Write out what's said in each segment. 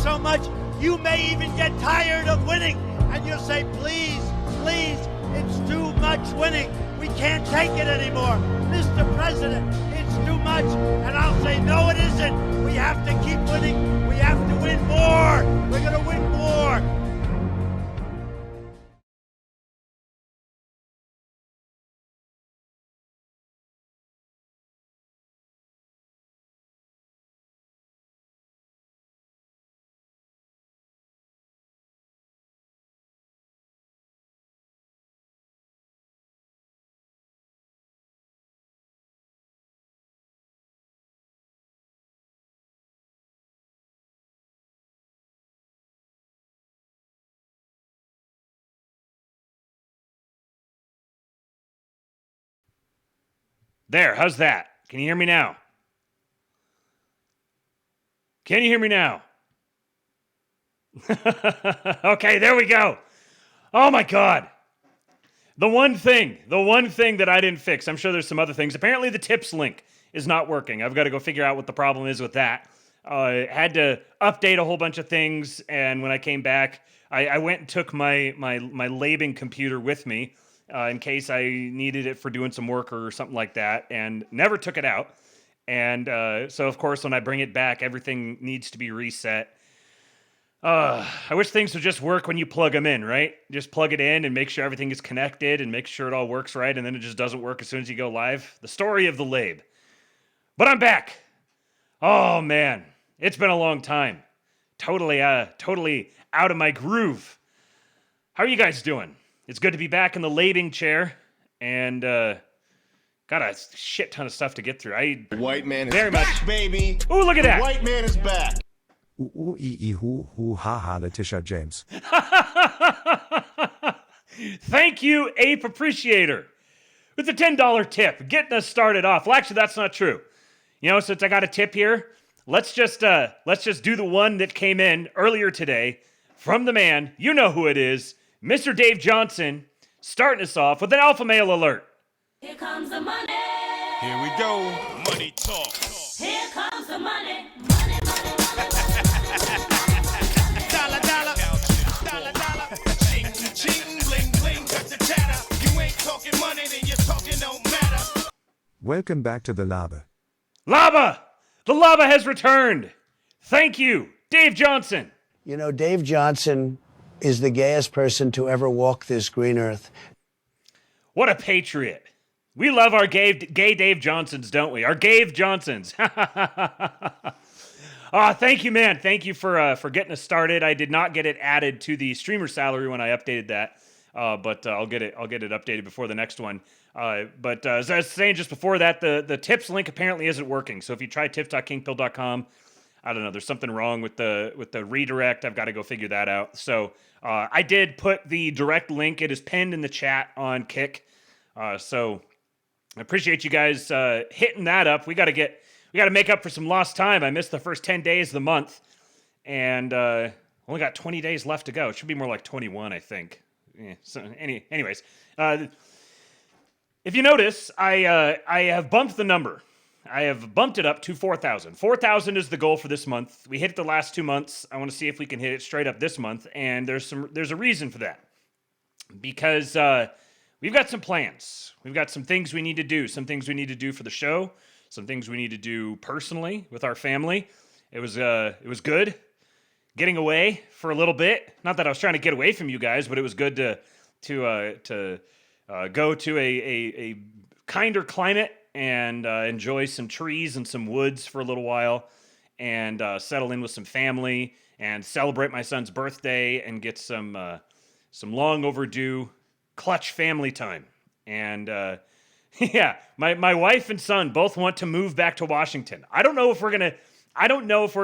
So much, you may even get tired of winning, and you'll say, please, please, it's too much winning. We can't take it anymore. Mr. President, it's too much. And I'll say, no, it isn't. We have to keep winning. We have to win more. We're going to win more. There, how's that? Can you hear me now? Can you hear me now? Okay, there we go. Oh my God. The one thing that I didn't fix, I'm sure there's some other things. Apparently the tips link is not working. I've got to go figure out what the problem is with that. Had to update a whole bunch of things, and when I came back, I went and took my labing computer with me in case I needed it for doing some work or something like that, and never took it out. And so, of course, when I bring it back, everything needs to be reset. I wish things would just work when you plug them in, right? Just plug it in and make sure everything is connected and make sure it all works right, and then it just doesn't work as soon as you go live. The story of the Labe. But I'm back. Oh, man. It's been a long time. Totally out of my groove. How are you guys doing? It's good to be back in the labing chair, and got a shit ton of stuff to get through. White man is very back, much. Baby. Ooh, look at that. White man is back. Ha Letitia James. Thank you, Ape Appreciator, with the $10 tip, getting us started off. Well, actually, that's not true. You know, since I got a tip here, let's just do the one that came in earlier today from the man. You know who it is. Mr. Dave Johnson, starting us off with an alpha male alert. Here comes the money. Here we go. Money talk. Here comes the money. Money, money, money, money. Dollar, dollar. Dollar, dollar. Ching, ching, bling, bling, cut the chatter. You ain't talking money, then your talking don't matter. Welcome back to the Labe. Lava! The lava has returned. Thank you, Dave Johnson. You know, Dave Johnson is the gayest person to ever walk this green earth. What a patriot. We love our gay Dave Johnsons, don't we? Our Dave Johnsons. Thank you, man. Thank you for getting us started. I did not get it added to the streamer salary when I updated that, but I'll get it updated before the next one. But as I was saying just before that, the tips link apparently isn't working. So if you try tips.kingpill.com, I don't know. There's something wrong with the redirect. I've got to go figure that out. So I did put the direct link. It is pinned in the chat on Kick. So I appreciate you guys hitting that up. We got to make up for some lost time. I missed the first 10 days of the month, and only got 20 days left to go. It should be more like 21, I think. Yeah, so anyways, if you notice, I have bumped the number. I have bumped it up to 4,000. 4,000 is the goal for this month. We hit it the last 2 months. I want to see if we can hit it straight up this month, and there's a reason for that. Because we've got some plans. We've got some things we need to do. Some things we need to do for the show. Some things we need to do personally with our family. It was good getting away for a little bit. Not that I was trying to get away from you guys, but it was good to go to a kinder climate and enjoy some trees and some woods for a little while, and settle in with some family and celebrate my son's birthday and get some long overdue clutch family time. And yeah, my wife and son both want to move back to Washington. I don't know if we're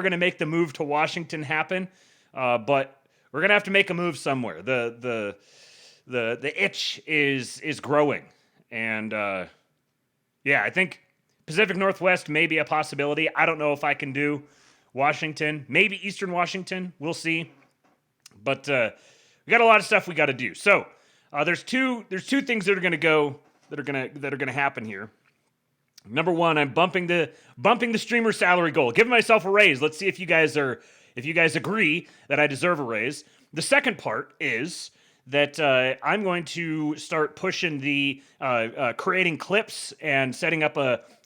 gonna make the move to Washington happen, but we're gonna have to make a move somewhere. The itch is growing, and yeah, I think Pacific Northwest may be a possibility. I don't know if I can do Washington, maybe Eastern Washington. We'll see. But we got a lot of stuff we got to do. So there's two things that are gonna happen here. Number one, I'm bumping the streamer salary goal, giving myself a raise. Let's see if you guys agree that I deserve a raise. The second part is that I'm going to start pushing the creating clips and setting up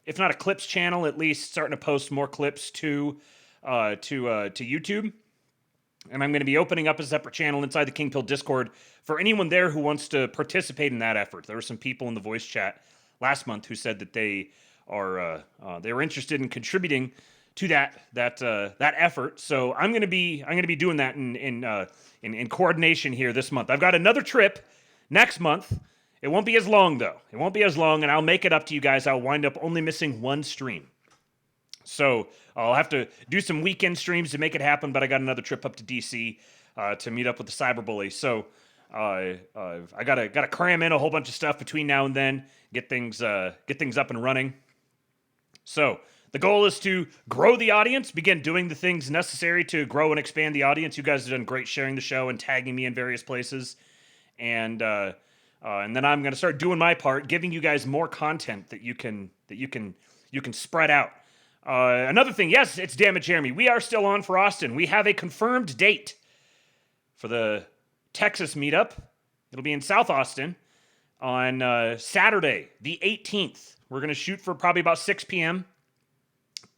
if not a clips channel, at least starting to post more clips to YouTube. And I'm going to be opening up a separate channel inside the King Pill Discord for anyone there who wants to participate in that effort. There were some people in the voice chat last month who said that they were interested in contributing to that effort. So I'm going to be doing that in coordination here this month. I've got another trip next month. It won't be as long though. It won't be as long, and I'll make it up to you guys. I'll wind up only missing one stream. So I'll have to do some weekend streams to make it happen, but I got another trip up to DC to meet up with the cyberbully. So I gotta cram in a whole bunch of stuff between now and then, get things up and running. So the goal is to grow the audience, begin doing the things necessary to grow and expand the audience. You guys have done great sharing the show and tagging me in various places, and then I'm gonna start doing my part, giving you guys more content that you can spread out. Another thing, yes, it's Damn It Jeremy. We are still on for Austin. We have a confirmed date for the Texas meetup. It'll be in South Austin on Saturday, the 18th. We're going to shoot for probably about 6 p.m.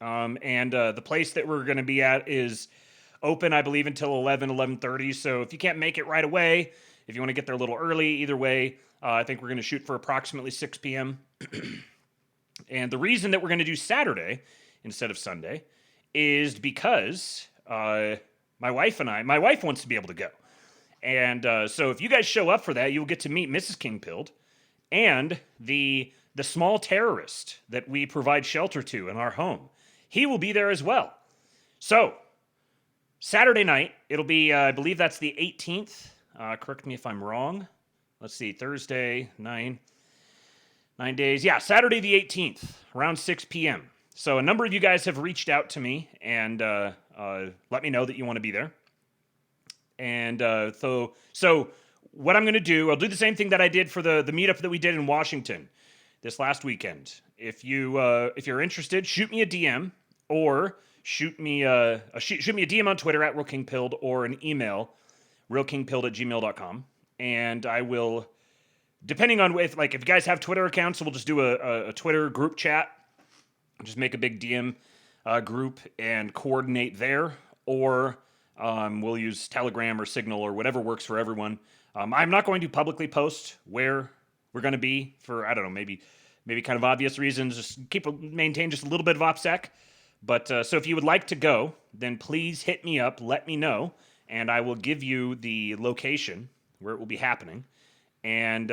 And the place that we're going to be at is open, I believe, until 11:30. So if you can't make it right away, if you want to get there a little early, either way, I think we're going to shoot for approximately 6 p.m. And the reason that we're going to do Saturday instead of Sunday is because my wife wants to be able to go. And so if you guys show up for that, you'll get to meet Mrs. Kingpilled and the small terrorist that we provide shelter to in our home. He will be there as well. So Saturday night, it'll be, I believe that's the 18th. Correct me if I'm wrong. Let's see, Thursday, 9 days. Yeah, Saturday the 18th, around 6 p.m. So a number of you guys have reached out to me and let me know that you want to be there. And so what I'm going to do, I'll do the same thing that I did for the meetup that we did in Washington this last weekend. If you're interested, shoot me a DM or shoot me a DM on Twitter at RealKingPilled or an email, realkingpilled@gmail.com. And I will, depending on if you guys have Twitter accounts, so we'll just do a Twitter group chat. Just make a big DM group and coordinate there, or we'll use Telegram or Signal or whatever works for everyone. I'm not going to publicly post where we're going to be for, I don't know, maybe kind of obvious reasons. Just maintain just a little bit of OPSEC. But so if you would like to go, then please hit me up, let me know, and I will give you the location where it will be happening. And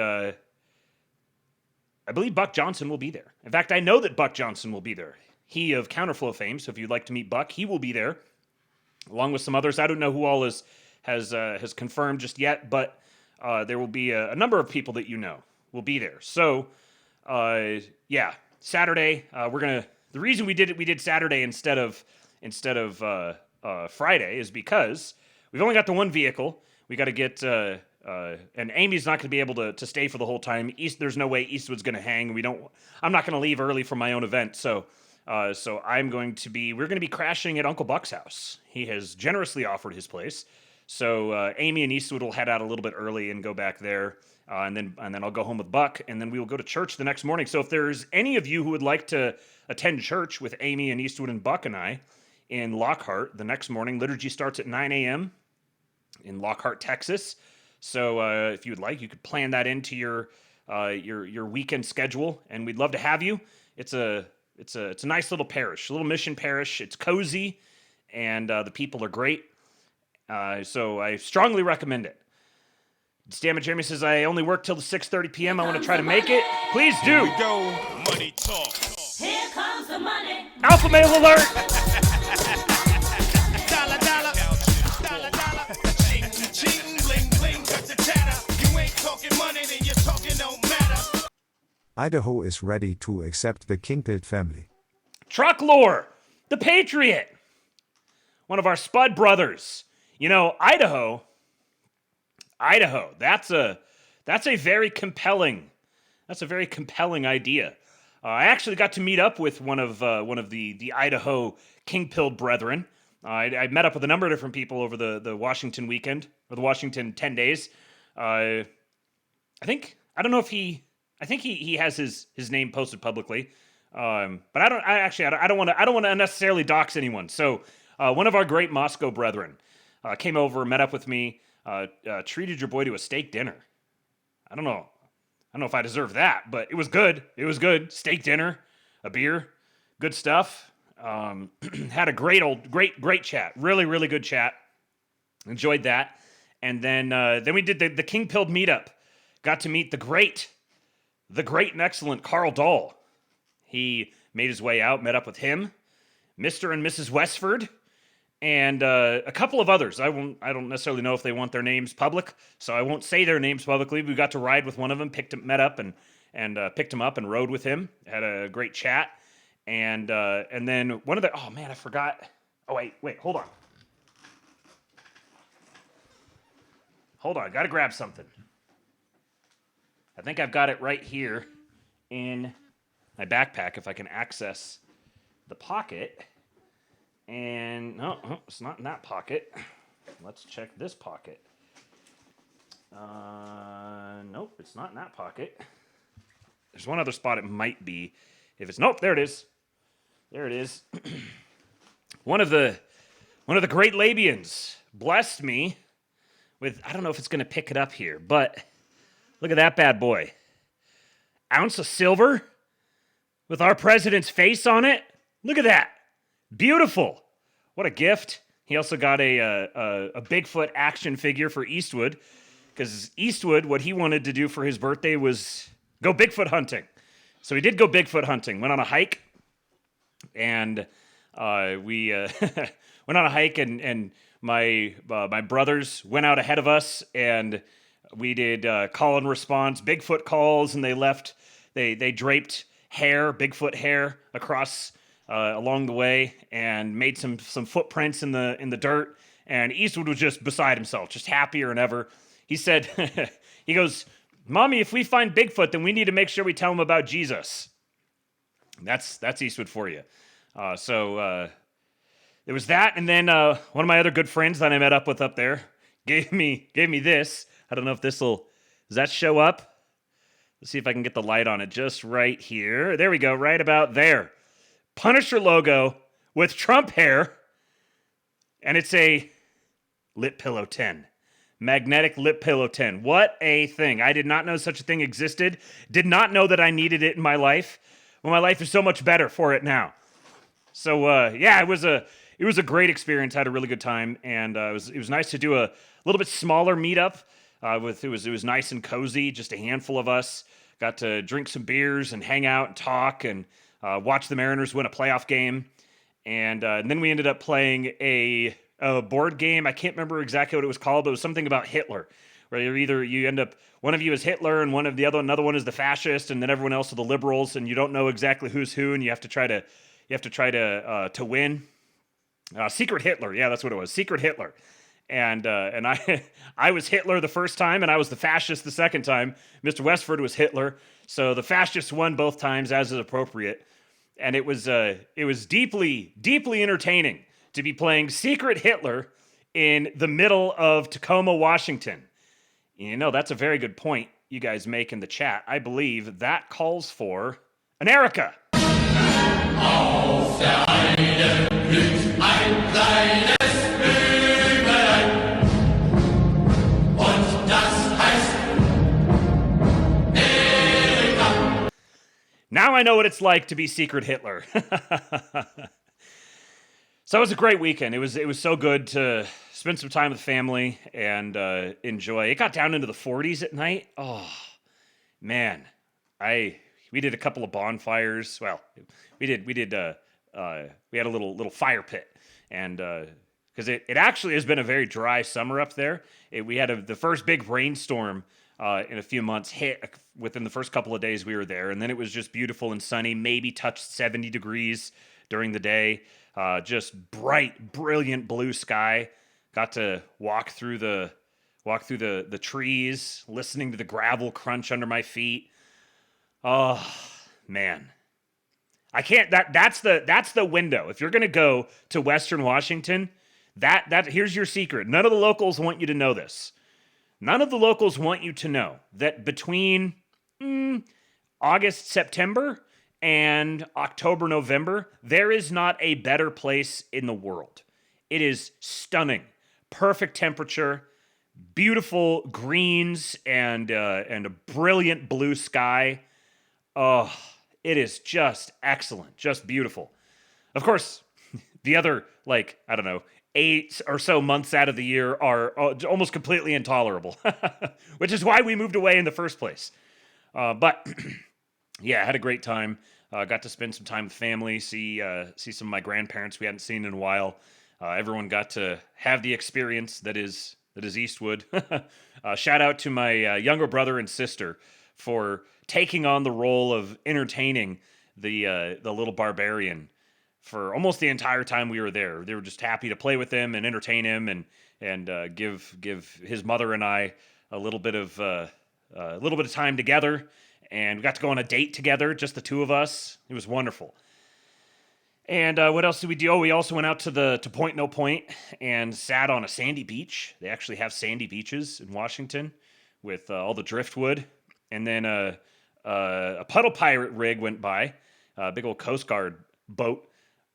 I believe Buck Johnson will be there. In fact, I know that Buck Johnson will be there. he of Counterflow fame. So if you'd like to meet Buck, he will be there, along with some others. I don't know who all has confirmed just yet, but there will be a number of people that you know will be there. So yeah, Saturday the reason we did Saturday instead of Friday is because we've only got the one vehicle. We got to get and Amy's not going to be able to stay for the whole time. There's no way Eastwood's going to hang. I'm not going to leave early from my own event, so we're going to be crashing at Uncle Buck's house. He has generously offered his place. So Amy and Eastwood will head out a little bit early and go back there, and then I'll go home with Buck, and then we will go to church the next morning. So if there's any of you who would like to attend church with Amy and Eastwood and Buck and I in Lockhart the next morning, liturgy starts at 9 a.m. in Lockhart, Texas. So if you would like, you could plan that into your weekend schedule, and we'd love to have you. It's a nice little parish, a little mission parish. It's cozy, and the people are great. So I strongly recommend it. Damn it, Jeremy says I only work till 6:30 p.m. I want to try to make it. Please do. We go. Money talk. Here comes the money. Alpha male alert. Dollar, dollar. Dollar, dollar. Ching, ching, bling, bling, cut the chatter. You ain't talking money, then you're talking no matter. Idaho is ready to accept the Kingpilled family. Truck Lore, the Patriot, one of our Spud brothers. You know, Idaho. That's a very compelling idea. I actually got to meet up with one of the Idaho King-Pilled brethren. I met up with a number of different people over the Washington weekend, or the Washington 10 days. I think he has his name posted publicly. But I don't want to unnecessarily dox anyone. So one of our great Moscow brethren came over, met up with me, treated your boy to a steak dinner. I don't know if I deserve that, but it was good. Steak dinner, a beer, good stuff. Had a great chat. Really, really good chat. Enjoyed that. And then we did the King Pilled meetup. Got to meet the great and excellent Carl Dahl. He made his way out, met up with him, Mr. and Mrs. Westford, and a couple of others. I don't necessarily know if they want their names public, so I won't say their names publicly. We got to ride with one of them, met up and picked him up and rode with him. Had a great chat, and then one of the I forgot. Oh wait, hold on. Got to grab something. I think I've got it right here in my backpack if I can access the pocket. And no, it's not in that pocket. Let's check this pocket. Nope, it's not in that pocket. There's one other spot it might be. Nope, there it is. There it is. One of the great Labians blessed me with, I don't know if it's going to pick it up here, but look at that bad boy. Ounce of silver with our president's face on it. Look at that. Beautiful. What a gift. He also got a Bigfoot action figure for Eastwood, because Eastwood, what he wanted to do for his birthday was go Bigfoot hunting. So he did go Bigfoot hunting, went on a hike, and we went on a hike, and my brothers went out ahead of us, and we did call and response, Bigfoot calls, and they draped Bigfoot hair across along the way, and made some footprints in the dirt. And Eastwood was just beside himself, just happier than ever. He said, he goes, "Mommy, if we find Bigfoot, then we need to make sure we tell him about Jesus." That's Eastwood for you. So there was that, and then one of my other good friends that I met up with up there gave me this. I don't know if does that show up? Let's see if I can get the light on it just right here. There we go, right about there. Punisher logo with Trump hair, and it's a lip pillow 10. Magnetic lip pillow 10. What a thing. I did not know such a thing existed. Did not know that I needed it in my life. Well, my life is so much better for it now. So, it was a great experience. Had a really good time, and it was nice to do a little bit smaller meetup. It was nice and cozy, just a handful of us. Got to drink some beers and hang out and talk, and watched the Mariners win a playoff game, and then we ended up playing a board game. I can't remember exactly what it was called, but it was something about Hitler, where you end up, one of you is Hitler and another one is the fascist, and then everyone else are the liberals, and you don't know exactly who's who, and you have to try to win. Secret Hitler, yeah, that's what it was. Secret Hitler. And I was Hitler the first time, and I was the fascist the second time. Mr. Westford was Hitler, so the fascists won both times, as is appropriate. And it was deeply, deeply entertaining to be playing Secret Hitler in the middle of Tacoma, Washington. You know, that's a very good point you guys make in the chat. I believe that calls for an Erica. Now I know what it's like to be Secret Hitler. So it was a great weekend. It was so good to spend some time with family and enjoy. It got down into the 40s at night. Oh man, we did a couple of bonfires. Well, we had a little fire pit, and because it actually has been a very dry summer up there. We had the first big rainstorm in a few months hit within the first couple of days we were there, and then it was just beautiful and sunny. Maybe touched 70 degrees during the day. Just bright, brilliant blue sky. Got to walk through the trees, listening to the gravel crunch under my feet. Oh man, I can't. That's the window. If you're gonna go to Western Washington, that here's your secret. None of the locals want you to know this. None of the locals want you to know that between August, September, and October, November, there is not a better place in the world. It is stunning. Perfect temperature, beautiful greens, and a brilliant blue sky. Oh, it is just excellent, just beautiful. Of course, the other, 8 or so months out of the year are almost completely intolerable, which is why we moved away in the first place. But yeah, I had a great time. Got to spend some time with family, see some of my grandparents we hadn't seen in a while. Everyone got to have the experience that is Eastwood. Shout out to my younger brother and sister for taking on the role of entertaining the little barbarian for almost the entire time we were there. They were just happy to play with him and entertain him and give his mother and I a little bit of time together. And we got to go on a date together, just the two of us. It was wonderful. And what else did we do? Oh, we also went out to Point No Point and sat on a sandy beach. They actually have sandy beaches in Washington with all the driftwood. And then a puddle pirate rig went by, a big old Coast Guard boat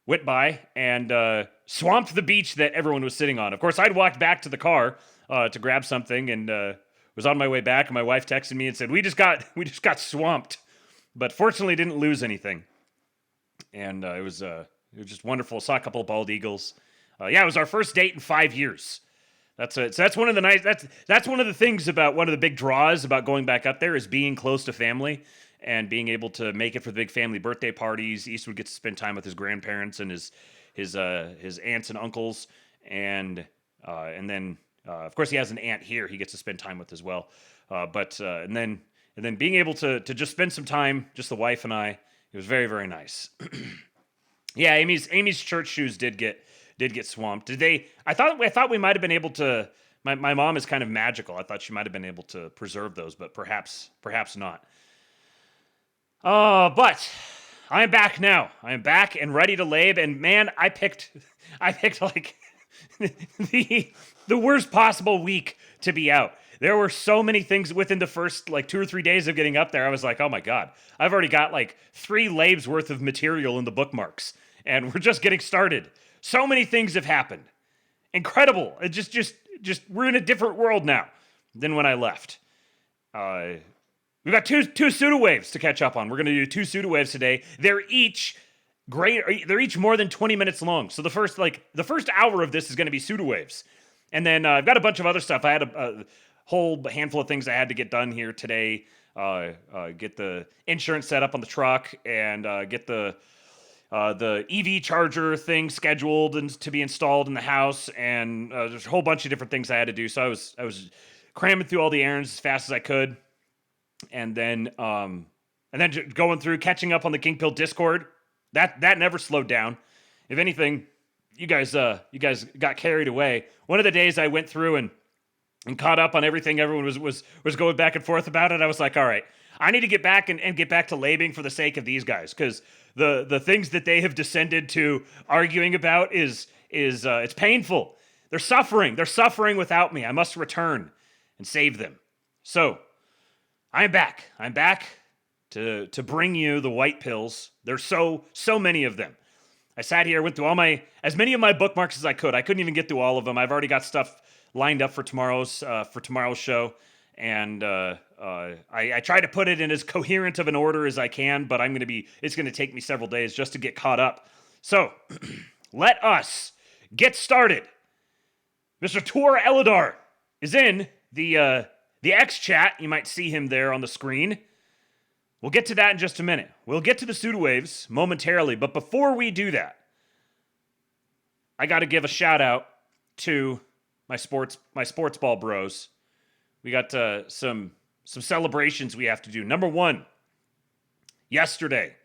went by and swamped the beach that everyone was sitting on. Of course, I'd walked back to the car to grab something and was on my way back, and my wife texted me and said, we just got swamped, but fortunately didn't lose anything. And it was just wonderful. Saw a couple of bald eagles. It was our first date in 5 years. That's one of the that's one of the things about one of the big draws about going back up there is being close to family and being able to make it for the big family birthday parties. Eastwood gets to spend time with his grandparents and his aunts and uncles, and then of course he has an aunt here he gets to spend time with as well. And then being able to just spend some time, just the wife and I, it was very, very nice. Yeah, Amy's church shoes did get swamped. Did they? I thought we might have been able to. My mom is kind of magical. I thought she might have been able to preserve those, but perhaps not. But I am back now. I am back and ready to lab. And man, I picked like the worst possible week to be out. There were so many things within the first 2 or 3 days of getting up there. I was like, oh my God, I've already got 3 labs worth of material in the bookmarks, and we're just getting started. So many things have happened. Incredible. It just we're in a different world now than when I left. We've got two SUDAWAVEs to catch up on. We're going to do 2 SUDAWAVEs today. They're each great. They're each more than 20 minutes long. So the first hour of this is going to be SUDAWAVEs. And then I've got a bunch of other stuff. I had a whole handful of things I had to get done here today. get the insurance set up on the truck, and get the EV charger thing scheduled and to be installed in the house, and there's a whole bunch of different things I had to do. So I was cramming through all the errands as fast as I could, and then going through, catching up on the King Pill Discord. That never slowed down. If anything, you guys got carried away. One of the days I went through and caught up on everything everyone was going back and forth about it. I was like, all right, I need to get back and get back to labing for the sake of these guys, because the things that they have descended to arguing about is it's painful. They're suffering without me. I must return and save them. So I'm back to bring you the white pills. There's so many of them. I sat here, went through as many of my bookmarks as I could. I couldn't even get through all of them. I've already got stuff lined up for tomorrow's show, and I try to put it in as coherent of an order as I can, but it's gonna take me several days just to get caught up. So let us get started. Mr. Tor Elidar is in the X chat. You might see him there on the screen. We'll get to that in just a minute. We'll get to the SUDAWAVEs momentarily, but before we do that, I got to give a shout out to my sports ball bros. We got some celebrations we have to do. Number one, yesterday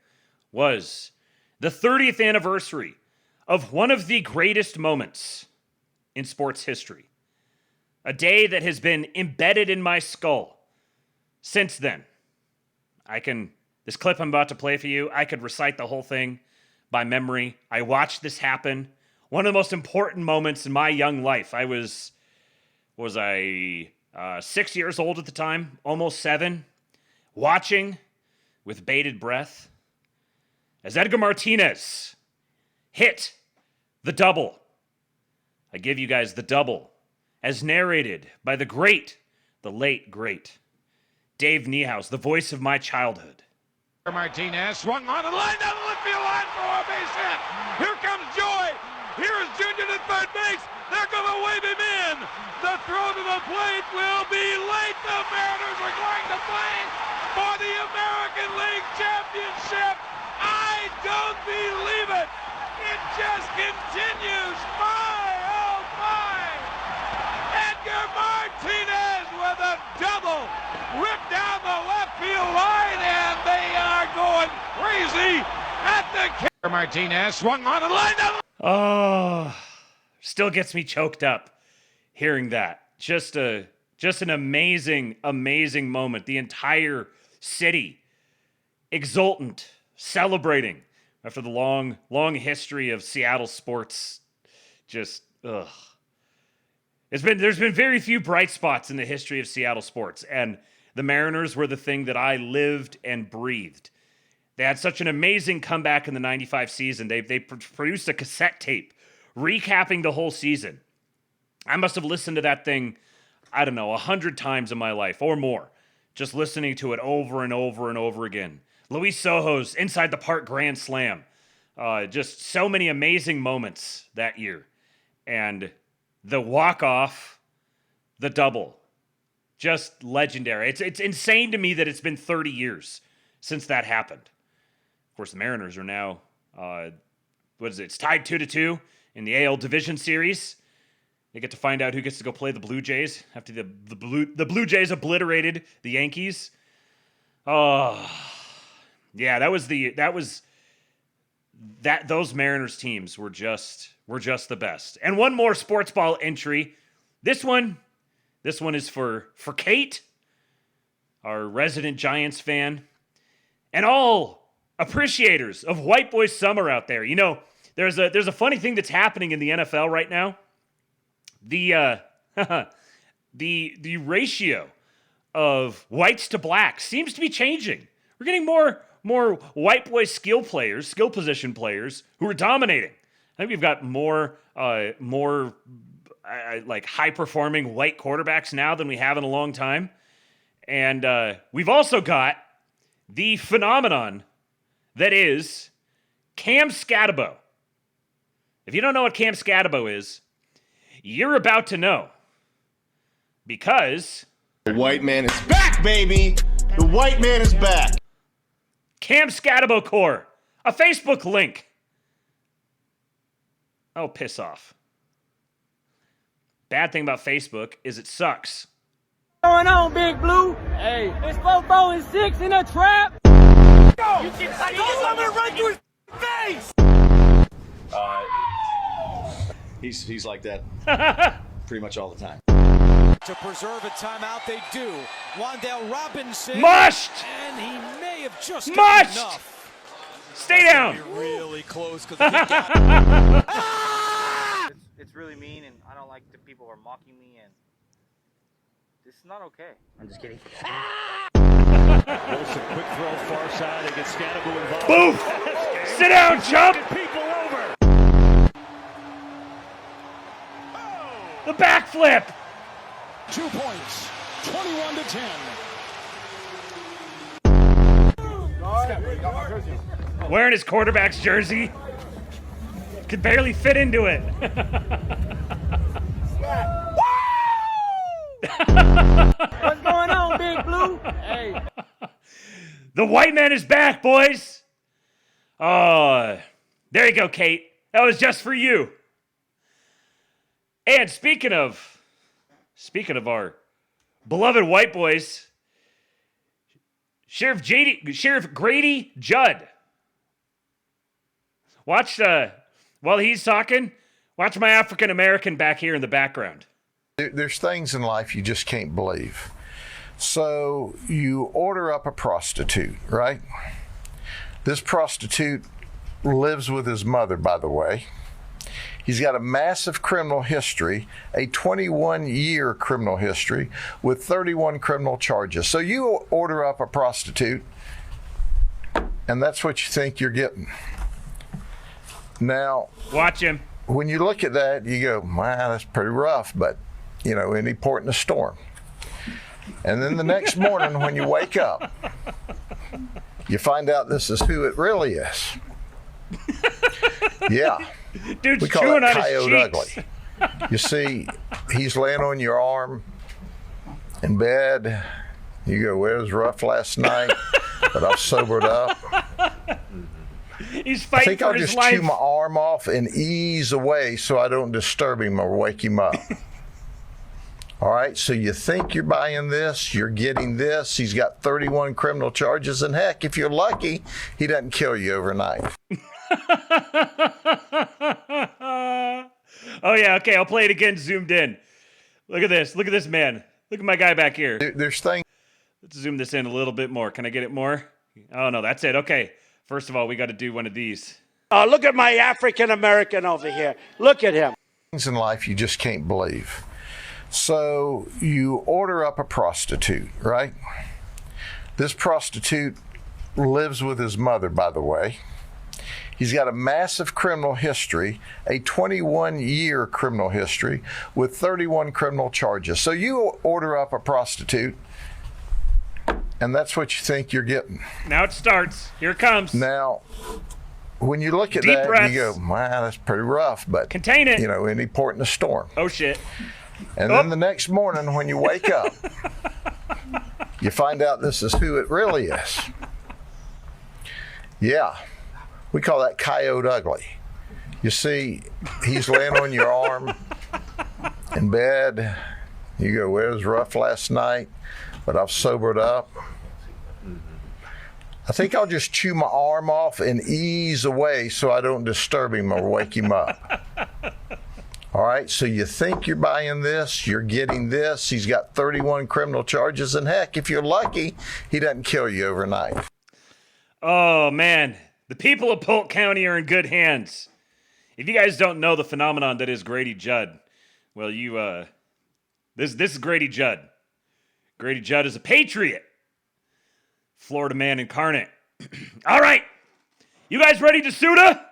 was the 30th anniversary of one of the greatest moments in sports history. A day that has been embedded in my skull since then. This clip I'm about to play for you, I could recite the whole thing by memory. I watched this happen. One of the most important moments in my young life. I was 6 years old at the time, almost 7, watching with bated breath as Edgar Martinez hit the double. I give you guys the double as narrated by the late great Dave Niehaus, the voice of my childhood. Martinez swung on and lined down the left field line for a base hit. Here comes Joy. Here is Junior to third base. They're going to wave him in. The throw to the plate will be late. The Mariners are going to play for the American League Championship. I don't believe it. It just continues. My, oh my. Edgar Martinez with a double. Ripped down the left field line, and they are going crazy at the... Martinez swung on and lined up. Oh, still gets me choked up hearing that. Just an amazing moment. The entire city exultant, celebrating after the long history of Seattle sports. Just, ugh. There's been very few bright spots in the history of Seattle sports, and the Mariners were the thing that I lived and breathed. They had such an amazing comeback in the 95 season. They produced a cassette tape recapping the whole season. I must have listened to that thing, I don't know, 100 times in my life or more, just listening to it over and over and over again. Luis Sojo's Inside the Park Grand Slam. Just so many amazing moments that year. And the walk-off, the double, just legendary. It's insane to me that it's been 30 years since that happened. Of course, the Mariners are now, it's tied 2-2 in the AL Division Series. They get to find out who gets to go play the Blue Jays after the Blue Jays obliterated the Yankees. Oh, yeah, those Mariners teams were just the best. And one more sports ball entry. This one is for Kate, our resident Giants fan, and all appreciators of White Boy Summer out there. You know, there's a funny thing that's happening in the NFL right now. The ratio of whites to blacks seems to be changing. We're getting more white boy skill position players who are dominating. I think we've got more like high performing white quarterbacks now than we have in a long time. And we've also got the phenomenon that is Cam Scatabo. If you don't know what Cam Scatabo is, you're about to know. Because The white man is back, baby! The white man is back. Cam Scatabo Core. A Facebook link. Oh, piss off. Bad thing about Facebook is it sucks. Going on, Big Blue? Hey, it's 4-4 and 6 in a trap. Go! You can see it. I'm gonna run through his face. He's like that pretty much all the time. To preserve a timeout, they do. Wandale Robinson. Mushed! And he may have just Mushed! enough. Stay down. Really close because he got It's really mean, and I don't like the people who are mocking me, and this is not okay. I'm just kidding. Wilson, quick throw far side and gets Scatabo involved. Boof! Sit down, chump! People over. The backflip! 2 points, 21 to 10. Wearing his quarterback's jersey. Could barely fit into it. What's going on, Big Blue? Hey. The white man is back, boys. Oh, there you go, Kate. That was just for you. And speaking of our beloved white boys, Sheriff Grady Judd. Watch while he's talking, watch my African American back here in the background. There's things in life you just can't believe. So you order up a prostitute, right? This prostitute lives with his mother, by the way. He's got a massive criminal history, a 21-year criminal history with 31 criminal charges. So you order up a prostitute, and that's what you think you're getting. Now, watch him. When you look at that, you go, wow, that's pretty rough, but, you know, any port in a storm. And then the next morning when you wake up, you find out this is who it really is. Yeah. Dude's we call chewing that on coyote his ugly. cheeks. You see, he's laying on your arm in bed. You go, well, it was rough last night, but I've sobered up. He's fighting I think for I'll his just life. chew my arm off and ease away so I don't disturb him or wake him up. All right, so you think you're buying this, you're getting this. He's got 31 criminal charges, and heck, if you're lucky, he doesn't kill you overnight. Oh, yeah, okay, I'll play it again zoomed in. Look at this man. Look at my guy back here. There's things. Let's zoom this in a little bit more. Can I get it more? Oh, no, that's it. Okay, first of all, we got to do one of these. Look at my African American over here. Look at him. Things in life you just can't believe. So you order up a prostitute, right? This prostitute lives with his mother, by the way. He's got a massive criminal history, a 21-year criminal history with 31 criminal charges. So you order up a prostitute, and that's what you think you're getting. Now it starts. Here it comes. Now, when you look at Deep that, breaths. you go, wow, that's pretty rough, but contain it. You know, any port in a storm. Oh, shit. And then the next morning when you wake up, you find out this is who it really is. Yeah. We call that coyote ugly. You see, he's laying on your arm in bed. You go, well, it was rough last night, but I've sobered up. I think I'll just chew my arm off and ease away so I don't disturb him or wake him up. All right, so you think you're buying this, you're getting this. He's got 31 criminal charges, and heck, if you're lucky, he doesn't kill you overnight. Oh, man. The people of Polk County are in good hands. If you guys don't know the phenomenon that is Grady Judd, well, this is Grady Judd. Grady Judd is a patriot. Florida man incarnate. All right. You guys ready to SUDA?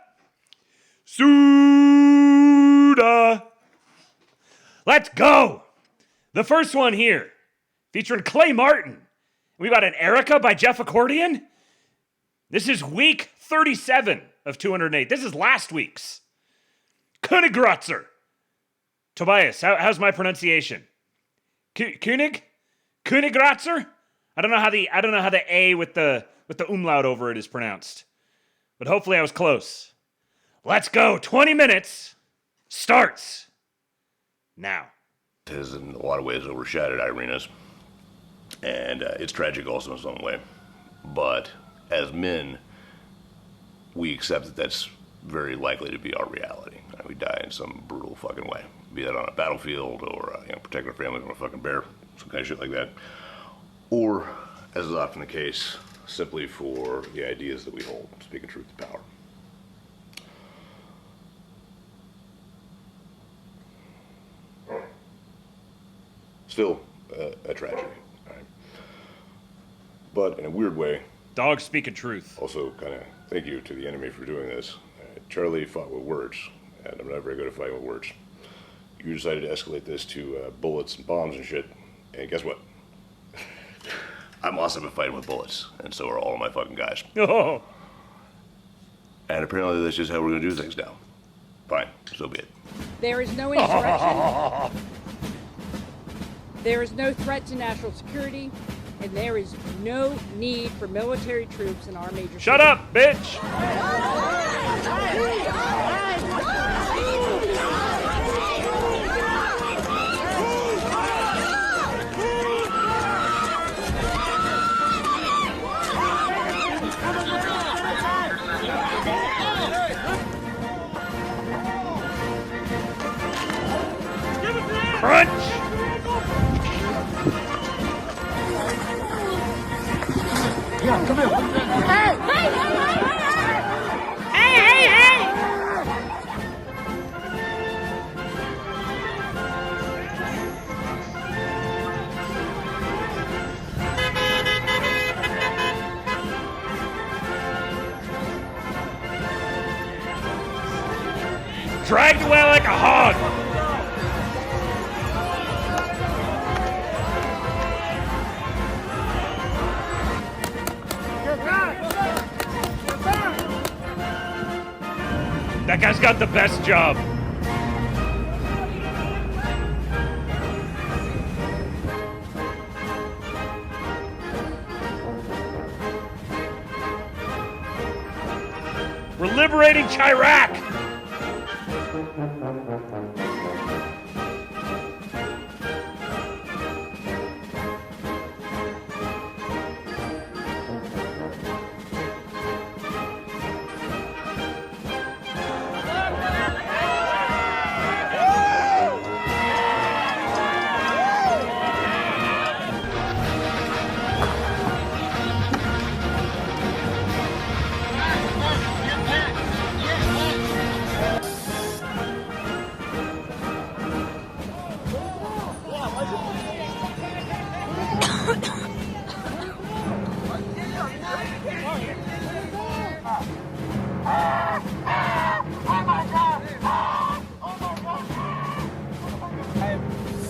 SUDA. Let's go. The first one here, featuring Clay Martin. We got an Erica by Jeff Accordion. This is week 37 of 208. This is last week's. Königrotzer. Tobias, how's my pronunciation? Königrotzer? I don't know how the A with the umlaut over it is pronounced. But hopefully I was close. Let's go. 20 minutes starts now. Has in a lot of ways overshadowed Irina's. And it's tragic also in its own way. But as men, we accept that that's very likely to be our reality. We die in some brutal fucking way. Be that on a battlefield or protect our family from a fucking bear, some kind of shit like that. Or, as is often the case, simply for the ideas that we hold, speaking truth to power. Still a tragedy, right? But in a weird way, dogs speaking truth. Also, kind of thank you to the enemy for doing this. Charlie fought with words, and I'm not very good at fighting with words. You decided to escalate this to bullets and bombs and shit, and guess what? I'm awesome at fighting with bullets, and so are all of my fucking guys. Oh. And apparently that's just how we're gonna do things now. Fine, so be it. There is no insurrection. There is no threat to national security, and there is no need for military troops in our major Shut cities. up, bitch! Crunch! Yeah, come here. Hey! Hey! Dragged away like a hog! That guy's got the best job. We're liberating Chirac!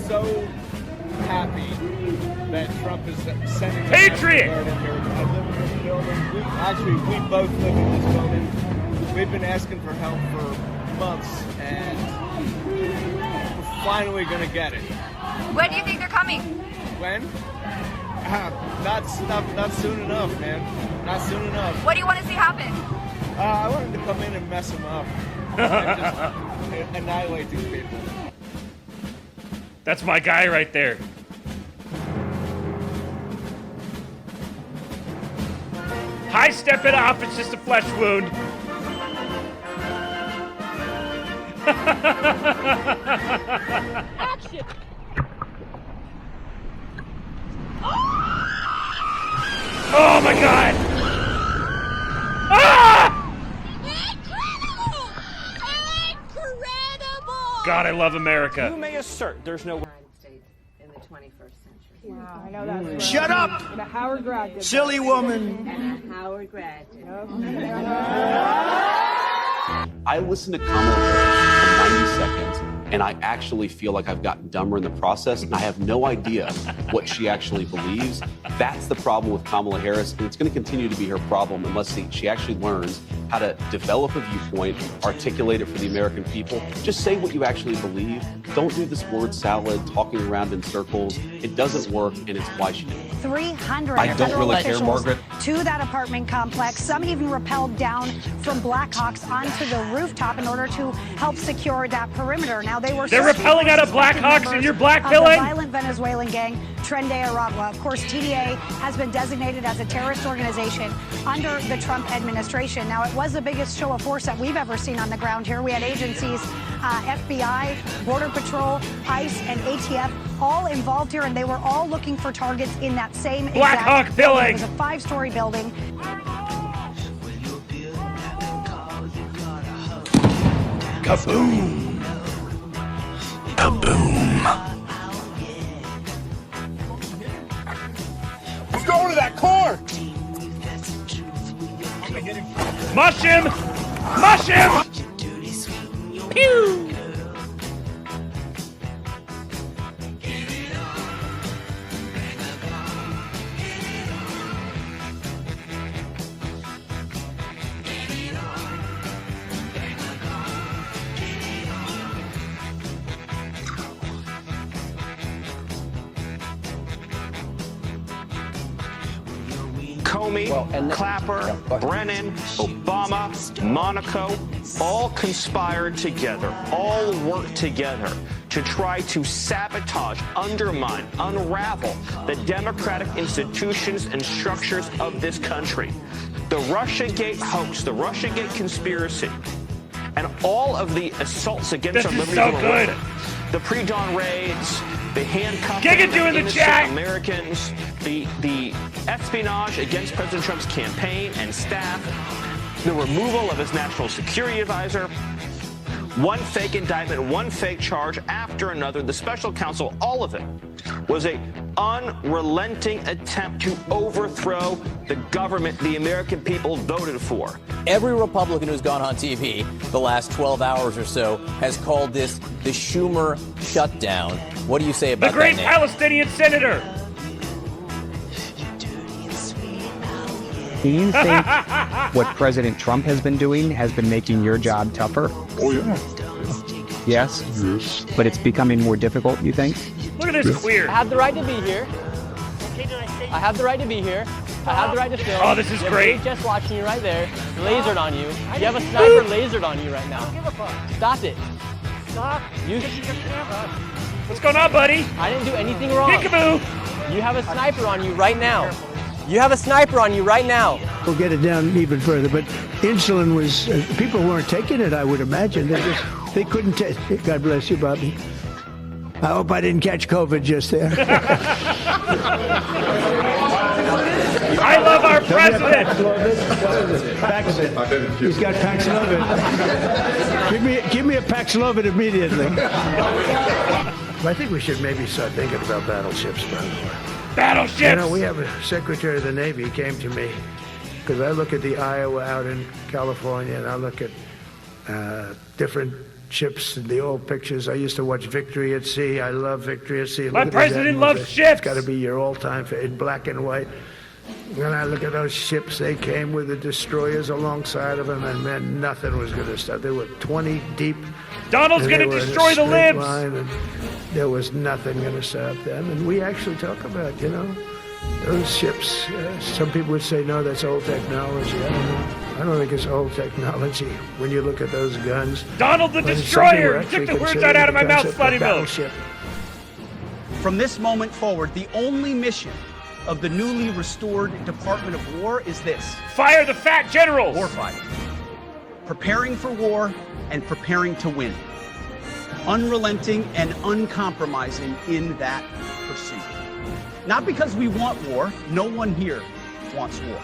So happy that Trump is sending Patriot! I live in this building. We both live in this building. We've been asking for help for months, and we're finally gonna get it. When do you think they're coming? When? Not soon enough, man. Not soon enough. What do you want to see happen? I want him to come in and mess them up. And just annihilate these people. That's my guy right there. High step it off, it's just a flesh wound. Action! Oh my god! Ah! God, I love America. You may assert there's no in the 21st century. Wow, I know that's Shut up! And a Howard grad did Silly that. woman. And a Howard grad. I listened to Kamala Harris for 90 seconds, and I actually feel like I've gotten dumber in the process, and I have no idea what she actually believes. That's the problem with Kamala Harris, and it's going to continue to be her problem unless she actually learns how to develop a viewpoint, articulate it for the American people. Just say what you actually believe. Don't do this word salad, talking around in circles. It doesn't work, and it's why she did it. 300 I don't federal really care, officials Margaret. to that apartment complex. Some even rappelled down from Blackhawks onto the rooftop in order to help secure that perimeter. Now they're rappelling out of Blackhawks and you're blackpilling? The violent Venezuelan gang Tren de Aragua. Of course, TDA has been designated as a terrorist organization under the Trump administration. Now, it was the biggest show of force that we've ever seen on the ground here. We had agencies, FBI, Border Patrol, ICE, and ATF all involved here, and they were all looking for targets in that same Blackhawk building. It was a 5-story building. Kaboom! Kaboom! Let's go to that car! Mush him! Mush him! Pew! Comey, Clapper, Brennan, Obama, Monaco, all conspired together, all worked together to try to sabotage, undermine, unravel the democratic institutions and structures of this country. The Russiagate hoax, the Russiagate conspiracy, and all of the assaults against our liberties so good. The pre-dawn raids, the handcuffing Giga in the chat. Americans, the espionage against President Trump's campaign and staff, the removal of his national security advisor, one fake indictment, one fake charge after another, the special counsel, all of it was a unrelenting attempt to overthrow the government the American people voted for. Every Republican who's gone on TV the last 12 hours or so has called this the Schumer shutdown. What do you say about the great that, Palestinian senator? Do you think what President Trump has been doing has been making your job tougher? Oh, yeah. Yes? Yes. But it's becoming more difficult, you think? Look at this queer. I have the right to be here. I have the right to be here. I have the right to film. Oh, this is great. Just watching you right there, lasered on you. You have a sniper lasered on you right now. Stop it. Stop. What's going on, buddy? I didn't do anything wrong. Peekaboo. You have a sniper on you right now. You have a sniper on you right now. We'll get it down even further, but insulin was, people weren't taking it, I would imagine. They couldn't take it. God bless you, Bobby. I hope I didn't catch COVID just there. I love our president. He's got Paxlovid. Give me a Paxlovid immediately. I think we should maybe start thinking about battleships, by the way. Battleships! You know, we have a Secretary of the Navy came to me because I look at the Iowa out in California and I look at different ships and the old pictures. I used to watch Victory at Sea. I love Victory at Sea. My president loves ships. It's got to be your all-time in black and white. When I look at those ships, they came with the destroyers alongside of them, and man, nothing was going to stop. They were 20 deep. Donald's going to destroy the libs. There was nothing going to stop them. And we actually talk about, you know, those ships. Some people would say, no, that's old technology. I don't know. I don't think it's old technology when you look at those guns. Donald the Destroyer! You took the words right out of my mouth, Slutty Milk. From this moment forward, the only mission of the newly restored Department of War is this. Fire the fat generals! Warfighting. Preparing for war and preparing to win. Unrelenting and uncompromising in that pursuit. Not because we want war. No one here wants war.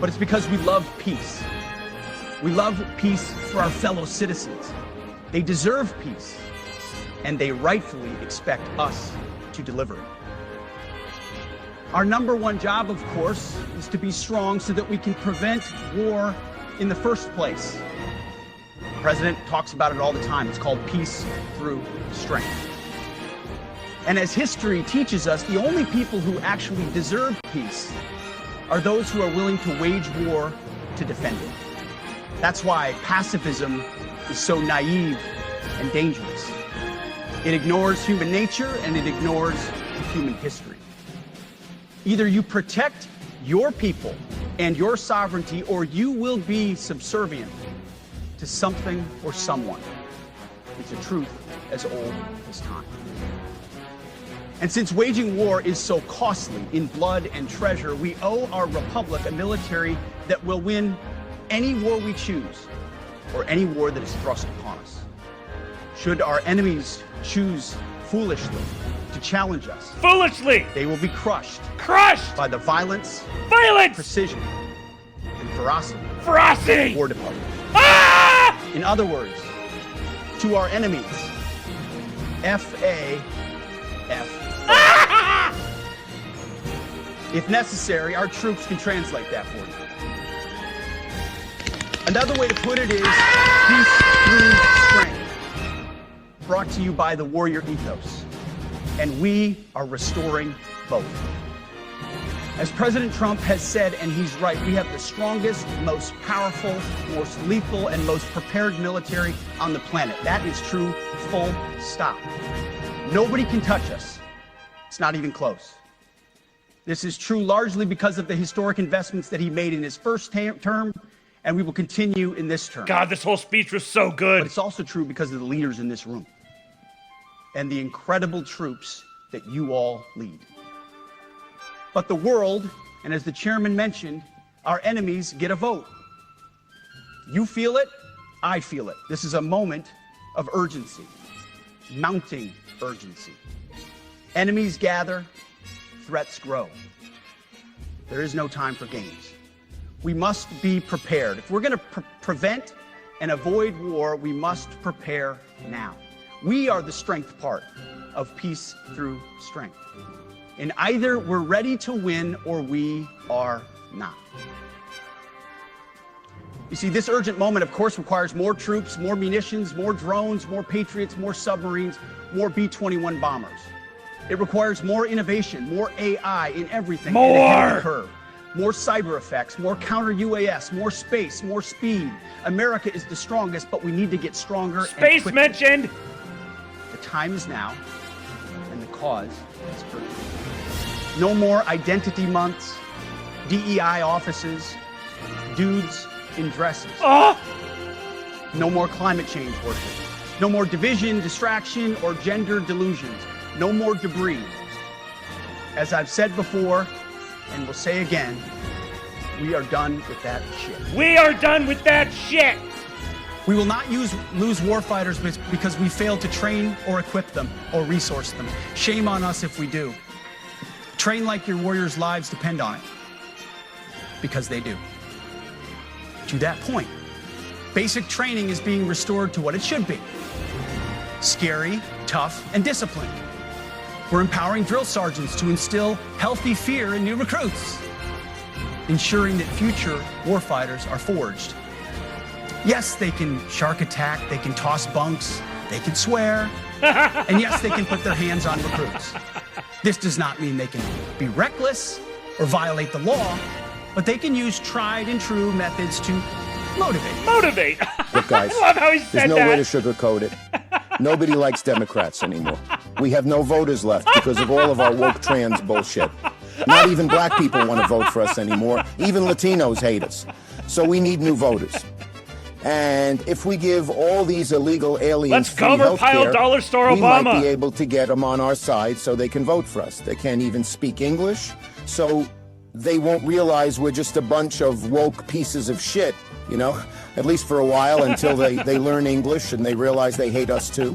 But it's because we love peace. We love peace for our fellow citizens. They deserve peace, and they rightfully expect us to deliver it. Our number one job, of course, is to be strong so that we can prevent war in the first place. The president talks about it all the time. It's called peace through strength. And as history teaches us, the only people who actually deserve peace are those who are willing to wage war to defend it. That's why pacifism is so naive and dangerous. It ignores human nature and it ignores human history. Either you protect your people and your sovereignty, or you will be subservient to something or someone. It's a truth as old as time. And since waging war is so costly in blood and treasure, we owe our republic a military that will win any war we choose, or any war that is thrust upon us. Should our enemies choose foolishly to challenge us, foolishly, they will be crushed. Crushed by the violence, precision, and ferocity of War Department. Ah! In other words, to our enemies, F-A-F. If necessary, our troops can translate that for you. Another way to put it is peace through strength. Brought to you by the warrior ethos. And we are restoring both. As President Trump has said, and he's right, we have the strongest, most powerful, most lethal, and most prepared military on the planet. That is true, full stop. Nobody can touch us. It's not even close. This is true largely because of the historic investments that he made in his first term, and we will continue in this term. God, this whole speech was so good. But it's also true because of the leaders in this room and the incredible troops that you all lead. But the world, and as the chairman mentioned, our enemies get a vote. You feel it, I feel it. This is a moment of urgency, mounting urgency. Enemies gather, threats grow. There is no time for games. We must be prepared. If we're going to prevent and avoid war, we must prepare now. We are the strength part of peace through strength. And either we're ready to win or we are not. You see, this urgent moment, of course, requires more troops, more munitions, more drones, more Patriots, more submarines, more B-21 bombers. It requires more innovation, more AI in everything. More! And ahead of the curve. More cyber effects, more counter-UAS, more space, more speed. America is the strongest, but we need to get stronger. Space and mentioned! The time is now, and the cause is urgent. No more identity months, DEI offices, dudes in dresses. Oh! No more climate change worship. No more division, distraction, or gender delusions. No more debris. As I've said before, and will say again, we are done with that shit. We are done with that shit! We will not lose warfighters because we failed to train or equip them or resource them. Shame on us if we do. Train like your warriors' lives depend on it. Because they do. To that point, basic training is being restored to what it should be. Scary, tough, and disciplined. We're empowering drill sergeants to instill healthy fear in new recruits, ensuring that future warfighters are forged. Yes, they can shark attack, they can toss bunks, they can swear, and yes, they can put their hands on recruits. This does not mean they can be reckless or violate the law, but they can use tried and true methods to motivate. Motivate! Look, guys, I love how he said there's no way to sugarcoat it. Nobody likes Democrats anymore. We have no voters left because of all of our woke trans bullshit. Not even black people want to vote for us anymore. Even Latinos hate us. So we need new voters. And if we give all these illegal aliens Let's cover pile dollar store we Obama. might be able to get them on our side so they can vote for us. They can't even speak English, so they won't realize we're just a bunch of woke pieces of shit, you know, at least for a while until they learn English and they realize they hate us too.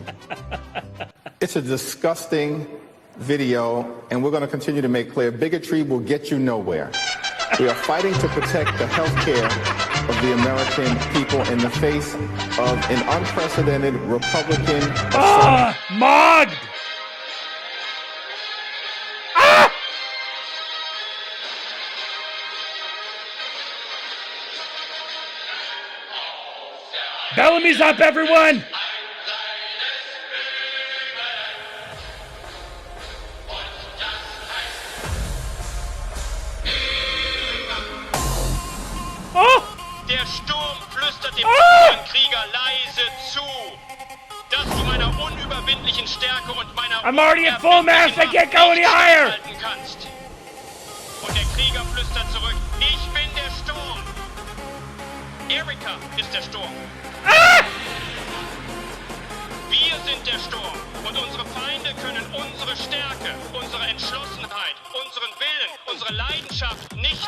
It's a disgusting video, and we're going to continue to make clear bigotry will get you nowhere. We are fighting to protect the health care of the American people in the face of an unprecedented Republican assault. Mogged! Bellamy's up, everyone! Oh! Der Sturm flüstert dem Krieger leise zu, dass du meiner unüberwindlichen Stärke und meiner I'm already at full mast, I can't go any higher! halten kannst. Und der Krieger flüstert zurück, ich bin der Sturm. Erika ist der Sturm. Wir sind der Sturm und unsere Feinde können unsere Stärke, unsere Entschlossenheit, unseren Willen, unsere Leidenschaft nicht...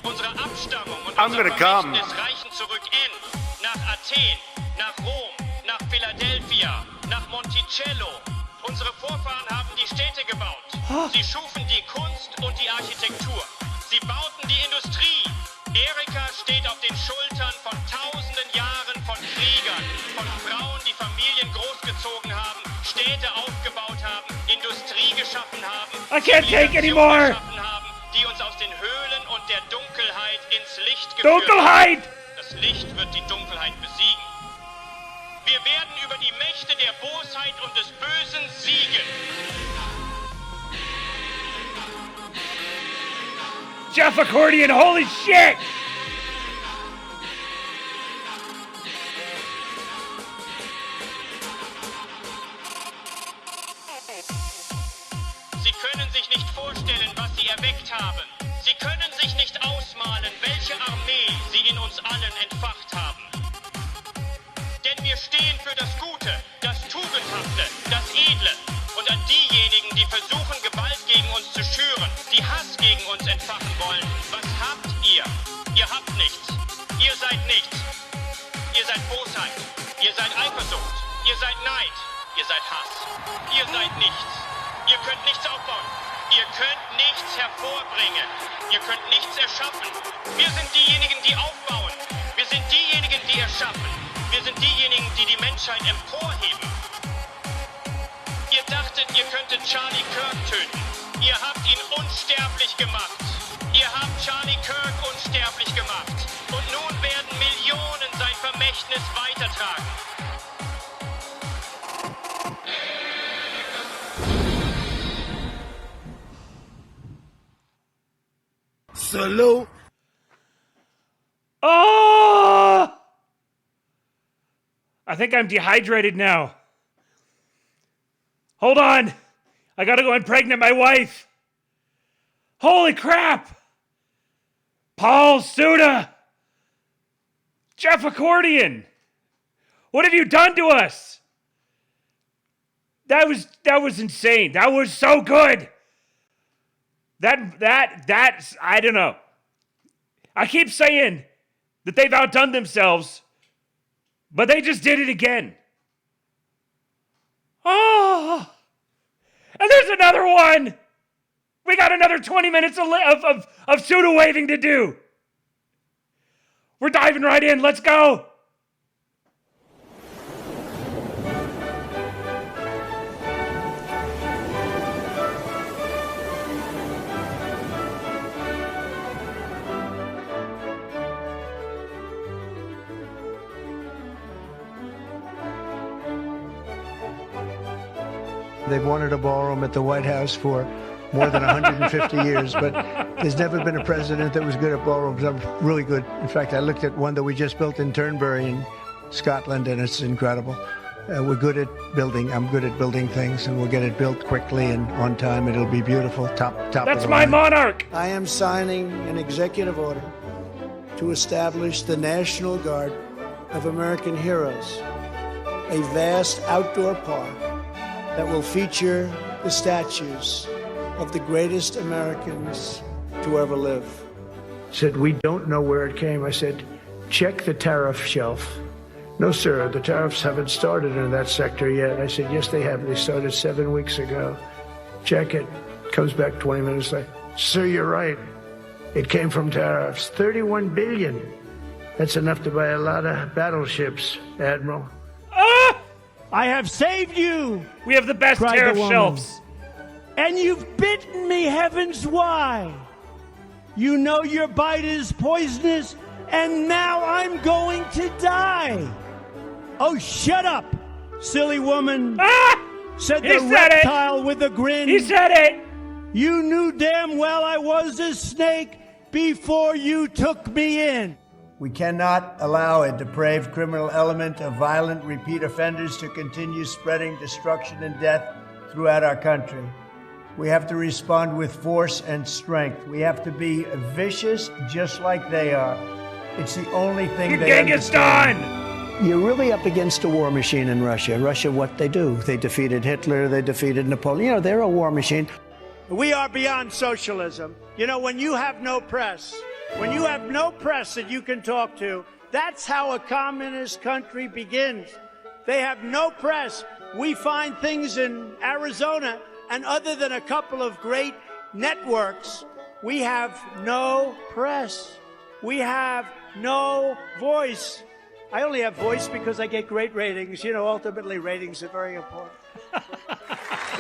Unsere Abstammung und unser Vermächtnis reichen zurück nach Athen, nach Rom, nach Philadelphia, nach Monticello. Unsere Vorfahren haben die Städte gebaut. Sie schufen die Kunst und die Architektur. Sie bauten die Industrie. Erika steht auf den Schultern von tausenden Jahren von Kriegern, von Frauen, die Familien großgezogen haben, Städte aufgebaut haben, Industrie geschaffen haben, I can't take anymore! geschaffen haben, die uns aus den Höhlen und der Dunkelheit ins Licht geführt Dunkelheit! haben. Das Licht wird die Dunkelheit besiegen. Wir werden über die Mächte der Bosheit und des Bösen siegen. Jeff Accordion, holy shit! Sie können sich nicht vorstellen, was sie erweckt haben. Sie können sich nicht ausmalen, welche Armee sie in uns allen entfacht haben. Denn wir stehen für das Gute, das Tugendhafte, das Edle und an diejenigen, die versuchen, Gewalt gegen uns zu schüren, die Hass gegen uns entfachen wollen. Was habt ihr? Ihr habt nichts. Ihr seid nichts. Ihr seid Bosheit. Ihr seid Eifersucht. Ihr seid Neid. Ihr seid Hass. Ihr seid nichts. Ihr könnt nichts aufbauen. Ihr könnt nichts hervorbringen. Ihr könnt nichts erschaffen. Wir sind diejenigen, die aufbauen. Wir sind diejenigen, die erschaffen. Wir sind diejenigen, die die Menschheit emporheben. Ihr dachtet, ihr könntet Charlie Kirk töten. Ihr habt ihn unsterblich gemacht. Ihr habt Charlie Kirk unsterblich gemacht. Und nun werden Millionen sein Vermächtnis weitertragen. Salute. Oh! I think I'm dehydrated now. Hold on. I gotta go impregnate my wife. Holy crap! Paul Suda! Jeff Accordion! What have you done to us? That was insane. That was so good. That's I don't know. I keep saying that they've outdone themselves, but they just did it again. Oh! And there's another one! We got another 20 minutes of pseudo-waving to do. We're diving right in. Let's go! They've wanted a ballroom at the White House for more than 150 years, but there's never been a president that was good at ballrooms. I'm really good. In fact, I looked at one that we just built in Turnberry in Scotland, and it's incredible. We're good at building. I'm good at building things, and we'll get it built quickly and on time. It'll be beautiful. Top. That's my monarch. I am signing an executive order to establish the National Guard of American Heroes, a vast outdoor park that will feature the statues of the greatest Americans to ever live. Said, we don't know where it came. I said, check the tariff shelf. No, sir, the tariffs haven't started in that sector yet. I said, yes, they have. They started 7 weeks ago. Check it. Comes back 20 minutes later. Sir, you're right. It came from tariffs. 31 billion. That's enough to buy a lot of battleships, Admiral. I have saved you. We have the best cried tariff the woman. shelves. And you've bitten me, heavens why? You know your bite is poisonous, and now I'm going to die. Oh, shut up, silly woman. Said the reptile with a grin. He said it. You knew damn well I was a snake before you took me in. We cannot allow a depraved criminal element of violent repeat offenders to continue spreading destruction and death throughout our country. We have to respond with force and strength. We have to be vicious just like they are. It's the only thing they understand. You're really up against a war machine in Russia. Russia, what they do? They defeated Hitler, they defeated Napoleon. You know, they're a war machine. We are beyond socialism. You know, when you have no press, that you can talk to, that's how a communist country begins. They have no press. We find things in Arizona, and other than a couple of great networks, we have no press. We have no voice. I only have voice because I get great ratings. You know, ultimately, ratings are very important.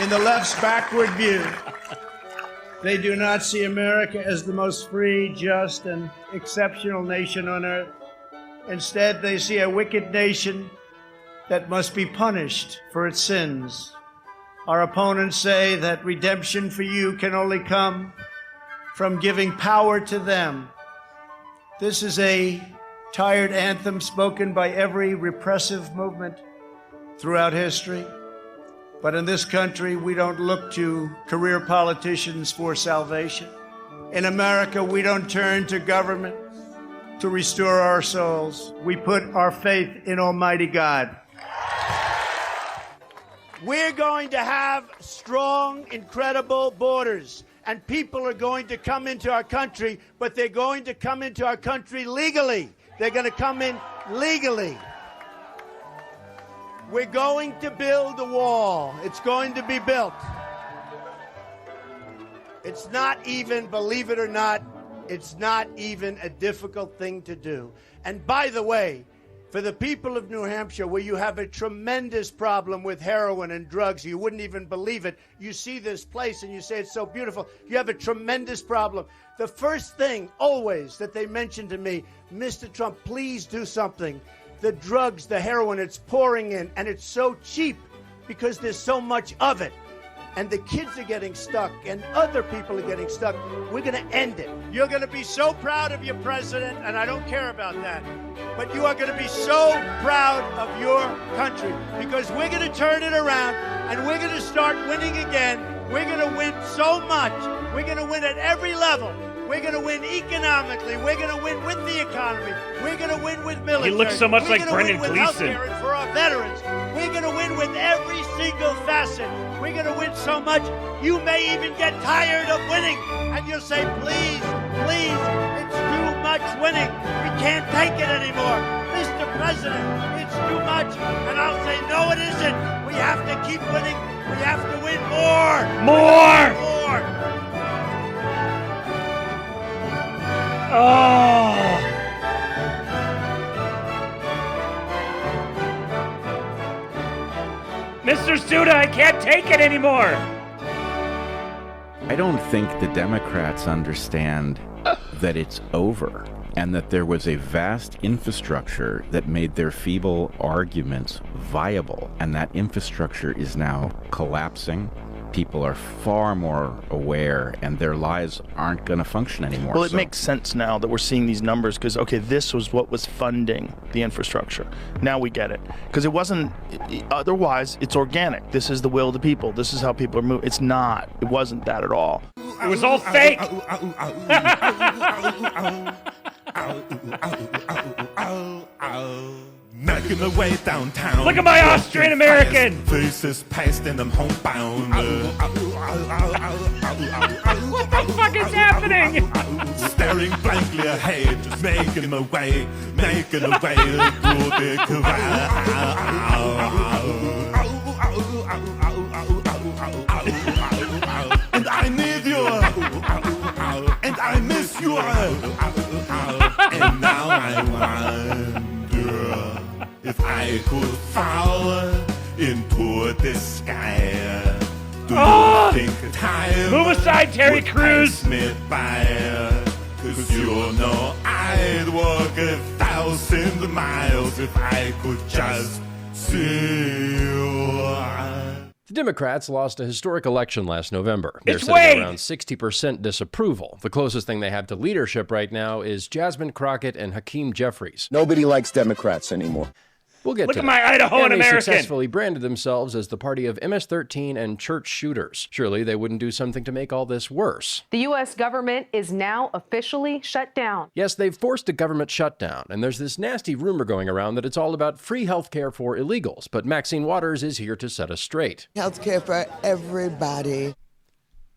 In the left's backward view, they do not see America as the most free, just, and exceptional nation on earth. Instead, they see a wicked nation that must be punished for its sins. Our opponents say that redemption for you can only come from giving power to them. This is a tired anthem spoken by every repressive movement throughout history. But in this country, we don't look to career politicians for salvation. In America, we don't turn to government to restore our souls. We put our faith in Almighty God. We're going to have strong, incredible borders, and people are going to come into our country, but they're going to come into our country legally. They're going to come in legally. We're going to build a wall. It's going to be built. It's not even, believe it or not, it's not even a difficult thing to do. And by the way, for the people of New Hampshire, where you have a tremendous problem with heroin and drugs, you wouldn't even believe it. You see this place and you say it's so beautiful. You have a tremendous problem. The first thing always that they mention to me, Mr. Trump, please do something. The drugs, the heroin, it's pouring in, and it's so cheap because there's so much of it. And the kids are getting stuck, and other people are getting stuck. We're going to end it. You're going to be so proud of your president, and I don't care about that. But you are going to be so proud of your country because we're going to turn it around, and we're going to start winning again. We're going to win so much. We're going to win at every level. We're going to win economically. We're going to win with the economy. We're going to win with military. He looks so much like Brendan Gleeson. Gleeson. And for our veterans, we're going to win with every single facet. We're going to win so much, you may even get tired of winning. And you'll say, please, please, it's too much winning. We can't take it anymore. Mr. President, it's too much. And I'll say, no, it isn't. We have to keep winning. We have to win more. More. Oh. Mr. Suda, I can't take it anymore. I don't think the Democrats understand that it's over and that there was a vast infrastructure that made their feeble arguments viable, and that infrastructure is now collapsing. People are far more aware, and their lives aren't going to function anymore. Well, it makes sense now that we're seeing these numbers because, okay, this was what was funding the infrastructure. Now we get it. Because it wasn't, otherwise, it's organic. This is the will of the people. This is how people are moving. It's not. It wasn't that at all. It was all fake. Making my way downtown. Look at my Austrian American. Faces past and I'm homebound. What the fuck is happening? Staring blankly ahead, just making my way through the crowd. And I need you, and I miss you, and now I wonder if I could fall into the sky. Do Oh! you think time Move aside, Terry would Crews. pass me by? 'Cause you know I'd walk 1,000 miles if I could just see you. The Democrats lost a historic election last November. They're It's sitting Wade! around 60% disapproval. The closest thing they have to leadership right now is Jasmine Crockett and Hakeem Jeffries. Nobody likes Democrats anymore. We'll get Look to at that. my Idahoan And they American. successfully branded themselves as the party of MS-13 and church shooters. Surely they wouldn't do something to make all this worse. The U.S. government is now officially shut down. Yes, they've forced a government shutdown, and there's this nasty rumor going around that it's all about free health care for illegals, but Maxine Waters is here to set us straight. Healthcare for everybody.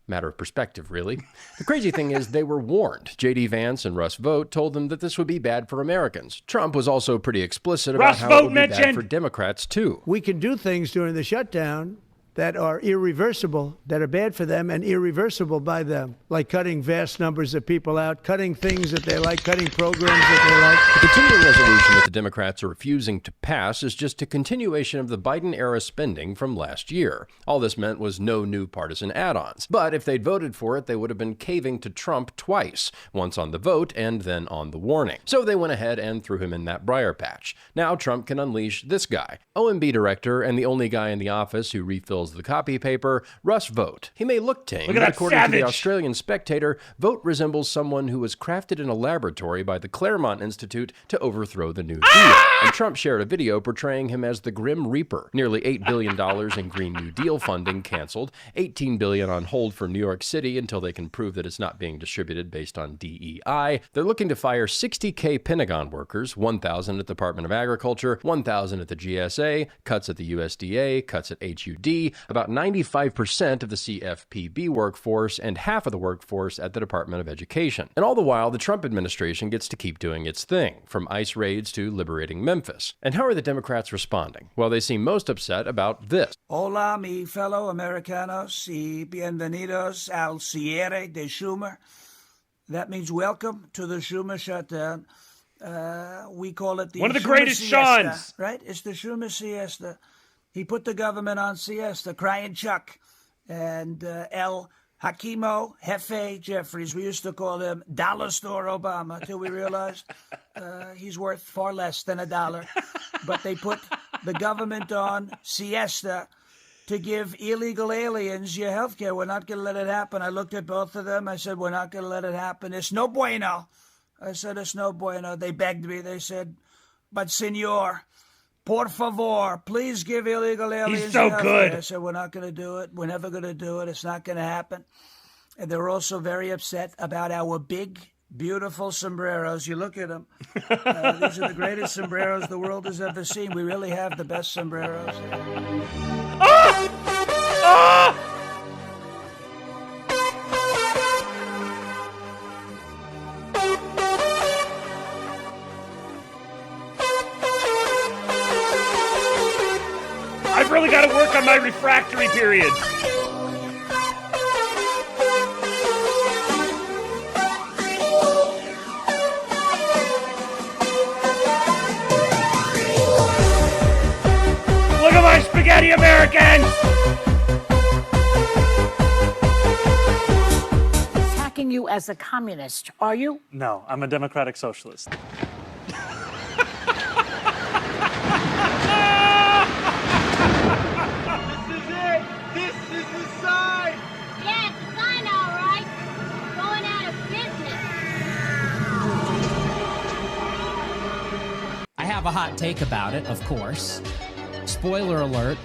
Matter of perspective, really. The crazy thing is they were warned. J.D. Vance and Russ Vought told them that this would be bad for Americans. Trump was also pretty explicit about how it would be bad for Democrats, too. We can do things during the shutdown that are irreversible, that are bad for them and irreversible by them, like cutting vast numbers of people out, cutting things that they like, cutting programs that they like. The continuing resolution that the Democrats are refusing to pass is just a continuation of the Biden-era spending from last year. All this meant was no new partisan add-ons. But if they'd voted for it, they would have been caving to Trump twice, once on the vote and then on the warning. So they went ahead and threw him in that briar patch. Now Trump can unleash this guy, OMB director and the only guy in the office who refills the copy paper, Russ Vought. He may look tame, Look at but that according to the savage. Australian Spectator, Vought resembles someone who was crafted in a laboratory by the Claremont Institute to overthrow the New Deal. And Trump shared a video portraying him as the Grim Reaper. Nearly $8 billion in Green New Deal funding canceled, $18 billion on hold for New York City until they can prove that it's not being distributed based on DEI. They're looking to fire 60,000 Pentagon workers, 1,000 at the Department of Agriculture, 1,000 at the GSA, cuts at the USDA, cuts at HUD, about 95% of the CFPB workforce, and half of the workforce at the Department of Education. And all the while, the Trump administration gets to keep doing its thing, from ICE raids to liberating Memphis. And how are the Democrats responding? Well, they seem most upset about this. Hola, mi fellow Americanos y bienvenidos al cierre de Schumer. That means welcome to the Schumer shutdown. We call it the One of the Schumer greatest siesta, Seans. right? It's the Schumer siesta. He put the government on siesta, crying Chuck. And El Hakimo Jefe Jeffries, we used to call him Dollar Store Obama, till we realized he's worth far less than $1. But they put the government on siesta to give illegal aliens your health care. We're not going to let it happen. I looked at both of them. I said, we're not going to let it happen. It's no bueno. I said, it's no bueno. They begged me. They said, but senor, por favor, please give illegal aliens He's so your health good. care. I said, we're not going to do it. We're never going to do it. It's not going to happen. And they're also very upset about our big, beautiful sombreros. You look at them. These are the greatest sombreros the world has ever seen. We really have the best sombreros. I've really got to work on my refractory periods. Look at my spaghetti Americans! Attacking you as a communist, are you? No, I'm a democratic socialist. This is the sign! Yeah, it's a sign, all right. Going out of business. I have a hot take about it, of course. Spoiler alert,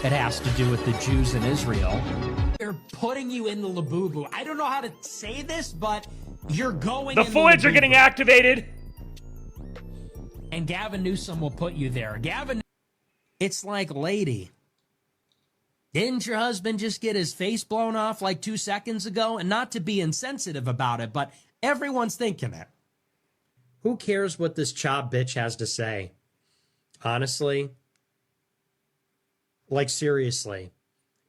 it has to do with the Jews in Israel. They're putting you in the labubu. I don't know how to say this, but you're going The in fluids are labubu. getting activated. And Gavin Newsom will put you there. Gavin, it's like, lady, didn't your husband just get his face blown off like 2 seconds ago? And not to be insensitive about it, but everyone's thinking it. Who cares what this chop bitch has to say? Honestly, like, seriously,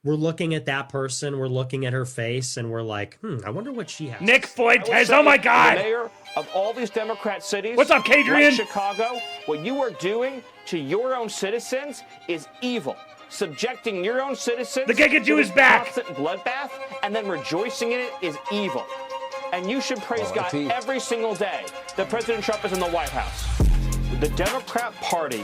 we're looking at that person, we're looking at her face, and we're like, I wonder what she has. Nick Fuentes, I will oh my say, God! The mayor of all these Democrat cities. What's up, Kadrian? Like Chicago, what you are doing to your own citizens is evil. subjecting your own citizens The Giga-Jew is back. to constant bloodbath and then rejoicing in it is evil. And you should praise God every single day that President Trump is in the White House. The Democrat Party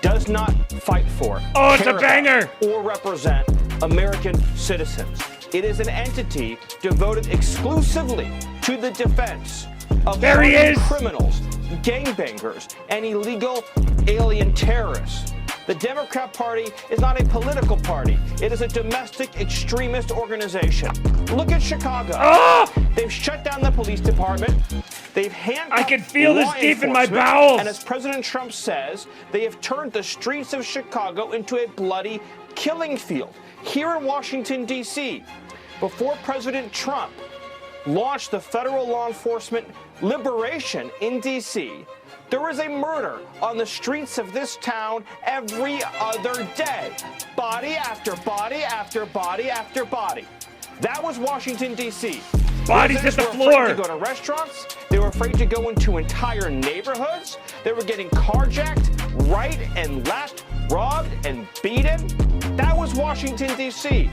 does not fight for, Oh, it's a care banger! about, or represent American citizens. It is an entity devoted exclusively to the defense of hardened criminals, gangbangers, and illegal alien terrorists. The Democrat Party is not a political party. It is a domestic extremist organization. Look at Chicago. They've shut down the police department. They've handcuffed I can feel this law deep in my enforcement, bowels. And as President Trump says, they have turned the streets of Chicago into a bloody killing field. Here in Washington, D.C., before President Trump launched the federal law enforcement liberation in D.C., there was a murder on the streets of this town every other day. Body after body after body after body. That was Washington, D.C. Bodies at the Residents were floor. afraid to go to restaurants. They were afraid to go into entire neighborhoods. They were getting carjacked right and left, robbed and beaten. That was Washington, D.C.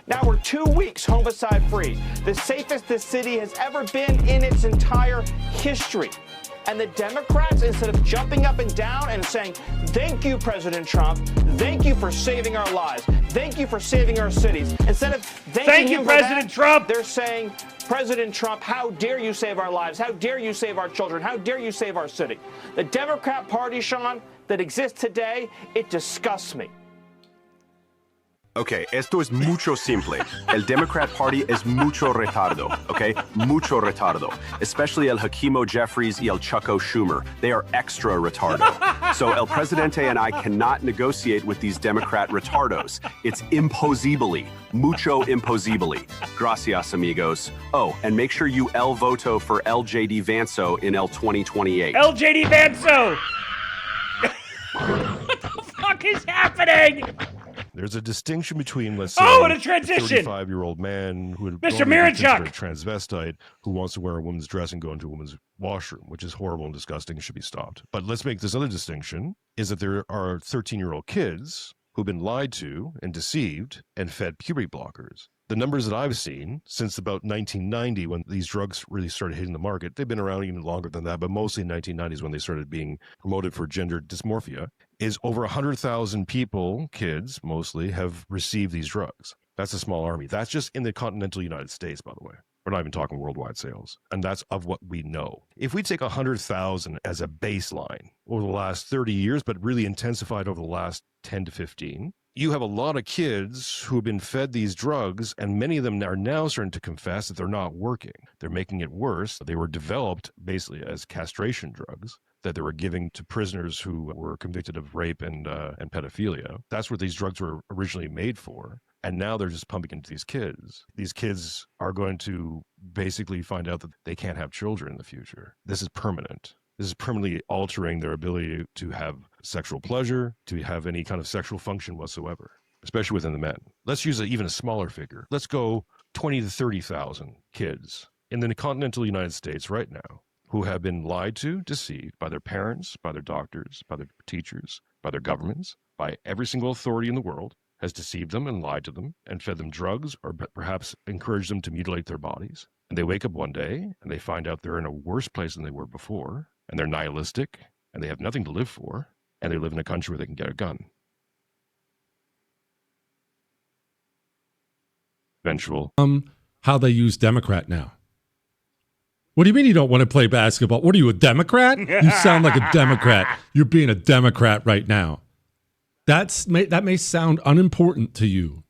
Now we're 2 weeks homicide free, the safest the city has ever been in its entire history. And the Democrats, instead of jumping up and down and saying, thank you, President Trump, thank you for saving our lives, thank you for saving our cities, instead of thanking him for President that, Trump, they're saying, President Trump, how dare you save our lives? How dare you save our children? How dare you save our city? The Democrat Party, Sean, that exists today, it disgusts me. Okay, esto es mucho simple. El Democrat Party es mucho retardo, okay? Mucho retardo. Especially el Hakeem Jeffries y el Chucko Schumer. They are extra retardo. So El Presidente and I cannot negotiate with these Democrat retardos. It's imposibly. Mucho imposibly. Gracias, amigos. Oh, and make sure you El voto for LJD Vanso in El 2028. LJD Vanso! What the fuck is happening? There's a distinction between, let's say, what a transition! A 35-year-old man who would Mr. normally be considered Miranchuk! a transvestite who wants to wear a woman's dress and go into a woman's washroom, which is horrible and disgusting and should be stopped. But let's make this other distinction, is that there are 13-year-old kids who've been lied to and deceived and fed puberty blockers. The numbers that I've seen since about 1990, when these drugs really started hitting the market, they've been around even longer than that, but mostly in 1990s when they started being promoted for gender dysmorphia, is over 100,000 people, kids mostly, have received these drugs. That's a small army. That's just in the continental United States, by the way. We're not even talking worldwide sales. And that's of what we know. If we take 100,000 as a baseline over the last 30 years, but really intensified over the last 10 to 15, you have a lot of kids who have been fed these drugs, and many of them are now starting to confess that they're not working. They're making it worse. They were developed basically as castration drugs that they were giving to prisoners who were convicted of rape and pedophilia. That's what these drugs were originally made for. And now they're just pumping into these kids. These kids are going to basically find out that they can't have children in the future. This is permanent. This is permanently altering their ability to have sexual pleasure, to have any kind of sexual function whatsoever, especially within the men. Let's use even a smaller figure. Let's go 20 to 30,000 kids in the continental United States right now who have been lied to, deceived by their parents, by their doctors, by their teachers, by their governments, by every single authority in the world, has deceived them and lied to them and fed them drugs or perhaps encouraged them to mutilate their bodies. And they wake up one day and they find out they're in a worse place than they were before, and they're nihilistic and they have nothing to live for, and they live in a country where they can get a gun. Eventual. How they use Democrat now. What do you mean you don't want to play basketball? What are you, a Democrat? You sound like a Democrat. You're being a Democrat right now. That may sound unimportant to you.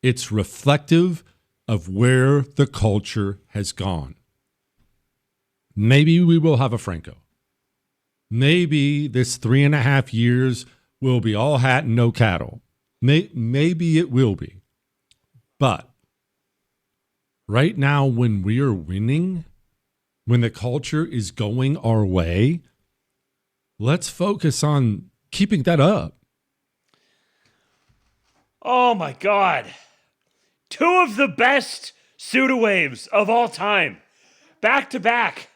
It's reflective of where the culture has gone. Maybe we will have a Franco. Maybe this 3.5 years will be all hat and no cattle. Maybe it will be. But right now, when we are winning, when the culture is going our way, let's focus on keeping that up. Oh my God. 2 of the best SUDAWAVEs of all time. Back to back.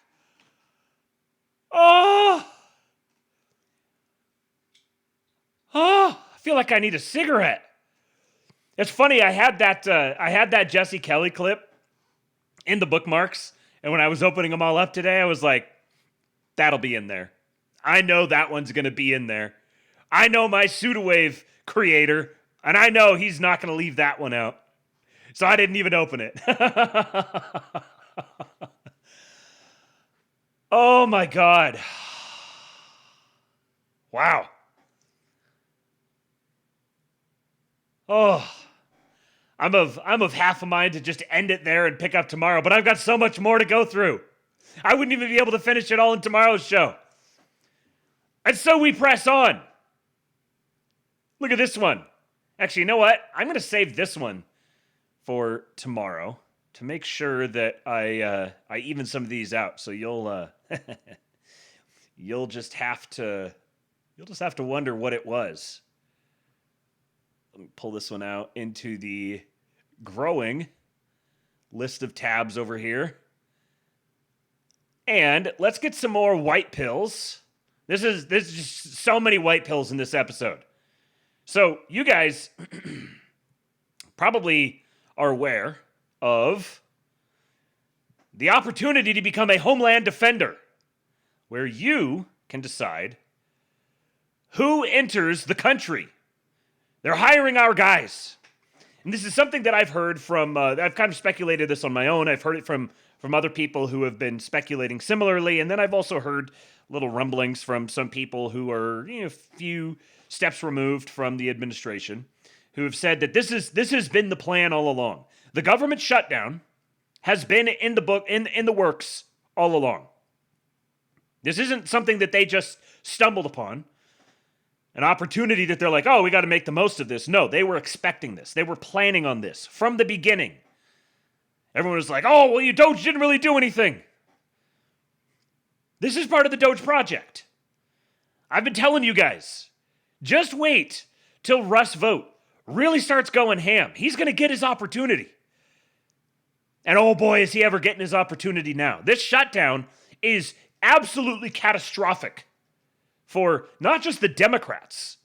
Oh, feel like I need a cigarette. It's funny. I had that Jesse Kelly clip in the bookmarks, and when I was opening them all up today, I was like, that'll be in there. I know that one's going to be in there. I know my SUDAWAVE creator, and I know he's not going to leave that one out. So I didn't even open it. Oh my God. Wow. Oh, I'm of half a mind to just end it there and pick up tomorrow, but I've got so much more to go through. I wouldn't even be able to finish it all in tomorrow's show. And so we press on. Look at this one. Actually, you know what? I'm going to save this one for tomorrow to make sure that I even some of these out. So you'll just have to wonder what it was. Let me pull this one out into the growing list of tabs over here. And let's get some more white pills. There's just so many white pills in this episode. So you guys probably are aware of the opportunity to become a Homeland Defender, where you can decide who enters the country. They're hiring our guys. And this is something that I've heard from, I've kind of speculated this on my own. I've heard it from other people who have been speculating similarly. And then I've also heard little rumblings from some people who are, a few steps removed from the administration, who have said that this has been the plan all along. The government shutdown has been in the works all along. This isn't something that they just stumbled upon, an opportunity that they're like, oh, we got to make the most of this. No, they were expecting this. They were planning on this from the beginning. Everyone was like, oh, well, Doge didn't really do anything. This is part of the Doge project. I've been telling you guys, just wait till Russ Vogt really starts going ham. He's going to get his opportunity. And oh boy, is he ever getting his opportunity now. This shutdown is absolutely catastrophic for not just the Democrats.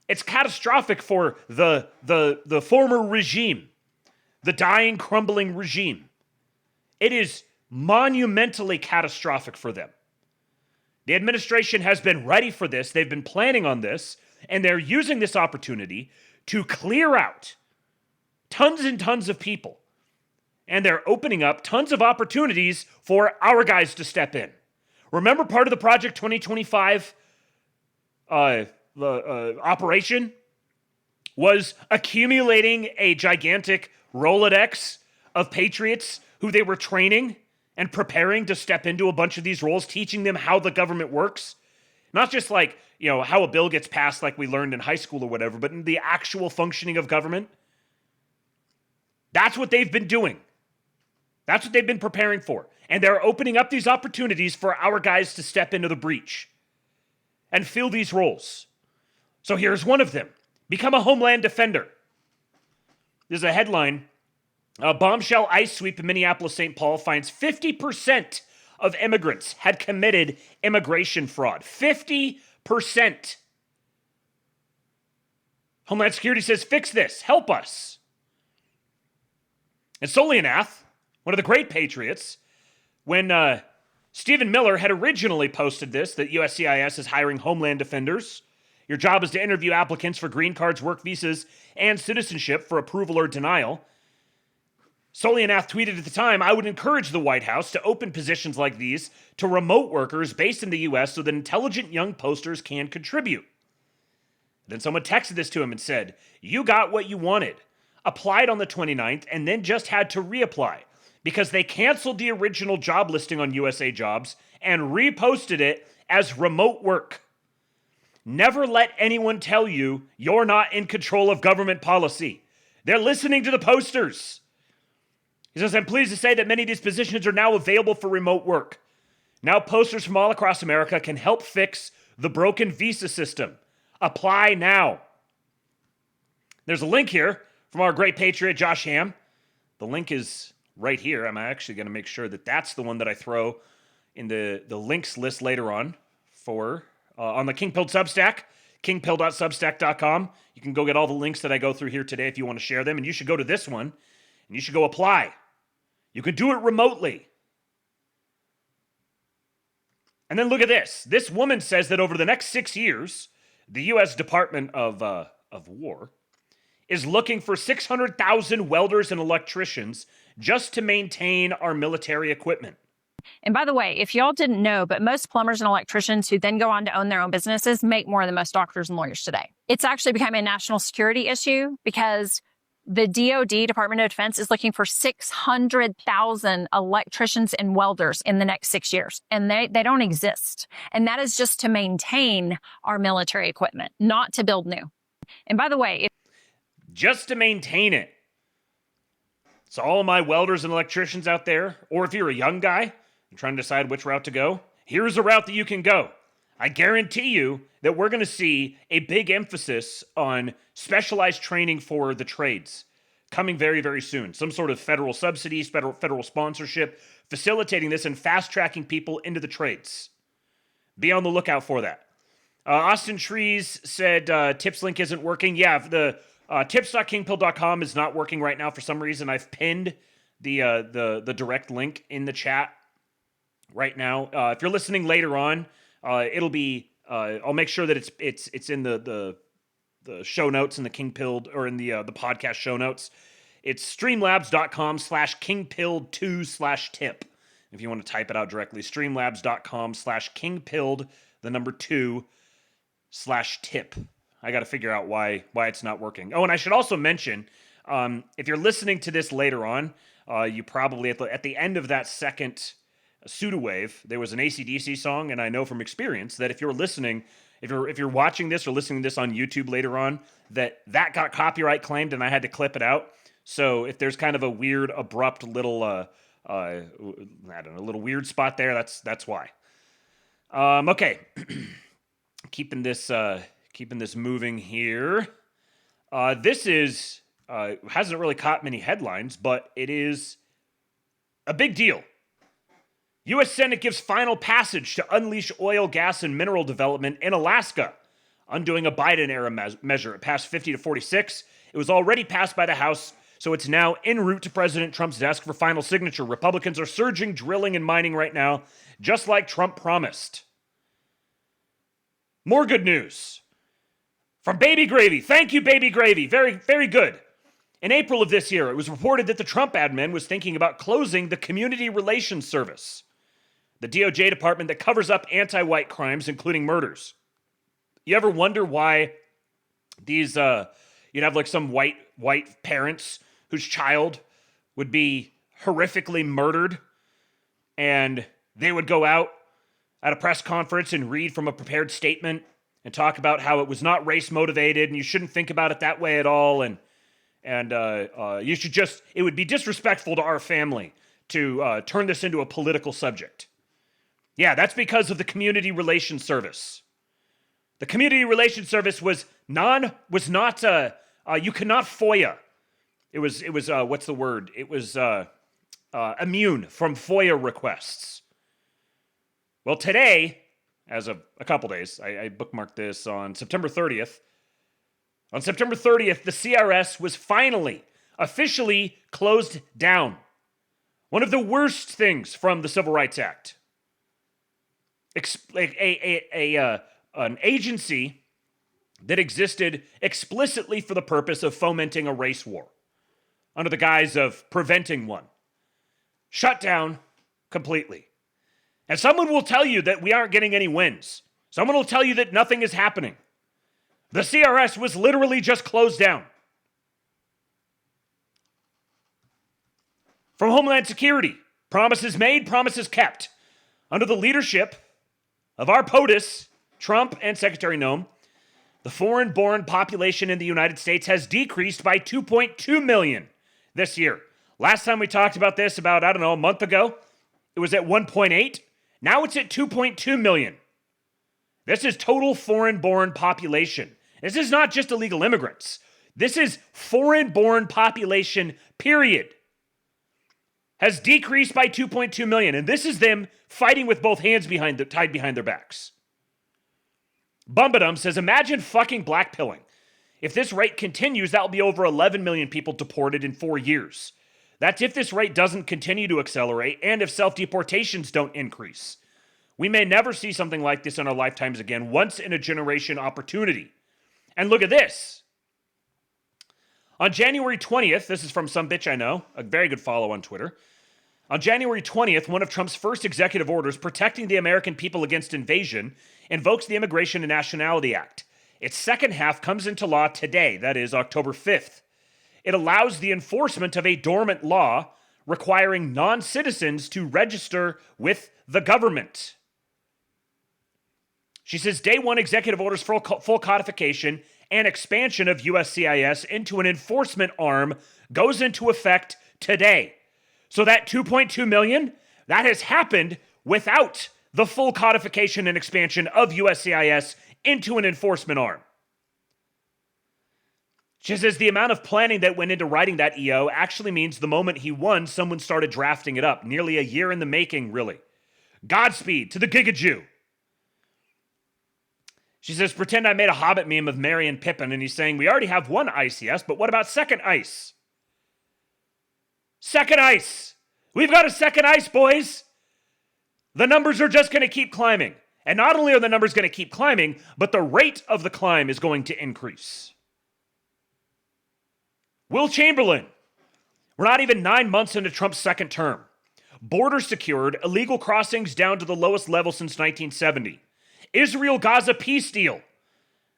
It's catastrophic for the former regime, the dying, crumbling regime. It is monumentally catastrophic for them. The administration has been ready for this. They've been planning on this, and they're using this opportunity to clear out tons and tons of people. And they're opening up tons of opportunities for our guys to step in. Remember part of the Project 2025 operation was accumulating a gigantic Rolodex of patriots who they were training and preparing to step into a bunch of these roles, teaching them how the government works. Not just like, how a bill gets passed like we learned in high school or whatever, but in the actual functioning of government. That's what they've been doing. That's what they've been preparing for. And they're opening up these opportunities for our guys to step into the breach and fill these roles. So here's one of them. Become a Homeland Defender. There's a headline. A bombshell ICE sweep in Minneapolis-St. Paul finds 50% of immigrants had committed immigration fraud. 50%. Homeland Security says, fix this. Help us. And Solianath, one of the great patriots, when Stephen Miller had originally posted this, that USCIS is hiring Homeland Defenders. Your job is to interview applicants for green cards, work visas, and citizenship for approval or denial. Solianath tweeted at the time, I would encourage the White House to open positions like these to remote workers based in the U.S. so that intelligent young posters can contribute. Then someone texted this to him and said, you got what you wanted. Applied on the 29th and then just had to reapply because they canceled the original job listing on USA Jobs and reposted it as remote work. Never let anyone tell you you're not in control of government policy. They're listening to the posters. He says, I'm pleased to say that many of these positions are now available for remote work. Now posters from all across America can help fix the broken visa system. Apply now. There's a link here from our great patriot, Josh Ham. The link is right here. I'm actually going to make sure that that's the one that I throw in the links list later on for on the King Pilled Substack. kingpill.substack.com. You can go get all the links that I go through here today if you want to share them. And you should go to this one and you should go apply. You could do it remotely. And then look at this. This woman says that over the next 6 years, the U.S. Department of War is looking for 600,000 welders and electricians just to maintain our military equipment. And by the way, if y'all didn't know, but most plumbers and electricians who then go on to own their own businesses make more than most doctors and lawyers today. It's actually becoming a national security issue because the DoD, Department of Defense, is looking for 600,000 electricians and welders in the next 6 years. And they don't exist. And that is just to maintain our military equipment, not to build new. And by the way, just to maintain it. So all of my welders and electricians out there, or if you're a young guy and trying to decide which route to go, here's a route that you can go. I guarantee you that we're going to see a big emphasis on specialized training for the trades coming very, very soon. Some sort of federal subsidies, federal sponsorship, facilitating this and fast-tracking people into the trades. Be on the lookout for that. Austin Trees said tips link isn't working. Yeah, the tips.kingpill.com is not working right now for some reason. I've pinned the direct link in the chat right now. If you're listening later on, it'll be. I'll make sure that it's in the show notes in the Kingpilled or in the podcast show notes. It's streamlabs.com/kingpilled2/tip. If you want to type it out directly, streamlabs.com/kingpilled 2/tip. I got to figure out why it's not working. Oh, and I should also mention, if you're listening to this later on, you probably at the end of that second SUDAWAVE, there was an AC/DC song, and I know from experience that if you're listening, if you're watching this or listening to this on YouTube later on, that got copyright claimed, and I had to clip it out. So if there's kind of a weird, abrupt little, I don't know, little weird spot there, that's why. Okay, keeping this moving here. This is hasn't really caught many headlines, but it is a big deal. U.S. Senate gives final passage to unleash oil, gas, and mineral development in Alaska, undoing a Biden-era measure. It passed 50-46. It was already passed by the House, so it's now en route to President Trump's desk for final signature. Republicans are surging drilling and mining right now, just like Trump promised. More good news from Baby Gravy. Thank you, Baby Gravy. Very, very good. In April of this year, it was reported that the Trump admin was thinking about closing the Community Relations Service, the DOJ department that covers up anti-white crimes, including murders. You ever wonder why these, you'd have like some white parents whose child would be horrifically murdered, and they would go out at a press conference and read from a prepared statement and talk about how it was not race motivated and you shouldn't think about it that way at all, and you should just, it would be disrespectful to our family to turn this into a political subject. Yeah, that's because of the Community Relations Service. The Community Relations Service was not, you cannot FOIA. It was what's the word? It was immune from FOIA requests. Well, today, as of a couple days, I bookmarked this on September 30th. On September 30th, the CRS was finally, officially closed down. One of the worst things from the Civil Rights Act. An agency that existed explicitly for the purpose of fomenting a race war under the guise of preventing one. Shut down completely. And someone will tell you that we aren't getting any wins. Someone will tell you that nothing is happening. The CRS was literally just closed down. From Homeland Security, promises made, promises kept. Under the leadership of our POTUS, Trump and Secretary Noem, the foreign-born population in the United States has decreased by 2.2 million this year. Last time we talked about this about, a month ago, it was at 1.8. Now it's at 2.2 million. This is total foreign-born population. This is not just illegal immigrants. This is foreign-born population, period. Has decreased by 2.2 million. And this is them fighting with both hands tied behind their backs. Bumbadum says, imagine fucking blackpilling. If this rate continues, that will be over 11 million people deported in 4 years. That's if this rate doesn't continue to accelerate and if self-deportations don't increase. We may never see something like this in our lifetimes again, once in a generation opportunity. And look at this. On January 20th, this is from some bitch I know, a very good follow on Twitter. On January 20th, one of Trump's first executive orders protecting the American people against invasion invokes the Immigration and Nationality Act. Its second half comes into law today, that is October 5th. It allows the enforcement of a dormant law requiring non-citizens to register with the government. She says day one executive orders full codification and expansion of USCIS into an enforcement arm goes into effect today. So that 2.2 million, that has happened without the full codification and expansion of USCIS into an enforcement arm. She says the amount of planning that went into writing that EO actually means the moment he won, someone started drafting it up. Nearly a year in the making, really. Godspeed to the Giga Jew. She says, pretend I made a Hobbit meme of Merry and Pippin, and he's saying, we already have one ICS, but what about second ice? Second ice. We've got a second ice, boys. The numbers are just going to keep climbing. And not only are the numbers going to keep climbing, but the rate of the climb is going to increase. Will Chamberlain. We're not even 9 months into Trump's second term. Border secured, illegal crossings down to the lowest level since 1970. Israel-Gaza peace deal.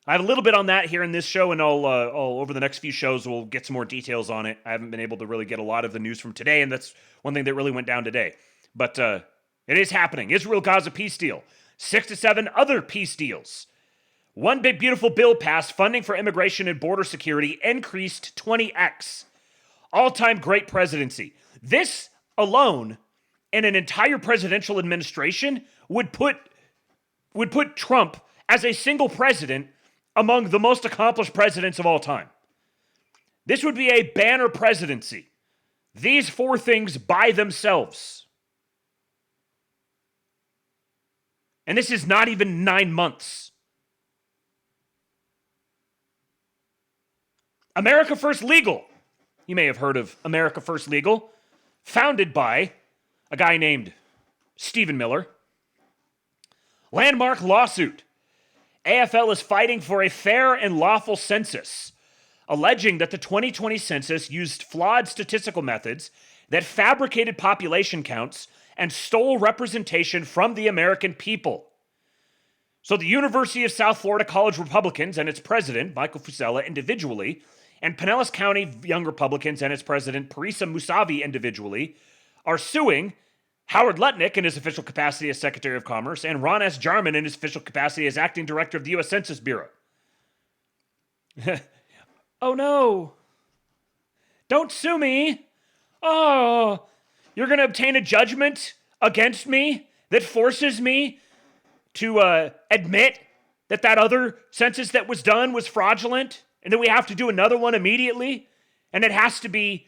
I have a little bit on that here in this show, and I'll over the next few shows, we'll get some more details on it. I haven't been able to really get a lot of the news from today, and that's one thing that really went down today. But it is happening. Israel-Gaza peace deal. 6 to 7 other peace deals. One big beautiful bill passed, funding for immigration and border security increased 20x. All-time great presidency. This alone, in an entire presidential administration, would put Trump as a single president among the most accomplished presidents of all time. This would be a banner presidency. These 4 things by themselves. And this is not even 9 months. America First Legal. You may have heard of America First Legal, founded by a guy named Stephen Miller. Landmark lawsuit. AFL is fighting for a fair and lawful census, alleging that the 2020 census used flawed statistical methods that fabricated population counts and stole representation from the American people. So the University of South Florida College Republicans and its president, Michael Fusella, individually, and Pinellas County Young Republicans and its president, Parisa Musavi, individually, are suing Howard Lutnick in his official capacity as Secretary of Commerce and Ron S. Jarman in his official capacity as Acting Director of the U.S. Census Bureau. Oh no. Don't sue me. Oh, you're going to obtain a judgment against me that forces me to admit that other census that was done was fraudulent and that we have to do another one immediately, and it has to be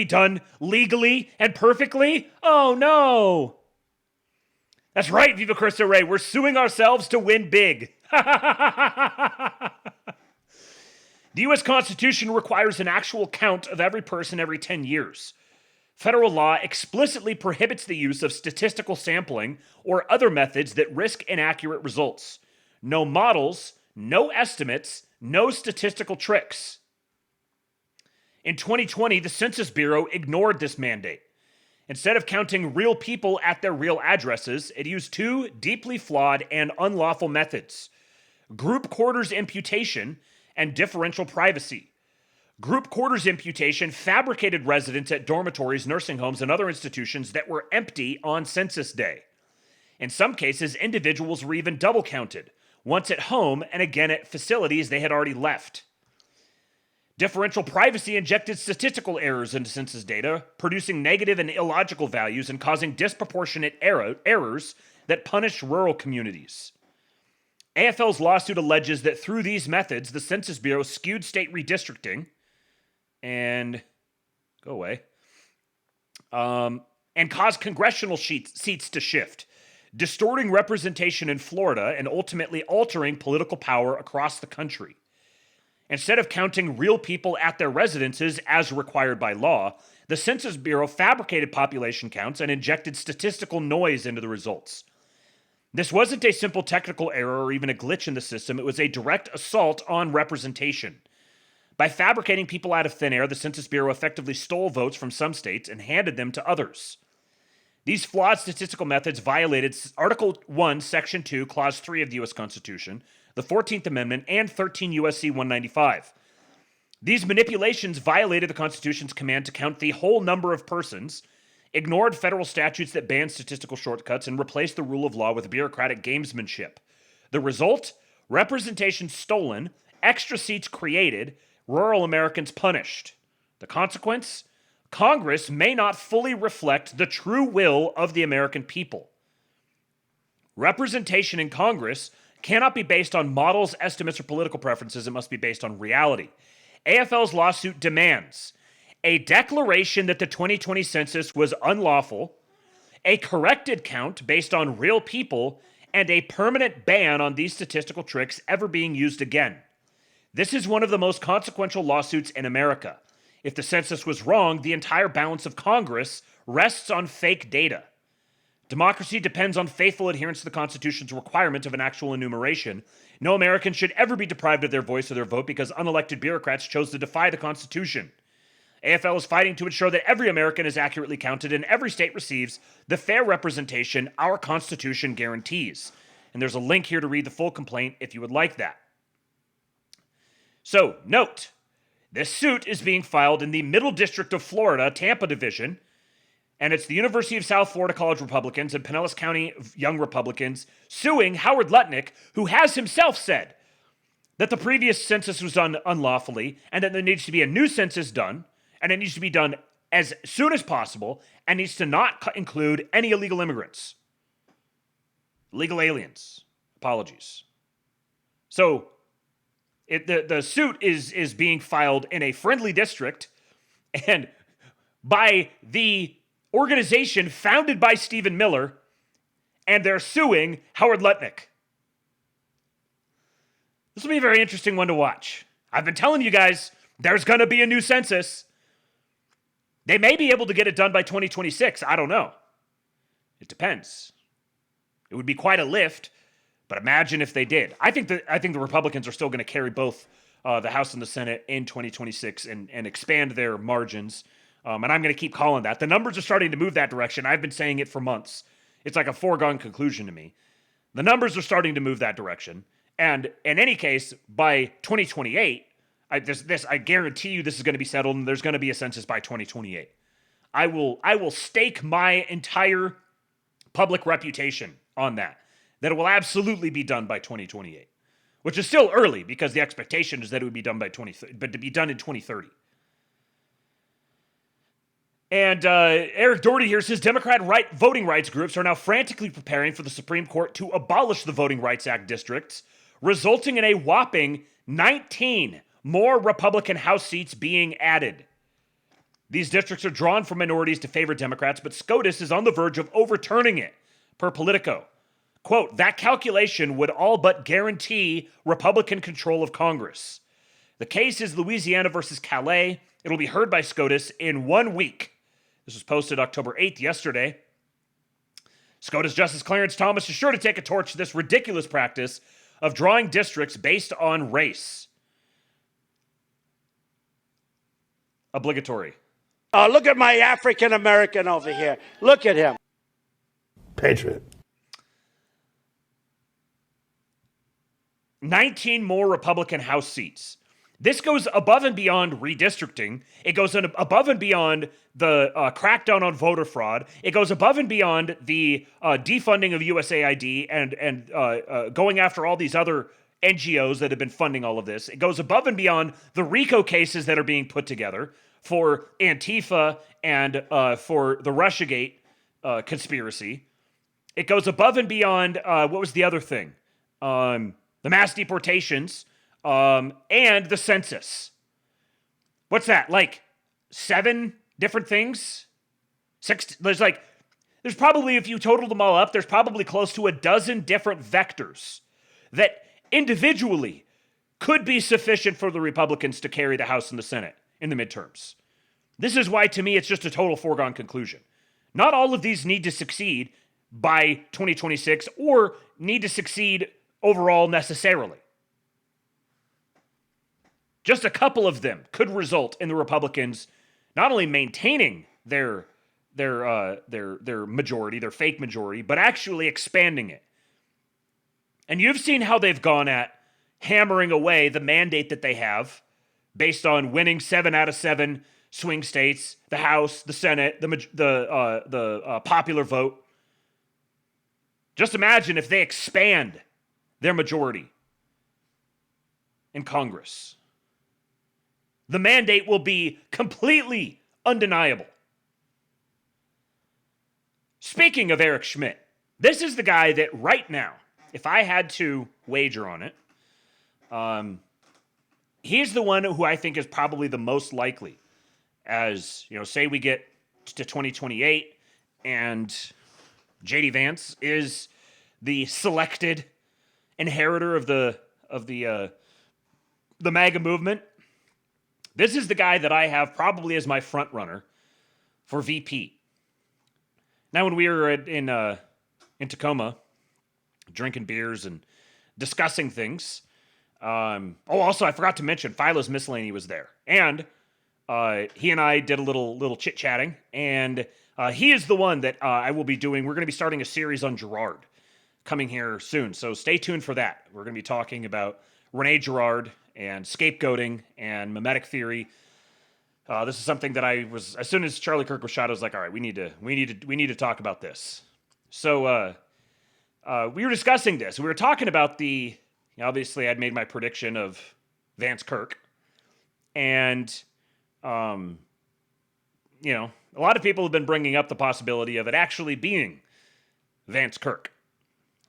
done legally and perfectly. Oh no. That's right, Viva Cristo Rey. We're suing ourselves to win big. The U.S. Constitution requires an actual count of every person every 10 years. Federal law explicitly prohibits the use of statistical sampling or other methods that risk inaccurate results. No models, no estimates, no statistical tricks. In 2020, the Census Bureau ignored this mandate. Instead of counting real people at their real addresses, it used 2 deeply flawed and unlawful methods: group quarters imputation and differential privacy. Group quarters imputation fabricated residents at dormitories, nursing homes, and other institutions that were empty on census day. In some cases, individuals were even double counted, once at home and again at facilities they had already left. Differential privacy injected statistical errors into census data, producing negative and illogical values and causing disproportionate errors that punished rural communities. AFL's lawsuit alleges that through these methods, the Census Bureau skewed state redistricting and caused congressional seats to shift, distorting representation in Florida and ultimately altering political power across the country. Instead of counting real people at their residences as required by law, the Census Bureau fabricated population counts and injected statistical noise into the results. This wasn't a simple technical error or even a glitch in the system, it was a direct assault on representation. By fabricating people out of thin air, the Census Bureau effectively stole votes from some states and handed them to others. These flawed statistical methods violated Article 1, Section 2, Clause 3 of the U.S. Constitution, the 14th Amendment, and 13 U.S.C. 195. These manipulations violated the Constitution's command to count the whole number of persons, ignored federal statutes that banned statistical shortcuts, and replaced the rule of law with bureaucratic gamesmanship. The result? Representation stolen, extra seats created, rural Americans punished. The consequence? Congress may not fully reflect the true will of the American people. Representation in Congress cannot be based on models, estimates, or political preferences. It must be based on reality. AFL's lawsuit demands a declaration that the 2020 census was unlawful, a corrected count based on real people, and a permanent ban on these statistical tricks ever being used again. This is one of the most consequential lawsuits in America. If the census was wrong, the entire balance of Congress rests on fake data. Democracy depends on faithful adherence to the Constitution's requirement of an actual enumeration. No American should ever be deprived of their voice or their vote because unelected bureaucrats chose to defy the Constitution. AFL is fighting to ensure that every American is accurately counted and every state receives the fair representation our Constitution guarantees. And there's a link here to read the full complaint if you would like that. So, note, this suit is being filed in the Middle District of Florida, Tampa Division, and it's the University of South Florida College Republicans and Pinellas County Young Republicans suing Howard Lutnick, who has himself said that the previous census was done unlawfully and that there needs to be a new census done, and it needs to be done as soon as possible and needs to not include any illegal immigrants. Illegal aliens. Apologies. So, the suit is being filed in a friendly district and by the organization founded by Stephen Miller, and they're suing Howard Lutnick. This will be a very interesting one to watch. I've been telling you guys, there's going to be a new census. They may be able to get it done by 2026. I don't know. It depends. It would be quite a lift. But imagine if they did. I think the Republicans are still going to carry both the House and the Senate in 2026 and expand their margins. And I'm going to keep calling that. The numbers are starting to move that direction. I've been saying it for months. It's like a foregone conclusion to me. The numbers are starting to move that direction. And in any case, by 2028, I guarantee you this is going to be settled and there's going to be a census by 2028. I will stake my entire public reputation on that it will absolutely be done by 2028, which is still early because the expectation is that it would be done by 2030, but to be done in 2030. And Eric Doherty here says Democrat voting rights groups are now frantically preparing for the Supreme Court to abolish the Voting Rights Act districts, resulting in a whopping 19 more Republican House seats being added. These districts are drawn from minorities to favor Democrats, but SCOTUS is on the verge of overturning it, per Politico. Quote, that calculation would all but guarantee Republican control of Congress. The case is Louisiana versus Calais. It'll be heard by SCOTUS in 1 week. This was posted October 8th, yesterday. SCOTUS Justice Clarence Thomas is sure to take a torch to this ridiculous practice of drawing districts based on race. Obligatory. Look at my African American over here. Look at him. Patriot. 19 more Republican House seats. This goes above and beyond redistricting. It goes above and beyond the crackdown on voter fraud. It goes above and beyond the defunding of USAID and going after all these other NGOs that have been funding all of this. It goes above and beyond the RICO cases that are being put together for Antifa and for the Russiagate conspiracy. It goes above and beyond, what was the other thing? The mass deportations, and the census. What's that? Like 7 different things? 6? There's like there's probably, if you total them all up, there's probably close to a dozen different vectors that individually could be sufficient for the Republicans to carry the House and the Senate in the midterms. This is why, to me, it's just a total foregone conclusion. Not all of these need to succeed by 2026 or need to succeed overall necessarily. Just a couple of them could result in the Republicans not only maintaining their majority, their fake majority, but actually expanding it. And you've seen how they've gone at hammering away the mandate that they have based on winning 7 out of 7 swing states, the House, the Senate, the popular vote. Just imagine if they expand their majority in Congress. The mandate will be completely undeniable. Speaking of Eric Schmidt, this is the guy that right now, if I had to wager on it, he's the one who I think is probably the most likely. As, you know, say we get to 2028 and J.D. Vance is the selected inheritor of the MAGA movement. This is the guy that I have probably as my front runner for VP. Now, when we were in Tacoma, drinking beers and discussing things. Also, I forgot to mention, Philo's Miscellany was there, and he and I did a little chit chatting, and he is the one that I will be doing. We're going to be starting a series on Girard coming here soon, so stay tuned for that. We're going to be talking about Rene Girard and scapegoating and mimetic theory. This is something that I was, as soon as Charlie Kirk was shot, I was like, all right, we need to talk about this. So we were discussing this. We were talking about obviously I'd made my prediction of Vance Kirk, and a lot of people have been bringing up the possibility of it actually being Vance Kirk.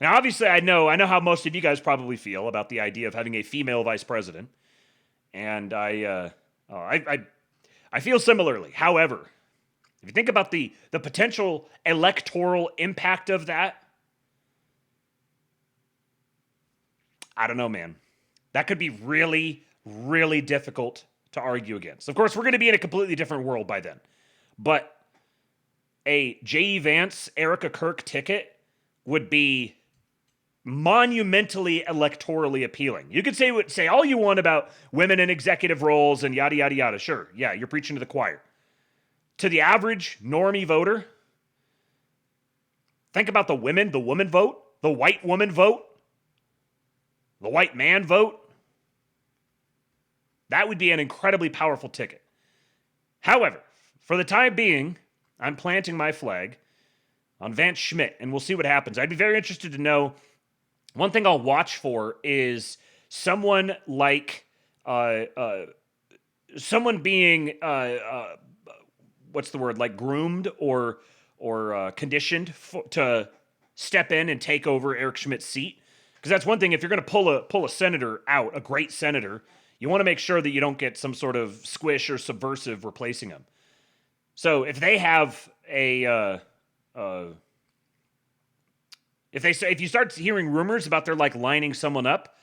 Now, obviously, I know how most of you guys probably feel about the idea of having a female vice president, and I feel similarly. However, if you think about the potential electoral impact of that, I don't know, man. That could be really, really difficult to argue against. Of course, we're going to be in a completely different world by then. But a J.E. Vance, Erica Kirk ticket would be monumentally electorally appealing. You could say all you want about women in executive roles and yada, yada, yada. Sure, yeah, you're preaching to the choir. To the average normie voter, think about the woman vote, the white woman vote, the white man vote. That would be an incredibly powerful ticket. However, for the time being, I'm planting my flag on Vance Schmidt, and we'll see what happens. I'd be very interested to know. One thing I'll watch for is someone like someone being like groomed or conditioned to step in and take over Eric Schmidt's seat. Because that's one thing. If you're going to pull a senator out, a great senator, you want to make sure that you don't get some sort of squish or subversive replacing him. So if they have if you start hearing rumors about they're like lining someone up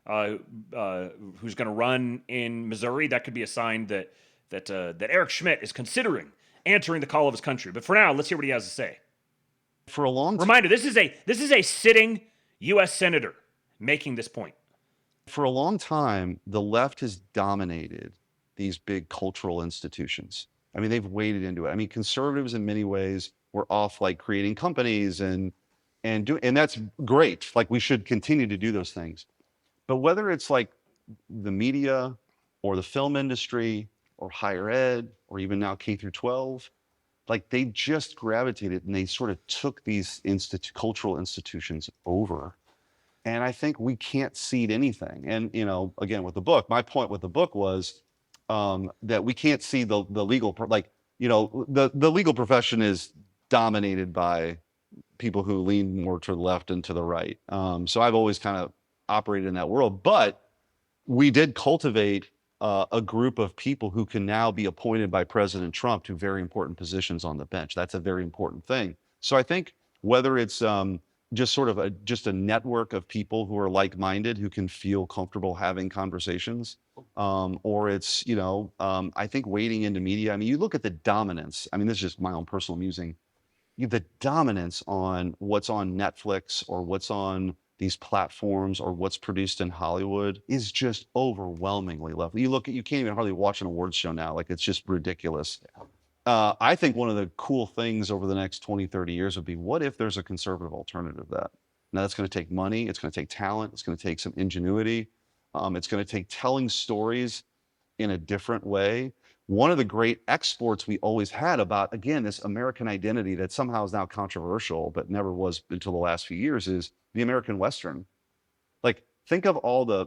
who's going to run in Missouri, that could be a sign that Eric Schmidt is considering answering the call of his country. But for now, let's hear what he has to say. For a long time, reminder: this is a sitting U.S. senator making this point. For a long time, the left has dominated these big cultural institutions. I mean, they've waded into it. I mean, conservatives in many ways were off like creating companies and that's great. Like, we should continue to do those things. But whether it's like the media or the film industry or higher ed or even now K through 12, like, they just gravitated and they sort of took these cultural institutions over. And I think we can't cede anything. And, again, with the book, my point with the book was that we can't see the legal, the legal profession is dominated by people who lean more to the left and to the right. So I've always kind of operated in that world. But we did cultivate a group of people who can now be appointed by President Trump to very important positions on the bench. That's a very important thing. So I think whether it's just sort of just a network of people who are like-minded, who can feel comfortable having conversations, or it's, I think wading into media. I mean, you look at the dominance. I mean, this is just my own personal musing. The dominance on what's on Netflix or what's on these platforms or what's produced in Hollywood is just overwhelmingly left. You can't even hardly watch an awards show now. Like, it's just ridiculous. I think one of the cool things over the next 20, 30 years would be, what if there's a conservative alternative to that? Now, that's going to take money. It's going to take talent. It's going to take some ingenuity. It's going to take telling stories in a different way. One of the great exports we always had about, again, this American identity that somehow is now controversial, but never was until the last few years, is the American Western. Like, think of all the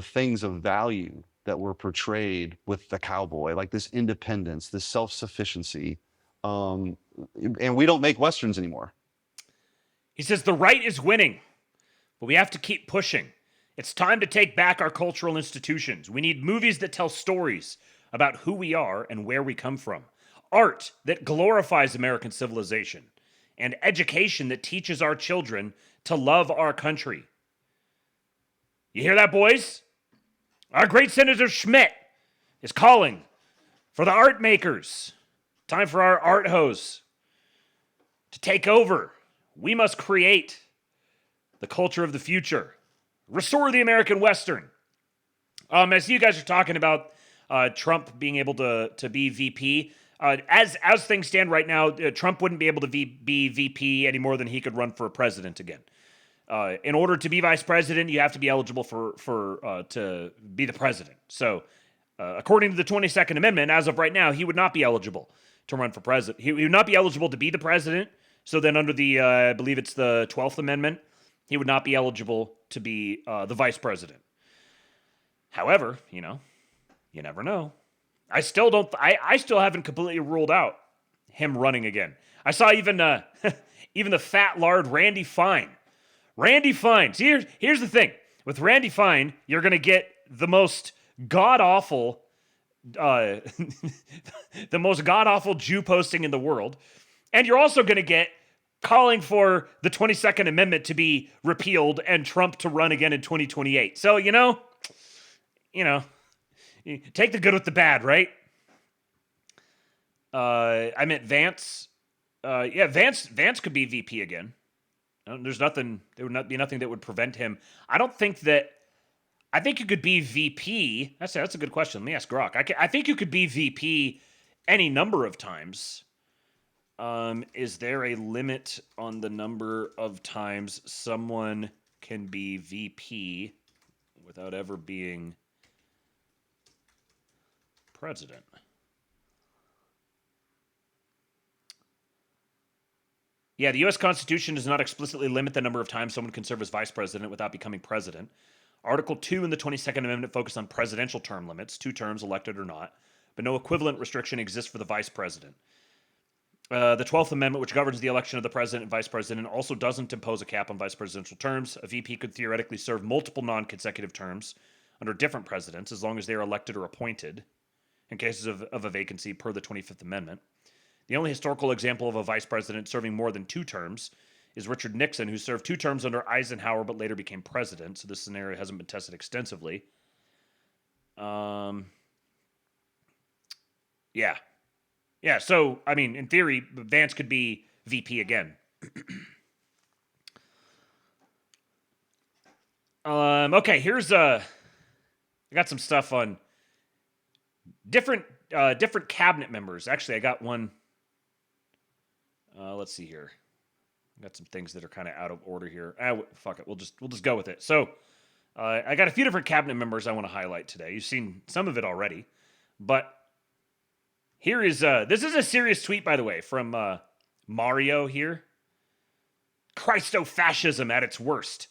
things of value that were portrayed with the cowboy, like this independence, this self-sufficiency, and we don't make Westerns anymore. He says the right is winning, but we have to keep pushing. It's time to take back our cultural institutions. We need movies that tell stories about who we are and where we come from. Art that glorifies American civilization. And education that teaches our children to love our country. You hear that, boys? Our great Senator Schmidt is calling for the art makers. Time for our art hose to take over. We must create the culture of the future. Restore the American Western. As you guys are talking about Trump being able to be VP, as things stand right now, Trump wouldn't be able to be VP any more than he could run for president again. In order to be vice president, you have to be eligible to be the president. So, according to the 22nd Amendment, as of right now, he would not be eligible to run for president. He would not be eligible to be the president. So then under the, I believe it's the 12th Amendment, he would not be eligible to be the vice president. However, you never know. I still haven't completely ruled out him running again. I saw even the fat lard Randy Fine. Randy Fine. See, here's the thing. With Randy Fine, you're going to get the most god-awful Jew posting in the world. And you're also going to get calling for the 22nd Amendment to be repealed and Trump to run again in 2028. So, take the good with the bad, right? I meant Vance. Vance could be VP again. There would not be nothing that would prevent him. I think you could be VP. That's a good question. Let me ask Grok. I think you could be VP any number of times. Is there a limit on the number of times someone can be VP without ever being president? Yeah, the U.S. Constitution does not explicitly limit the number of times someone can serve as vice president without becoming president. Article 2 in the 22nd Amendment focused on presidential term limits, 2 terms, elected or not, but no equivalent restriction exists for the vice president. The 12th Amendment, which governs the election of the president and vice president, also doesn't impose a cap on vice presidential terms. A VP could theoretically serve multiple non-consecutive terms under different presidents as long as they are elected or appointed in cases of a vacancy per the 25th Amendment. The only historical example of a vice president serving more than 2 terms is Richard Nixon, who served 2 terms under Eisenhower but later became president, so this scenario hasn't been tested extensively. Yeah, so, I mean, in theory, Vance could be VP again. Okay, here's, I got some stuff on different cabinet members. Actually, I got one. Let's see here. I got some things that are kind of out of order here. Fuck it, we'll just go with it. So, I got a few different cabinet members I want to highlight today. You've seen some of it already, but here is, this is a serious tweet, by the way, from Mario here. Christo-fascism at its worst.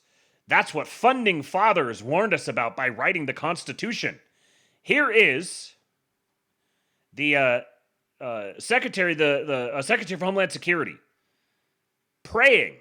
That's what founding fathers warned us about by writing the Constitution. Here is the Secretary of Homeland Security praying.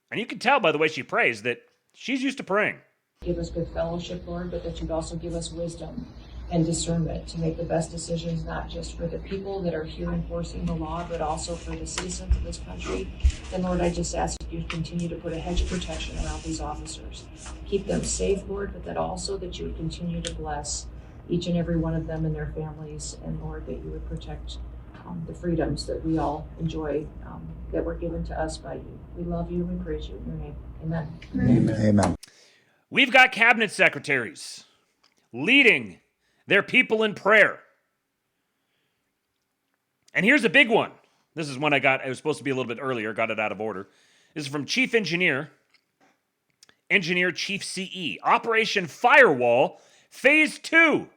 And you can tell by the way she prays that she's used to praying. Give us good fellowship, Lord, but that you'd also give us wisdom. and discernment to make the best decisions, not just for the people that are here enforcing the law, but also for the citizens of this country. And Lord, I just ask you to continue to put a hedge of protection around these officers. Keep them safe, Lord, but that also that you would continue to bless each and every one of them and their families. And Lord, that you would protect the freedoms that we all enjoy, that were given to us by you. We love you and we praise you in your name. Amen. Amen. We've got cabinet secretaries leading their people in prayer. And here's a big one. This is one it was supposed to be a little bit earlier, got it out of order. This is from Chief Engineer Chief CE, Operation Firewall, Phase 2.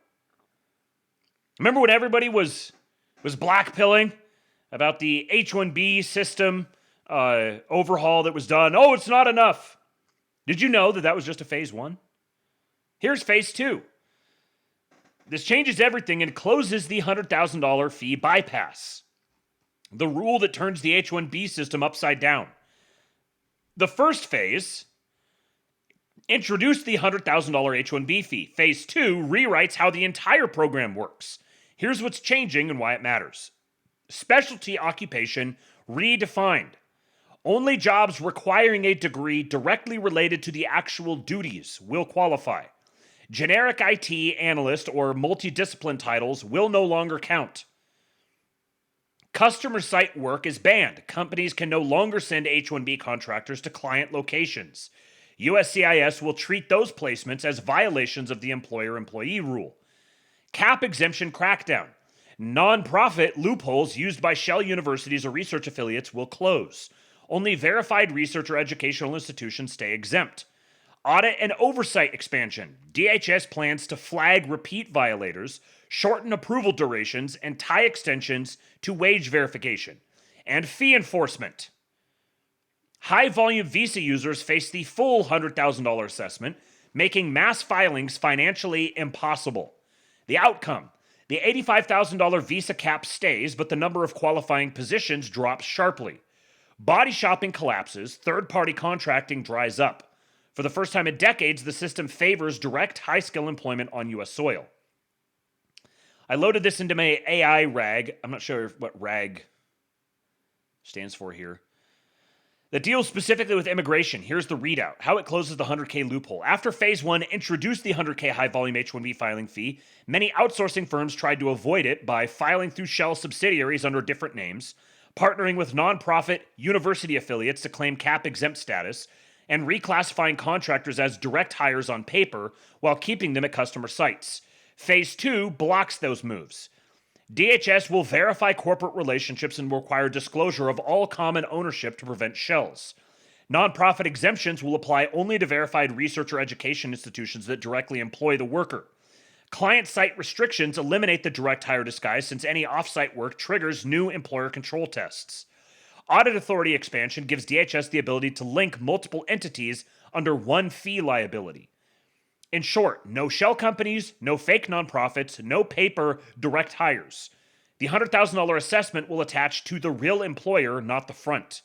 Remember when everybody was blackpilling about the H-1B system overhaul that was done? Oh, it's not enough. Did you know that was just a Phase 1? Here's Phase 2. This changes everything and closes the $100,000 fee bypass, the rule that turns the H-1B system upside down. The first phase introduced the $100,000 H-1B fee. Phase 2 rewrites how the entire program works. Here's what's changing and why it matters. Specialty occupation redefined. Only jobs requiring a degree directly related to the actual duties will qualify. Generic IT analyst or multidiscipline titles will no longer count. Customer site work is banned. Companies can no longer send H-1B contractors to client locations. USCIS will treat those placements as violations of the employer-employee rule. Cap exemption crackdown. Non-profit loopholes used by shell universities or research affiliates will close. Only verified research or educational institutions stay exempt. Audit and oversight expansion. DHS plans to flag repeat violators, shorten approval durations, and tie extensions to wage verification. And fee enforcement. High-volume visa users face the full $100,000 assessment, making mass filings financially impossible. The outcome: the $85,000 visa cap stays, but the number of qualifying positions drops sharply. Body shopping collapses, third-party contracting dries up. For the first time in decades, the system favors direct high-skill employment on U.S. soil. I loaded this into my AI RAG. I'm not sure what RAG stands for here. That deals specifically with immigration. Here's the readout. How it closes the 100K loophole. After Phase 1 introduced the 100K high-volume H-1B filing fee, many outsourcing firms tried to avoid it by filing through shell subsidiaries under different names, partnering with nonprofit university affiliates to claim cap-exempt status, and reclassifying contractors as direct hires on paper while keeping them at customer sites. Phase 2 blocks those moves. DHS will verify corporate relationships and require disclosure of all common ownership to prevent shells. Nonprofit exemptions will apply only to verified research or education institutions that directly employ the worker. Client-site restrictions eliminate the direct hire disguise since any off-site work triggers new employer control tests. Audit authority expansion gives DHS the ability to link multiple entities under one fee liability. In short, no shell companies, no fake nonprofits, no paper direct hires. The $100,000 assessment will attach to the real employer, not the front.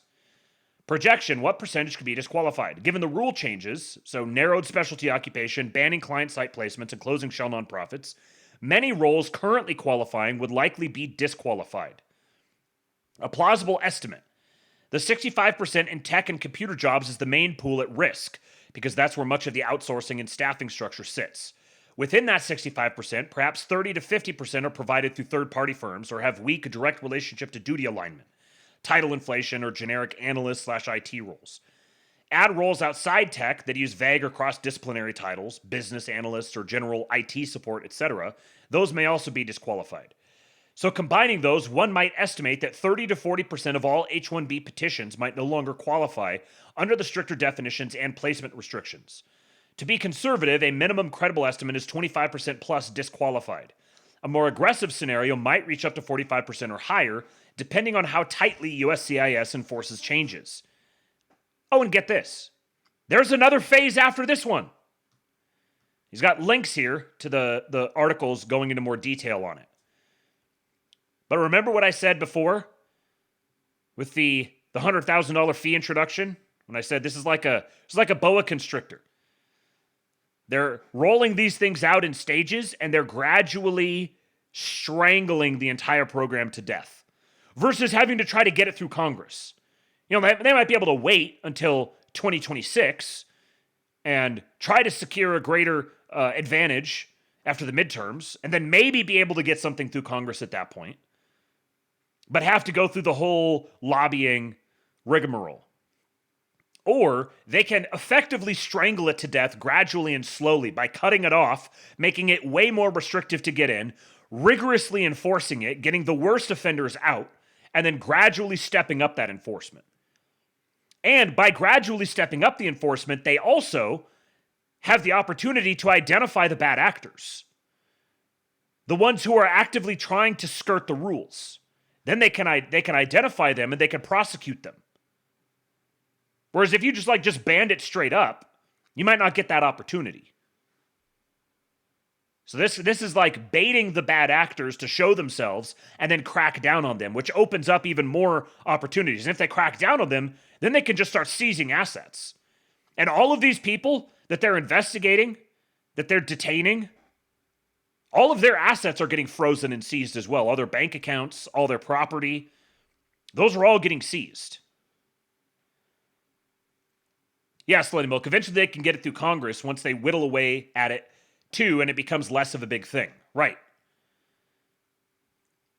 Projection: what percentage could be disqualified? Given the rule changes, so narrowed specialty occupation, banning client-site placements, and closing shell nonprofits, many roles currently qualifying would likely be disqualified. A plausible estimate: the 65% in tech and computer jobs is the main pool at risk, because that's where much of the outsourcing and staffing structure sits. Within that 65%, perhaps 30 to 50% are provided through third-party firms or have weak direct relationship to duty alignment, title inflation, or generic analyst/IT roles. Add roles outside tech that use vague or cross-disciplinary titles, business analysts or general IT support, etc. Those may also be disqualified. So combining those, one might estimate that 30 to 40% of all H-1B petitions might no longer qualify under the stricter definitions and placement restrictions. To be conservative, a minimum credible estimate is 25% plus disqualified. A more aggressive scenario might reach up to 45% or higher, depending on how tightly USCIS enforces changes. Oh, and get this. There's another phase after this one. He's got links here to the articles going into more detail on it. But remember what I said before with the $100,000 fee introduction? When I said this is like a boa constrictor. They're rolling these things out in stages, and they're gradually strangling the entire program to death versus having to try to get it through Congress. You know, they might be able to wait until 2026 and try to secure a greater advantage after the midterms, and then maybe be able to get something through Congress at that point, but have to go through the whole lobbying rigmarole. Or they can effectively strangle it to death gradually and slowly by cutting it off, making it way more restrictive to get in, rigorously enforcing it, getting the worst offenders out, and then gradually stepping up that enforcement. And by gradually stepping up the enforcement, they also have the opportunity to identify the bad actors, the ones who are actively trying to skirt the rules. Then they can identify them and they can prosecute them. Whereas if you just banned it straight up, you might not get that opportunity. So this is like baiting the bad actors to show themselves and then crack down on them, which opens up even more opportunities. And if they crack down on them, then they can just start seizing assets. And all of these people that they're investigating, that they're detaining, all of their assets are getting frozen and seized as well. All their bank accounts, all their property, those are all getting seized. Yes, Bloody Milk. Eventually they can get it through Congress once they whittle away at it too, and it becomes less of a big thing. Right.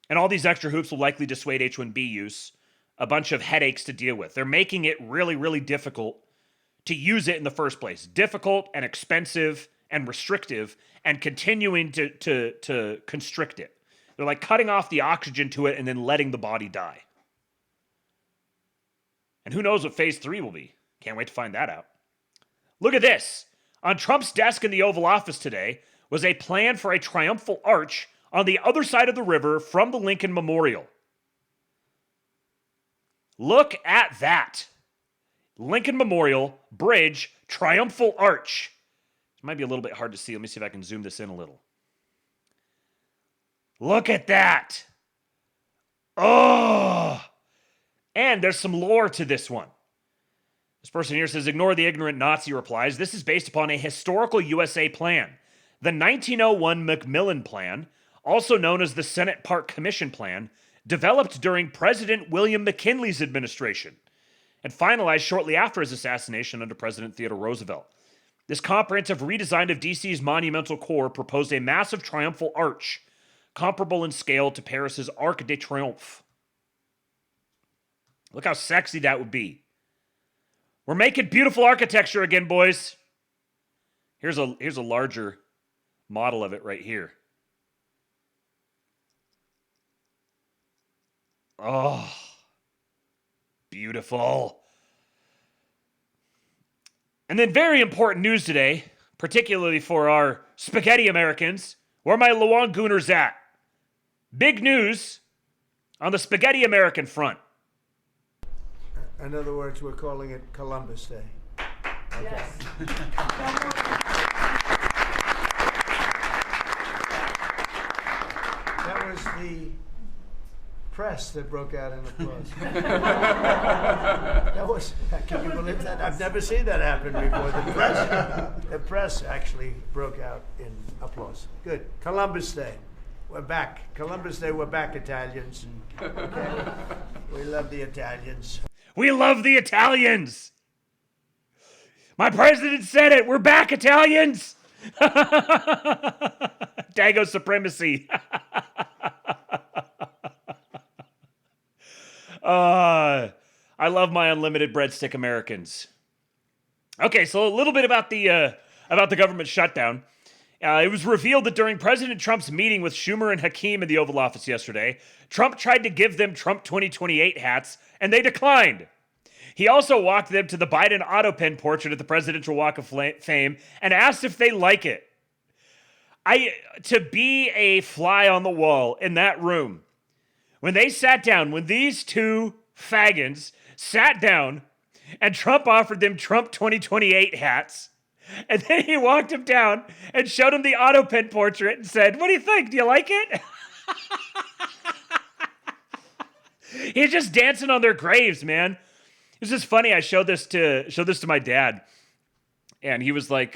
And all these extra hoops will likely dissuade H-1B use, a bunch of headaches to deal with. They're making it really, really difficult to use it in the first place. Difficult and expensive and restrictive, and continuing to constrict it. They're like cutting off the oxygen to it and then letting the body die. And who knows what phase 3 will be. Can't wait to find that out. Look at this. On Trump's desk in the Oval Office today was a plan for a triumphal arch on the other side of the river from the Lincoln Memorial. Look at that. Lincoln Memorial Bridge triumphal arch. It might be a little bit hard to see. Let me see if I can zoom this in a little. Look at that. Oh. And there's some lore to this one. This person here says, ignore the ignorant Nazi replies. This is based upon a historical USA plan. The 1901 Macmillan Plan, also known as the Senate Park Commission Plan, developed during President William McKinley's administration and finalized shortly after his assassination under President Theodore Roosevelt. This comprehensive redesign of DC's monumental core proposed a massive triumphal arch, comparable in scale to Paris's Arc de Triomphe. Look how sexy that would be. We're making beautiful architecture again, boys. Here's a larger model of it right here. Oh, beautiful. And then very important news today, particularly for our spaghetti Americans. Where my Luan Gooners at? Big news on the spaghetti American front. In other words, we're calling it Columbus Day. Okay. Yes. That was the press that broke out in applause. That was, can you believe that? I've never seen that happen before. The press actually broke out in applause. Good. Columbus Day. We're back. Columbus Day, we're back, Italians. And, okay? We love the Italians. We love the Italians. My president said it. We're back, Italians. Dago supremacy. I love my unlimited breadstick Americans. Okay, so a little bit about the government shutdown. It was revealed that during President Trump's meeting with Schumer and Hakeem in the Oval Office yesterday, Trump tried to give them Trump 2028 hats, and they declined. He also walked them to the Biden auto pen portrait at the Presidential Walk of Fame and asked if they like it. To be a fly on the wall in that room, when they sat down, when these two faggots sat down and Trump offered them Trump 2028 hats, and then he walked him down and showed him the auto pen portrait and said, "What do you think? Do you like it?" He's just dancing on their graves, man. It's just funny. I showed this to my dad, and he was like,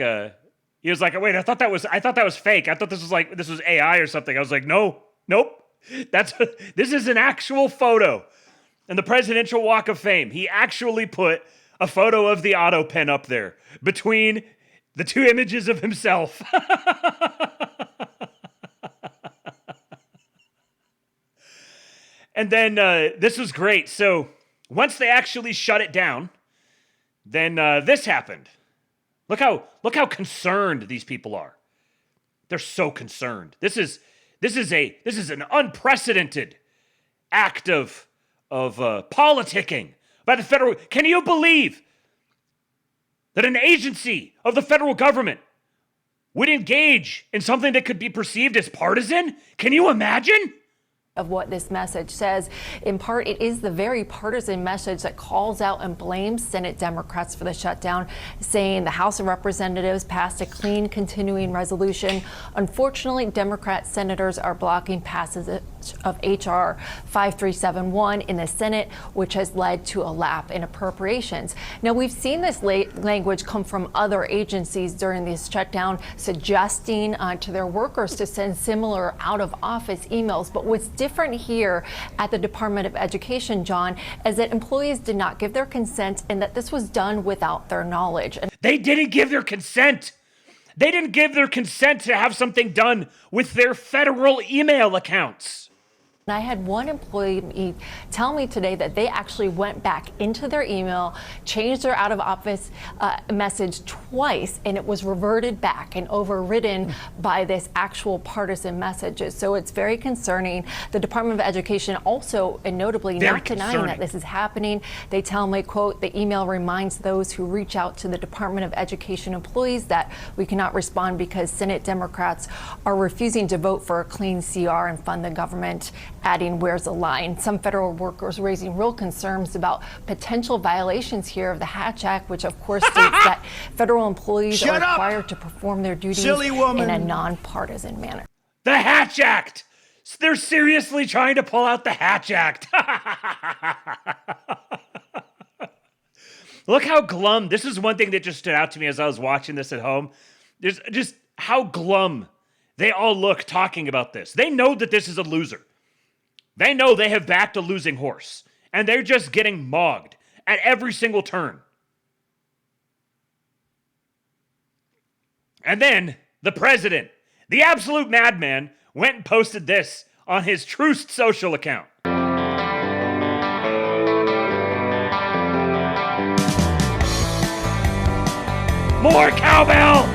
He was like, wait, I thought that was fake. I thought this was AI or something. I was like, nope. This is an actual photo. In the Presidential Walk of Fame, he actually put a photo of the auto pen up there between the two images of himself. And then this was great. So once they actually shut it down, then this happened. Look how concerned these people are. They're so concerned. This is an unprecedented act of politicking by the federal. Can you believe that an agency of the federal government would engage in something that could be perceived as partisan? Can you imagine? Of what this message says. In part, it is the very partisan message that calls out and blames Senate Democrats for the shutdown, saying the House of Representatives passed a clean continuing resolution. Unfortunately, Democrat senators are blocking passage of H.R. 5371 in the Senate, which has led to a lapse in appropriations. Now, we've seen this language come from other agencies during this shutdown, suggesting to their workers to send similar out-of-office emails. But what's different here at the Department of Education, John, is that employees did not give their consent and that this was done without their knowledge. They didn't give their consent. They didn't give their consent to have something done with their federal email accounts. I had one employee tell me today that they actually went back into their email, changed their out-of-office message twice, and it was reverted back and overridden by this actual partisan messages. So it's very concerning. The Department of Education also, and notably, not denying that this is happening. They tell me, quote, the email reminds those who reach out to the Department of Education employees that we cannot respond because Senate Democrats are refusing to vote for a clean CR and fund the government, adding, where's the line? Some federal workers raising real concerns about potential violations here of the Hatch Act, which of course states that federal employees are required to perform their duties in a nonpartisan manner. The Hatch Act! They're seriously trying to pull out the Hatch Act. Look how glum. This is one thing that just stood out to me as I was watching this at home. There's just how glum they all look talking about this. They know that this is a loser. They know they have backed a losing horse, and they're just getting mogged at every single turn. And then the president, the absolute madman, went and posted this on his Truth Social account. More cowbell!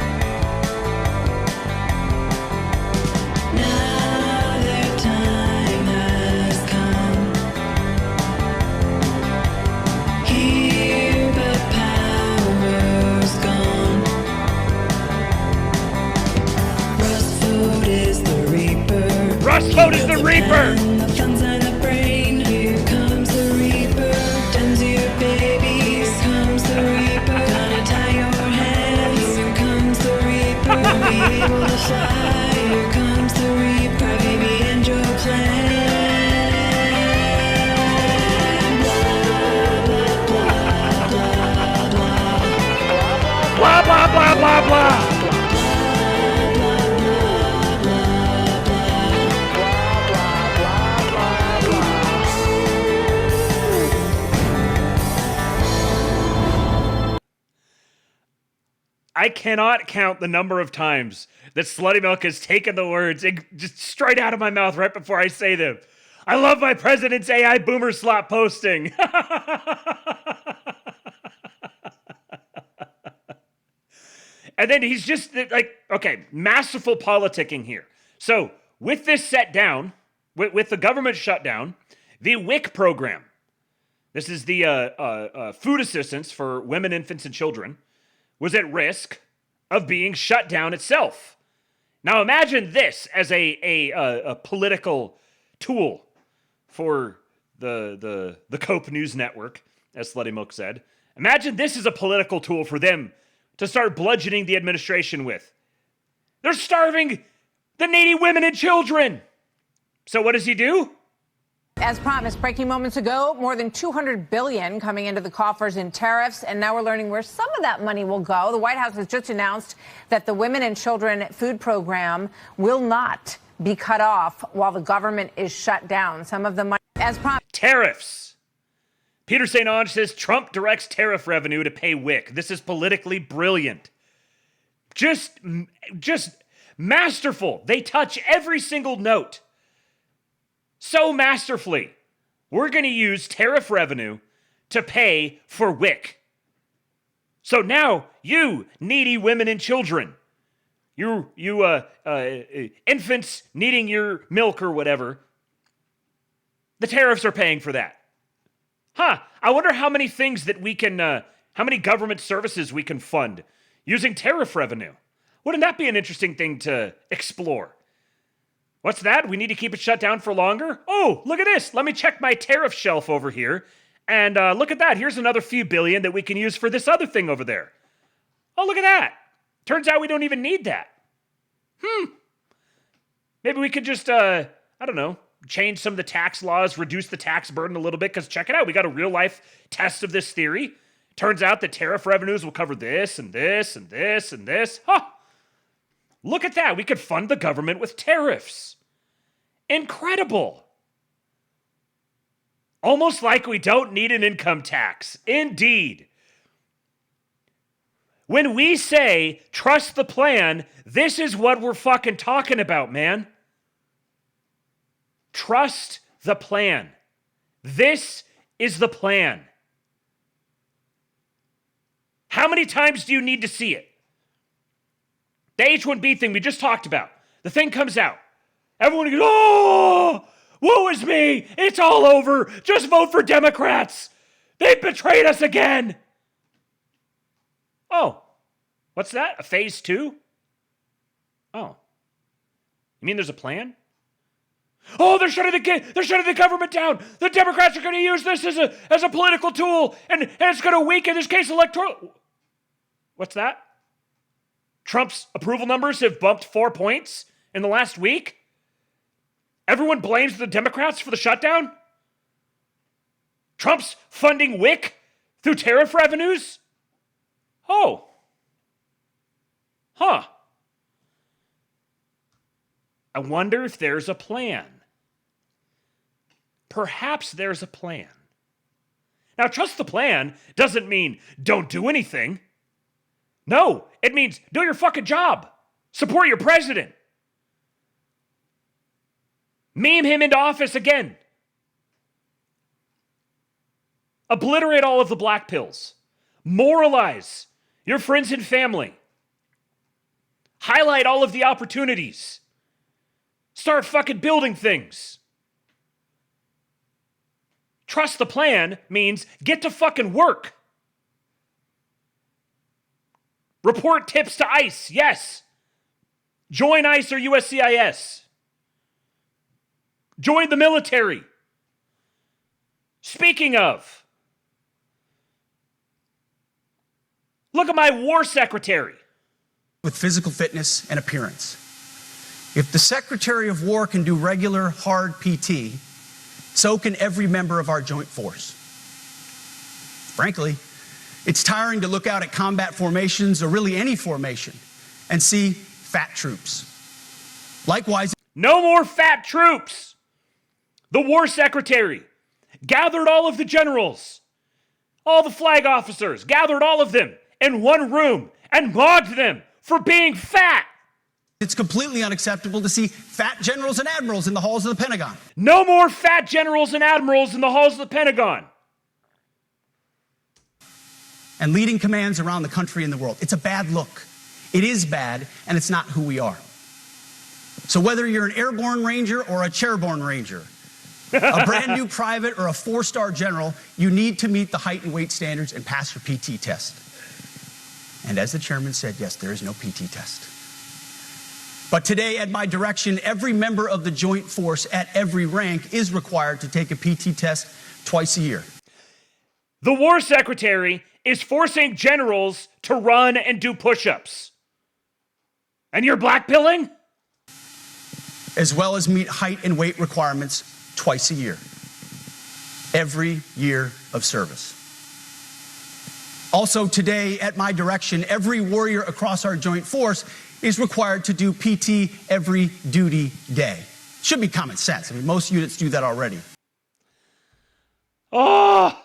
Rustvote is the Reaper! The fun's on the brain. Here comes the Reaper. Done to your babies. Comes the Reaper. Gonna tie your hands. Here comes the Reaper. Be able to fly. Here comes the Reaper. Baby, end your plan. Blah, blah, blah, blah, blah. Blah, blah, blah, blah, blah. I cannot count the number of times that Slutty Milk has taken the words just straight out of my mouth right before I say them. I love my president's AI boomer slot posting. And then he's just like, okay, masterful politicking here. So with this set down, with the government shutdown, the WIC program, this is the food assistance for women, infants, and children, was at risk of being shut down itself. Now imagine this as a political tool for the Cope News Network, as Slutty Milk said. Imagine this is a political tool for them to start bludgeoning the administration with. They're starving the needy women and children. So what does he do? As promised, breaking moments ago, more than $200 billion coming into the coffers in tariffs, and now we're learning where some of that money will go. The White House has just announced that the Women and Children Food Program will not be cut off while the government is shut down. Some of the money, as promised. Tariffs. Peter St. Onge says Trump directs tariff revenue to pay WIC. This is politically brilliant. Just masterful. They touch every single note. So masterfully. We're going to use tariff revenue to pay for WIC. So now, you needy women and children, you infants needing your milk or whatever, the tariffs are paying for that. I wonder how many things that we can, how many government services we can fund using tariff revenue. Wouldn't that be an interesting thing to explore? What's that? We need to keep it shut down for longer? Oh, look at this. Let me check my tariff shelf over here. And look at that. Here's another few billion that we can use for this other thing over there. Oh, look at that. Turns out we don't even need that. Maybe we could just, I don't know, change some of the tax laws, reduce the tax burden a little bit, because check it out. We got a real life test of this theory. Turns out that tariff revenues will cover this and this and this and this. Look at that. We could fund the government with tariffs. Incredible. Almost like we don't need an income tax. Indeed. When we say trust the plan, this is what we're fucking talking about, man. Trust the plan. This is the plan. How many times do you need to see it? The H-1B thing we just talked about. The thing comes out. Everyone goes, oh, woe is me. It's all over. Just vote for Democrats. They betrayed us again. Oh, what's that? A phase 2? Oh. You mean there's a plan? Oh, they're shutting the government down. The Democrats are going to use this as a political tool, and it's going to weaken this case electoral. What's that? Trump's approval numbers have bumped 4 points in the last week? Everyone blames the Democrats for the shutdown? Trump's funding WIC through tariff revenues? Oh. I wonder if there's a plan. Perhaps there's a plan. Now, trust the plan doesn't mean don't do anything. No, it means do your fucking job. Support your president. Meme him into office again. Obliterate all of the black pills. Moralize your friends and family. Highlight all of the opportunities. Start fucking building things. Trust the plan means get to fucking work. Report tips to ICE, yes. Join ICE or USCIS. Join the military. Speaking of, look at my war secretary. With physical fitness and appearance. If the Secretary of War can do regular, hard PT, so can every member of our joint force. Frankly, it's tiring to look out at combat formations, or really any formation, and see fat troops. Likewise, no more fat troops. The war secretary gathered all of the generals, all the flag officers, gathered all of them in one room and mocked them for being fat. It's completely unacceptable to see fat generals and admirals in the halls of the Pentagon. No more fat generals and admirals in the halls of the Pentagon. And leading commands around the country and the world. It's a bad look. It is bad, and it's not who we are. So whether you're an airborne ranger or a chairborne ranger, a brand new private or a 4-star general, you need to meet the height and weight standards and pass your PT test. And as the chairman said, yes, there is no PT test. But today, at my direction, every member of the joint force at every rank is required to take a PT test twice a year. The war secretary is forcing generals to run and do push-ups. And you're blackpilling? As well as meet height and weight requirements twice a year. every year of service. Also today, at my direction, every warrior across our joint force is required to do PT every duty day. Should be common sense. I mean, most units do that already. Oh!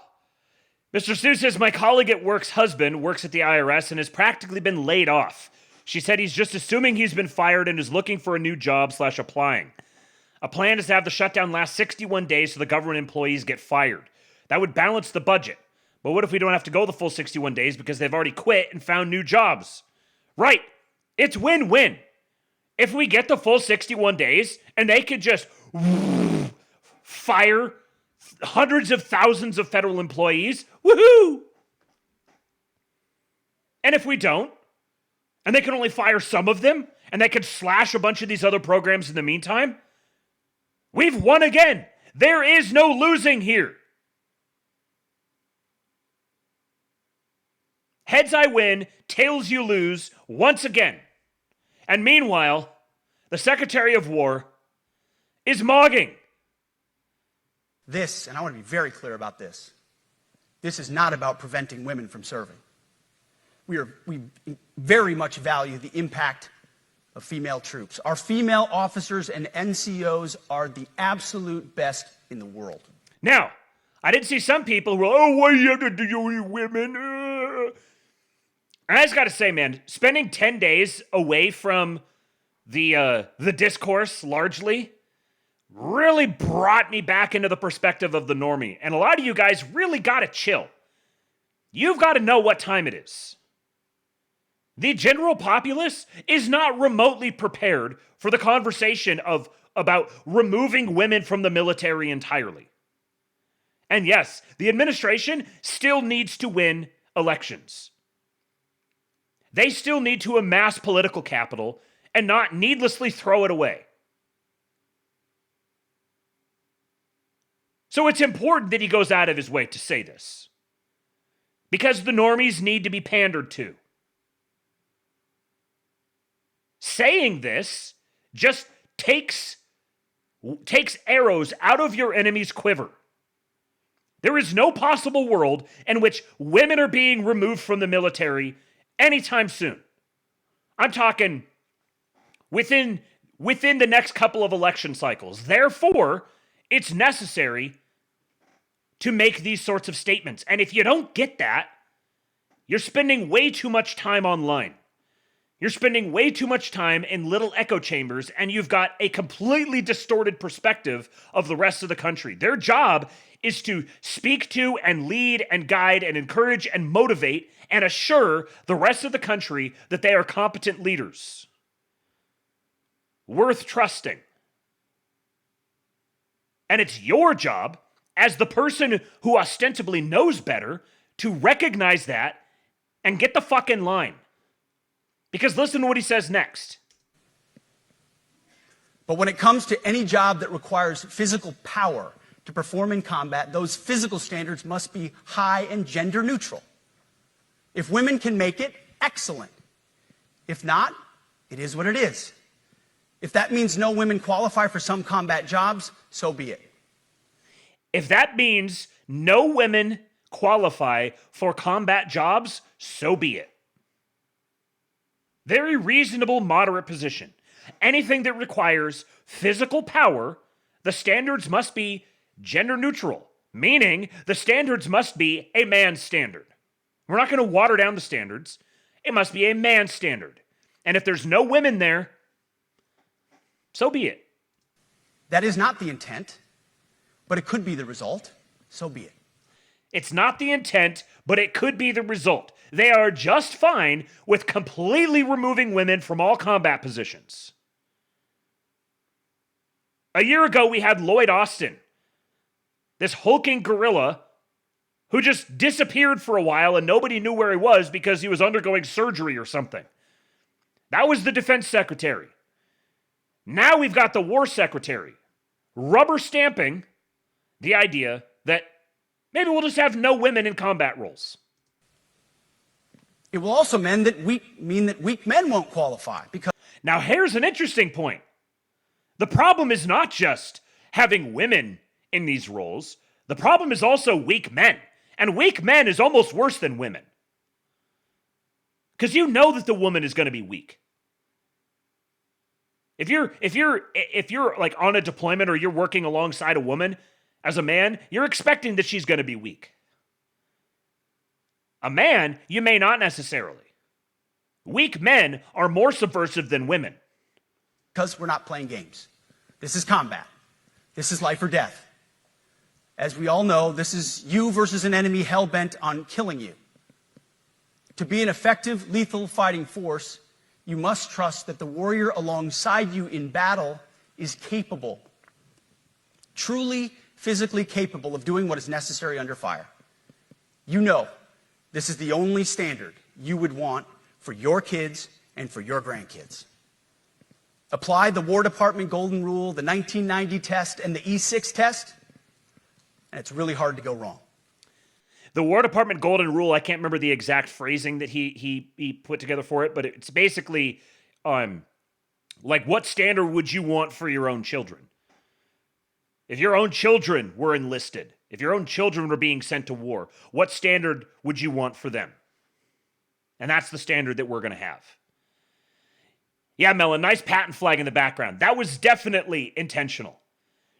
Mr. Sue says, my colleague at work's husband works at the IRS and has practically been laid off. She said he's just assuming he's been fired and is looking for a new job / applying. A plan is to have the shutdown last 61 days so the government employees get fired. That would balance the budget. But what if we don't have to go the full 61 days because they've already quit and found new jobs? Right. It's win-win. If we get the full 61 days and they could just fire hundreds of thousands of federal employees, woohoo! And if we don't, and they can only fire some of them, and they could slash a bunch of these other programs in the meantime, we've won again. There is no losing here. Heads I win, tails you lose, once again. And meanwhile, the Secretary of War is mogging. This, and I want to be very clear about this, this is not about preventing women from serving. We very much value the impact of female troops. Our female officers and NCOs are the absolute best in the world. Now, I did see some people who were, oh, why do you have to do with women? I just got to say, man, spending 10 days away from the discourse largely really brought me back into the perspective of the normie. And a lot of you guys really got to chill. You've got to know what time it is. The general populace is not remotely prepared for the conversation about removing women from the military entirely. And yes, the administration still needs to win elections. They still need to amass political capital and not needlessly throw it away. So it's important that he goes out of his way to say this. Because the normies need to be pandered to. Saying this just takes arrows out of your enemy's quiver. There is no possible world in which women are being removed from the military anytime soon. I'm talking within the next couple of election cycles. Therefore, it's necessary to make these sorts of statements. And if you don't get that, you're spending way too much time online. You're spending way too much time in little echo chambers, and you've got a completely distorted perspective of the rest of the country. Their job is to speak to and lead and guide and encourage and motivate and assure the rest of the country that they are competent leaders. Worth trusting. And it's your job, as the person who ostensibly knows better, to recognize that and get the fuck in line. Because listen to what he says next. But when it comes to any job that requires physical power to perform in combat, those physical standards must be high and gender neutral. If women can make it, excellent. If not, it is what it is. If that means no women qualify for some combat jobs, so be it. If that means no women qualify for combat jobs, so be it. Very reasonable, moderate position. Anything that requires physical power, the standards must be gender neutral, meaning the standards must be a man's standard. We're not going to water down the standards. It must be a man's standard. And if there's no women there, so be it. That is not the intent, but it could be the result. So be it. It's not the intent, but it could be the result. They are just fine with completely removing women from all combat positions. A year ago, we had Lloyd Austin, this hulking gorilla who just disappeared for a while and nobody knew where he was because he was undergoing surgery or something. That was the defense secretary. Now we've got the war secretary rubber stamping the idea that maybe we'll just have no women in combat roles. It will also mean that weak men won't qualify because... Now here's an interesting point. The problem is not just having women in these roles. The problem is also weak men. And weak men is almost worse than women. Because you know that the woman is going to be weak. If you're like on a deployment or you're working alongside a woman as a man, you're expecting that she's going to be weak. A man, you may not necessarily. Weak men are more subversive than women. Because we're not playing games. This is combat. This is life or death. As we all know, this is you versus an enemy hell-bent on killing you. To be an effective, lethal fighting force, you must trust that the warrior alongside you in battle is capable, truly physically capable of doing what is necessary under fire. You know this is the only standard you would want for your kids and for your grandkids. Apply the War Department Golden Rule, the 1990 test, and the E6 test, and it's really hard to go wrong. The War Department Golden Rule, I can't remember the exact phrasing that he put together for it, but it's basically like, what standard would you want for your own children? If your own children were enlisted, if your own children were being sent to war, what standard would you want for them? And that's the standard that we're going to have. Yeah, Melon, nice patent flag in the background. That was definitely intentional.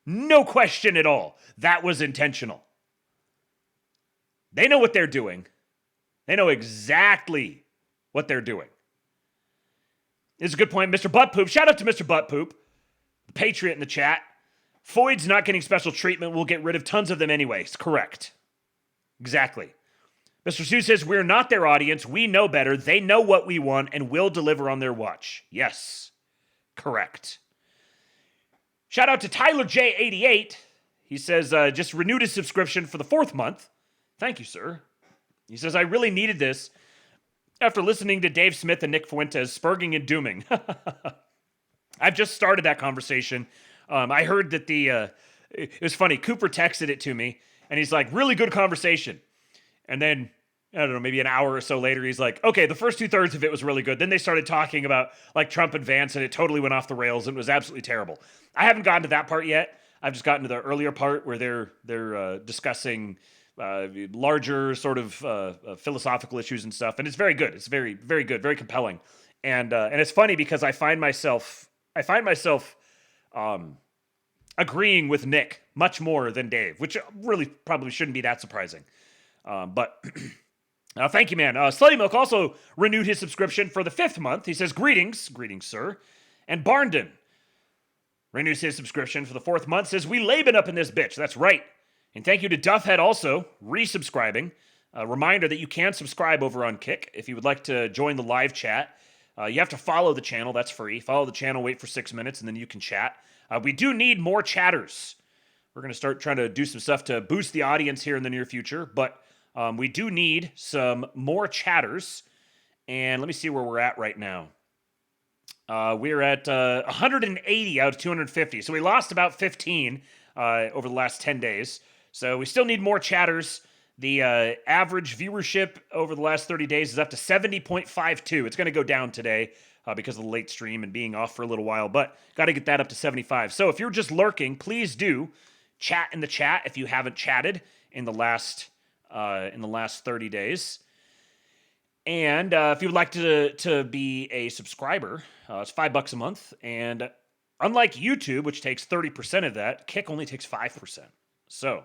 No question at all. That was intentional. They know what they're doing. They know exactly what they're doing. This is a good point. Mr. Butt Poop. Shout out to Mr. Butt Poop, the Patriot in the chat. Foyd's not getting special treatment. We'll get rid of tons of them anyways. Correct. Exactly. Mr. Sue says, we're not their audience. We know better. They know what we want and will deliver on their watch. Yes. Correct. Shout out to Tyler J88. He says, just renewed his subscription for the 4th month. Thank you, sir. He says, I really needed this after listening to Dave Smith and Nick Fuentes spurging and dooming. I've just started that conversation. I heard that it was funny. Cooper texted it to me, and he's like, really good conversation. And then, I don't know, maybe an hour or so later, he's like, okay, the first 2/3 of it was really good. Then they started talking about like Trump and Vance, and it totally went off the rails, and it was absolutely terrible. I haven't gotten to that part yet. I've just gotten to the earlier part where they're discussing larger sort of philosophical issues and stuff, and it's very good. It's very, very good, very compelling, and it's funny because I find myself agreeing with Nick much more than Dave, which really probably shouldn't be that surprising. But thank you, man. Slutty Milk also renewed his subscription for the 5th month. He says, greetings, sir. And Barndon renews his subscription for the 4th month. Says, we Laban up in this bitch. That's right. And thank you to Duffhead also, resubscribing. A reminder that you can subscribe over on Kick if you would like to join the live chat. You have to follow the channel. That's free. Follow the channel, wait for 6 minutes, and then you can chat. We do need more chatters. We're going to start trying to do some stuff to boost the audience here in the near future, but we do need some more chatters. And let me see where we're at right now. We're at 180 out of 250. So we lost about 15 over the last 10 days. So we still need more chatters. The average viewership over the last 30 days is up to 70.52. It's going to go down today because of the late stream and being off for a little while, but got to get that up to 75. So if you're just lurking, please do chat in the chat if you haven't chatted in the last 30 days. And if you would like to be a subscriber, it's $5 a month. And unlike YouTube, which takes 30% of that, Kick only takes 5%. So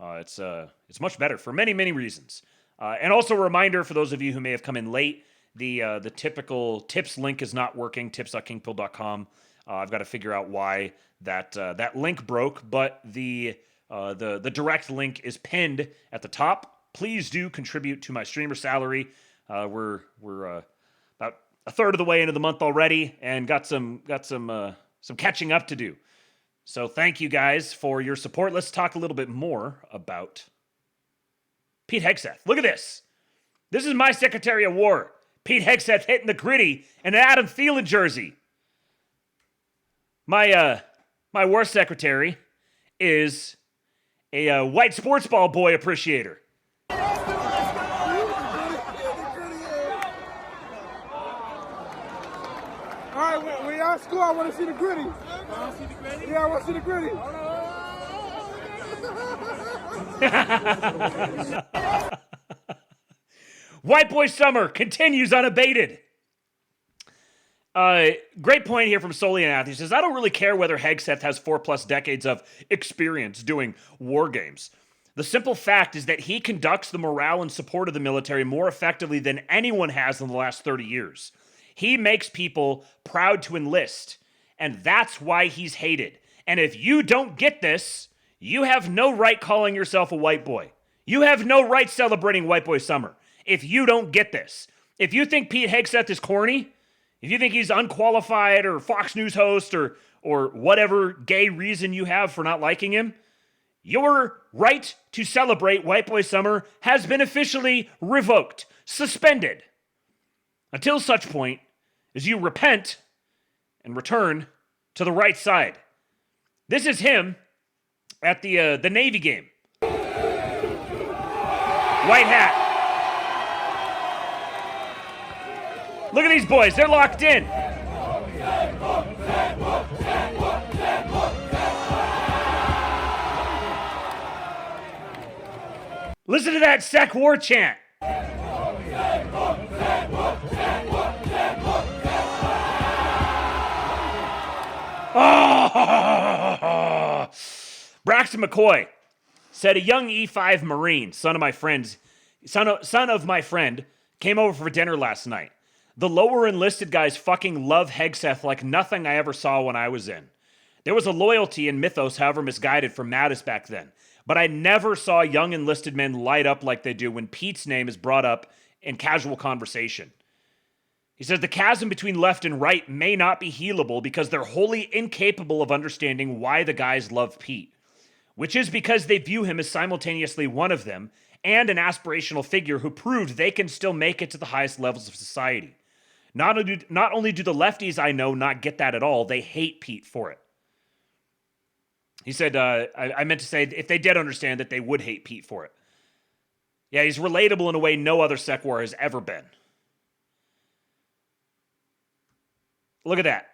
it's much better for many, many reasons. And also a reminder for those of you who may have come in late, the typical tips link is not working, tips.kingpill.com. I've got to figure out why that link broke, but the direct link is pinned at the top. Please do contribute to my streamer salary. We're about a third of the way into the month already, and got some catching up to do. So thank you guys for your support. Let's talk a little bit more about Pete Hegseth. Look at this. This is my Secretary of War, Pete Hegseth, hitting the gritty in an Adam Thielen jersey. My war secretary is a white sports ball boy appreciator. All right, when y'all score, I want to see the gritty. Yeah, I want to see the gritty. White boy summer continues unabated. Great point here from Solianath. He says, I don't really care whether Hegseth has 4+ decades of experience doing war games. The simple fact is that he conducts the morale and support of the military more effectively than anyone has in the last 30 years. He makes people proud to enlist, and that's why he's hated. And if you don't get this, you have no right calling yourself a white boy. You have no right celebrating White Boy Summer if you don't get this. If you think Pete Hegseth is corny, if you think he's unqualified or Fox News host or whatever gay reason you have for not liking him, your right to celebrate White Boy Summer has been officially revoked, suspended, until such point as you repent and return to the right side. This is him at the Navy game. White hat. Look at these boys. They're locked in. Listen to that Sec War chant. Oh! Braxton McCoy said a young E5 Marine, son of my friend, came over for dinner last night. The lower enlisted guys fucking love Hegseth like nothing I ever saw when I was in. There was a loyalty and mythos, however misguided, from Mattis back then. But I never saw young enlisted men light up like they do when Pete's name is brought up in casual conversation. He says the chasm between left and right may not be healable because they're wholly incapable of understanding why the guys love Pete, which is because they view him as simultaneously one of them and an aspirational figure who proved they can still make it to the highest levels of society. Not only do the lefties I know not get that at all, they hate Pete for it. He said, I meant to say, if they did understand that, they would hate Pete for it. Yeah, he's relatable in a way no other Sec War has ever been. Look at that.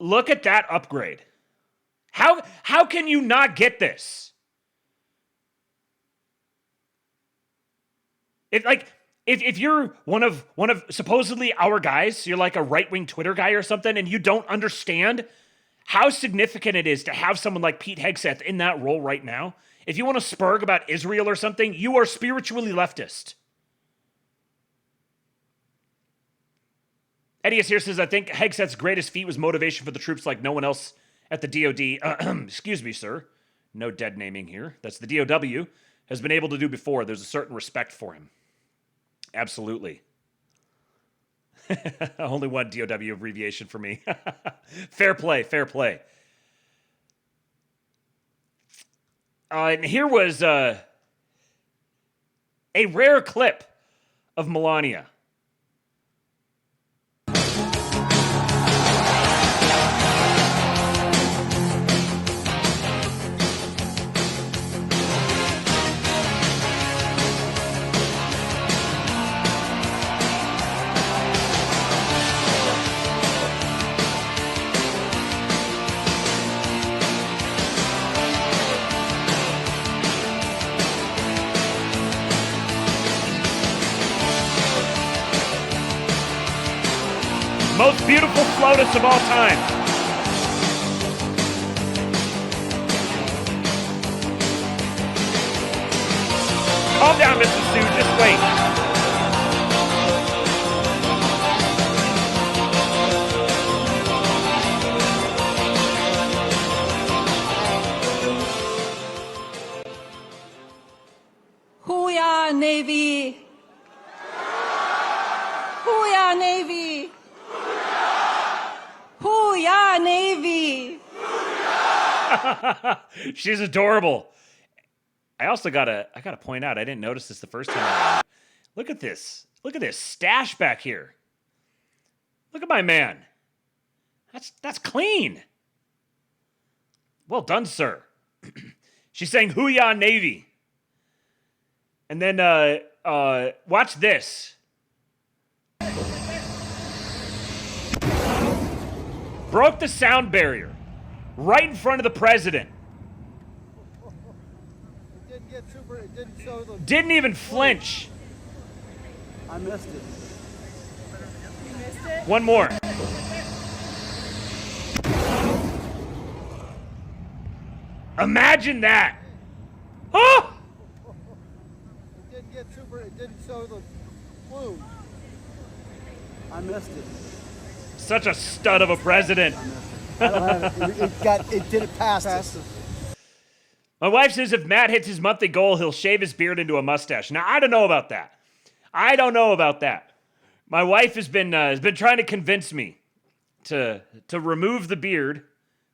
Look at that upgrade. How can you not get this? If you're one of supposedly our guys, you're like a right-wing Twitter guy or something, and you don't understand how significant it is to have someone like Pete Hegseth in that role right now. If you want to spurg about Israel or something, you are spiritually leftist. Edius here says, I think Hegseth's greatest feat was motivation for the troops like no one else at the DOD, excuse me, sir, no dead naming here, that's the DOW, has been able to do before. There's a certain respect for him. Absolutely. Only one DOW abbreviation for me. Fair play, fair play. And here was a rare clip of Melania. Most beautiful FLOTUS of all time. Calm down, Mrs. Sue, just wait. Hooyah, Navy! Hooyah, Navy! Hooyah, Navy! She's adorable. I also gotta point out, I didn't notice this the first time around. Look at this. Look at this stash back here. Look at my man. That's clean. Well done, sir. She's saying Hooyah, Navy. And then watch this. Broke the sound barrier right in front of the president. Didn't even flinch. I missed it. You missed it? One more. Imagine that. Oh! It didn't show the plume. I missed it. Such a stud of a president. I don't have it. It did it past us. My wife says if Matt hits his monthly goal, he'll shave his beard into a mustache. Now, I don't know about that. My wife has been trying to convince me to remove the beard.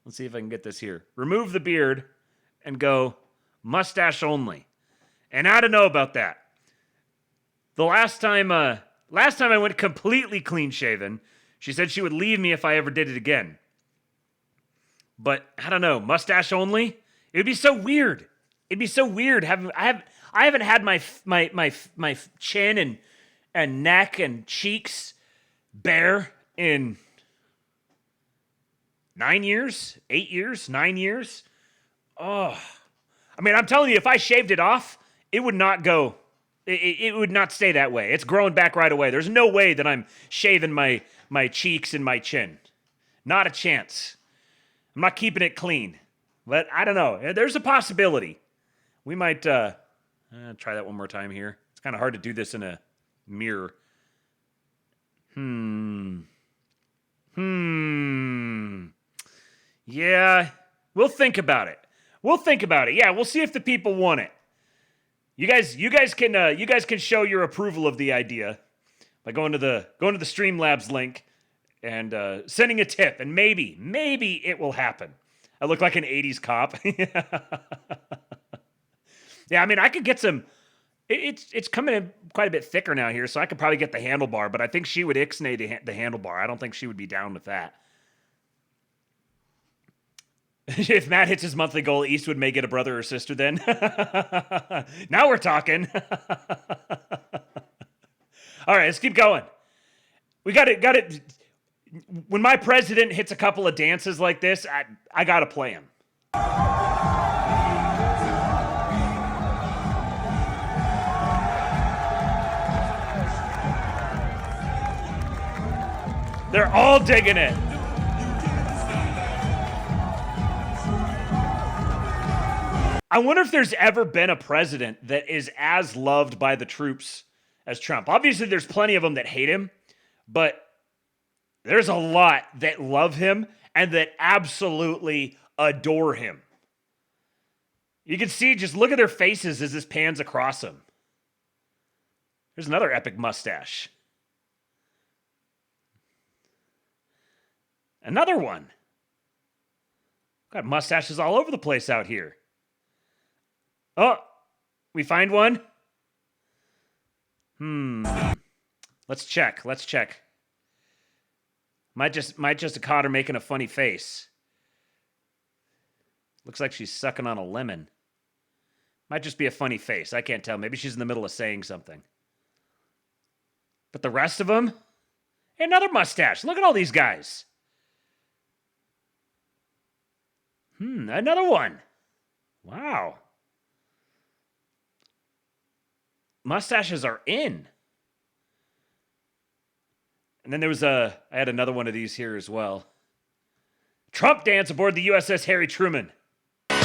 Let's see if I can get this here. Remove the beard and go mustache only. And I don't know about that. The last time I went completely clean shaven, she said she would leave me if I ever did it again. But I don't know, mustache only? It would be so weird. It'd be so weird I haven't had my chin and neck and cheeks bare in 9 years, 8 years, 9 years. Oh, I mean, I'm telling you, if I shaved it off, it would not go. It would not stay that way. It's growing back right away. There's no way that I'm shaving my cheeks and my chin. Not a chance. I'm not keeping it clean. But I don't know. There's a possibility. We might try that one more time here. It's kind of hard to do this in a mirror. Yeah, we'll think about it. Yeah, we'll see if the people want it. You guys can show your approval of the idea by going to the Streamlabs link and sending a tip, and maybe it will happen. I look like an 80s cop. Yeah, I mean, I could get some. It's coming in quite a bit thicker now here, so I could probably get the handlebar, but I think she would ixnay the handlebar. I don't think she would be down with that. If Matt hits his monthly goal, Eastwood may get a brother or sister then. Now we're talking. All right, let's keep going. We got it. When my president hits a couple of dances like this, I got to play him. They're all digging it. I wonder if there's ever been a president that is as loved by the troops as Trump. Obviously, there's plenty of them that hate him, but there's a lot that love him and that absolutely adore him. You can see, just look at their faces as this pans across them. There's another epic mustache. Another one. Got mustaches all over the place out here. Oh, we find one? Let's check. Might just have caught her making a funny face. Looks like she's sucking on a lemon. Might just be a funny face. I can't tell. Maybe she's in the middle of saying something. But the rest of them? Another mustache. Look at all these guys. Another one. Wow. Mustaches are in. And then I had another one of these here as well. Trump dance aboard the USS Harry Truman. Young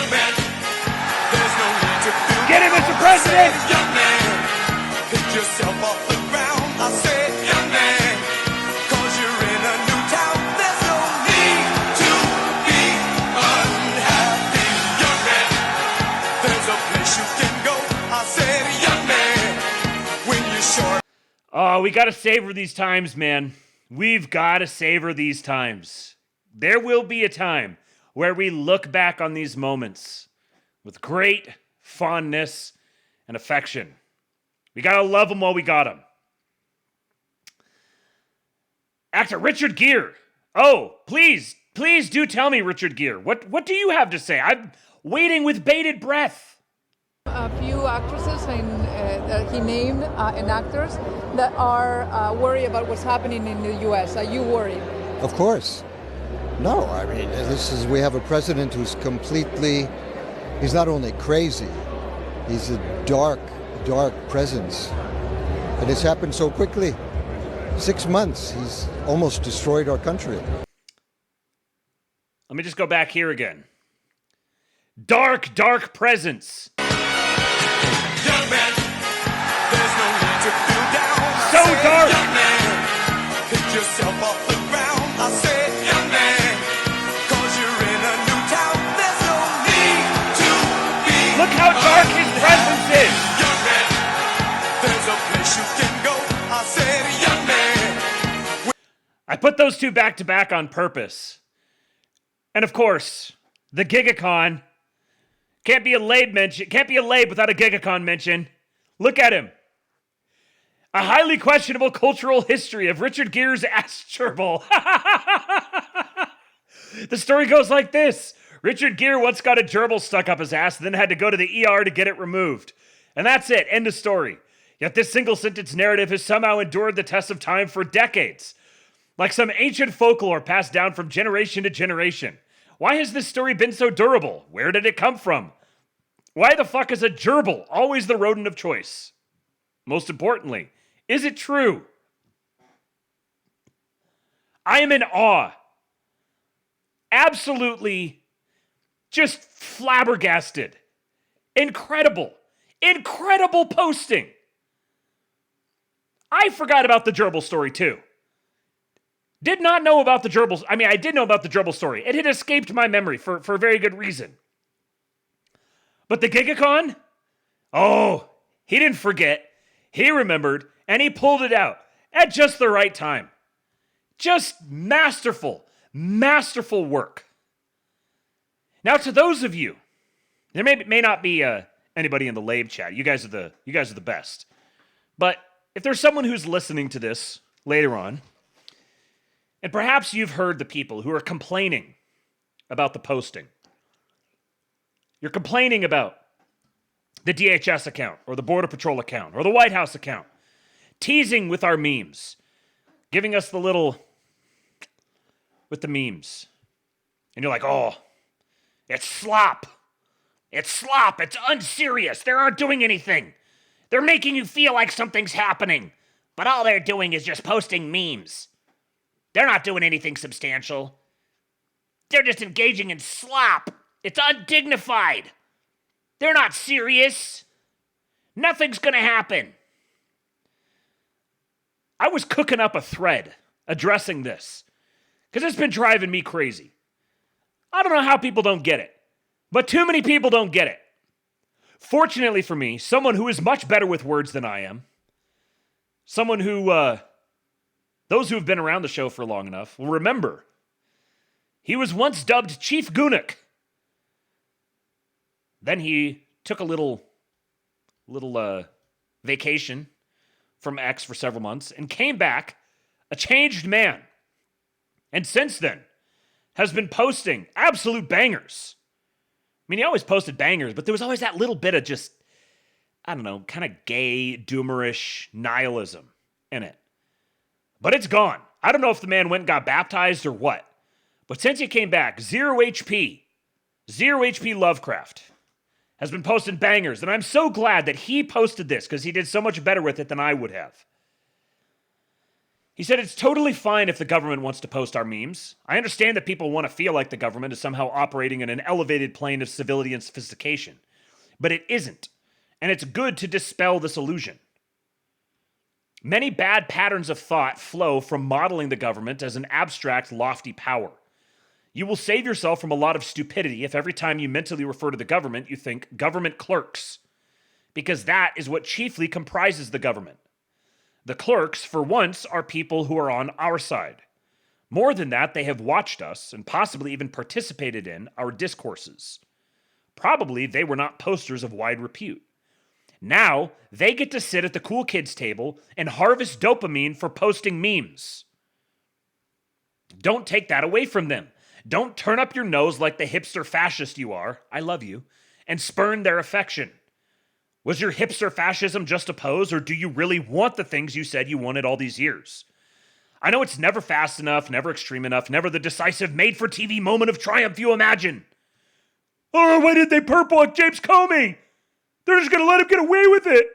man, there's no need to feel Get him, Mr. President! Young man, pick yourself off the ground. I said, young man, 'cause you're in a new town. There's no need to be unhappy. Young man, there's a place you can go. I said, young man, when you're short. Oh, we got to savor these times, man. We've got to savor these times. There will be a time where we look back on these moments with great fondness and affection. We got to love them while we got them. Actor Richard Gere. Oh, please do tell me, Richard Gere. What do you have to say? I'm waiting with bated breath. A few actresses that he named and actors that are worried about what's happening in the U.S. Are you worried? Of course. No, I mean, we have a president who's completely He's not only crazy, he's a dark, dark presence. And it's happened so quickly. 6 months, he's almost destroyed our country. Let me just go back here again. Dark, dark presence. Young man, there's no need to feel down. So dark. Young man, pick yourself off the ground. I said, young man, cause you're in a new town. There's no need to be. Look how dark his presence is. Young man, there's a place you can go. I said, young man. I put those two back to back on purpose. And of course, the Gigacon can't be a Labe mention. Can't be a Labe without a Gigacon mention. Look at him. A highly questionable cultural history of Richard Gere's ass gerbil. The story goes like this. Richard Gere once got a gerbil stuck up his ass and then had to go to the ER to get it removed. And that's it. End of story. Yet this single sentence narrative has somehow endured the test of time for decades. Like some ancient folklore passed down from generation to generation. Why has this story been so durable? Where did it come from? Why the fuck is a gerbil always the rodent of choice? Most importantly, is it true? I am in awe. Absolutely just flabbergasted. Incredible. Incredible posting. I forgot about the gerbil story too. Did not know about the gerbils. I mean, I did know about the gerbil story. It had escaped my memory for a very good reason. But the Gigacon? Oh, he didn't forget. He remembered, and he pulled it out at just the right time. Just masterful, masterful work. Now, to those of you, there may not be anybody in the Labe chat. You guys are the best. But if there's someone who's listening to this later on, and perhaps you've heard the people who are complaining about the posting. You're complaining about the DHS account, or the Border Patrol account, or the White House account, teasing with our memes, giving us the little, with the memes. And you're like, oh, it's slop. It's slop. It's unserious. They aren't doing anything. They're making you feel like something's happening. But all they're doing is just posting memes. They're not doing anything substantial. They're just engaging in slop. It's undignified. They're not serious. Nothing's gonna happen. I was cooking up a thread addressing this because it's been driving me crazy. I don't know how people don't get it, but too many people don't get it. Fortunately for me, someone who is much better with words than I am, someone who, those who have been around the show for long enough will remember he was once dubbed Chief Goonik. Then he took a little vacation from X for several months and came back a changed man. And since then has been posting absolute bangers. I mean, he always posted bangers, but there was always that little bit of just, I don't know, kind of gay, doomerish nihilism in it. But it's gone. I don't know if the man went and got baptized or what. But since he came back, Zero HP Lovecraft has been posting bangers. And I'm so glad that he posted this because he did so much better with it than I would have. He said it's totally fine if the government wants to post our memes. I understand that people want to feel like the government is somehow operating in an elevated plane of civility and sophistication. But it isn't. And it's good to dispel this illusion. Many bad patterns of thought flow from modeling the government as an abstract, lofty power. You will save yourself from a lot of stupidity if every time you mentally refer to the government, you think government clerks. Because that is what chiefly comprises the government. The clerks, for once, are people who are on our side. More than that, they have watched us and possibly even participated in our discourses. Probably they were not posters of wide repute. Now, they get to sit at the cool kids table and harvest dopamine for posting memes. Don't take that away from them. Don't turn up your nose like the hipster fascist you are, I love you, and spurn their affection. Was your hipster fascism just a pose, or do you really want the things you said you wanted all these years? I know it's never fast enough, never extreme enough, never the decisive made-for-TV moment of triumph you imagine. Oh, why did they purple at James Comey? They're just going to let him get away with it.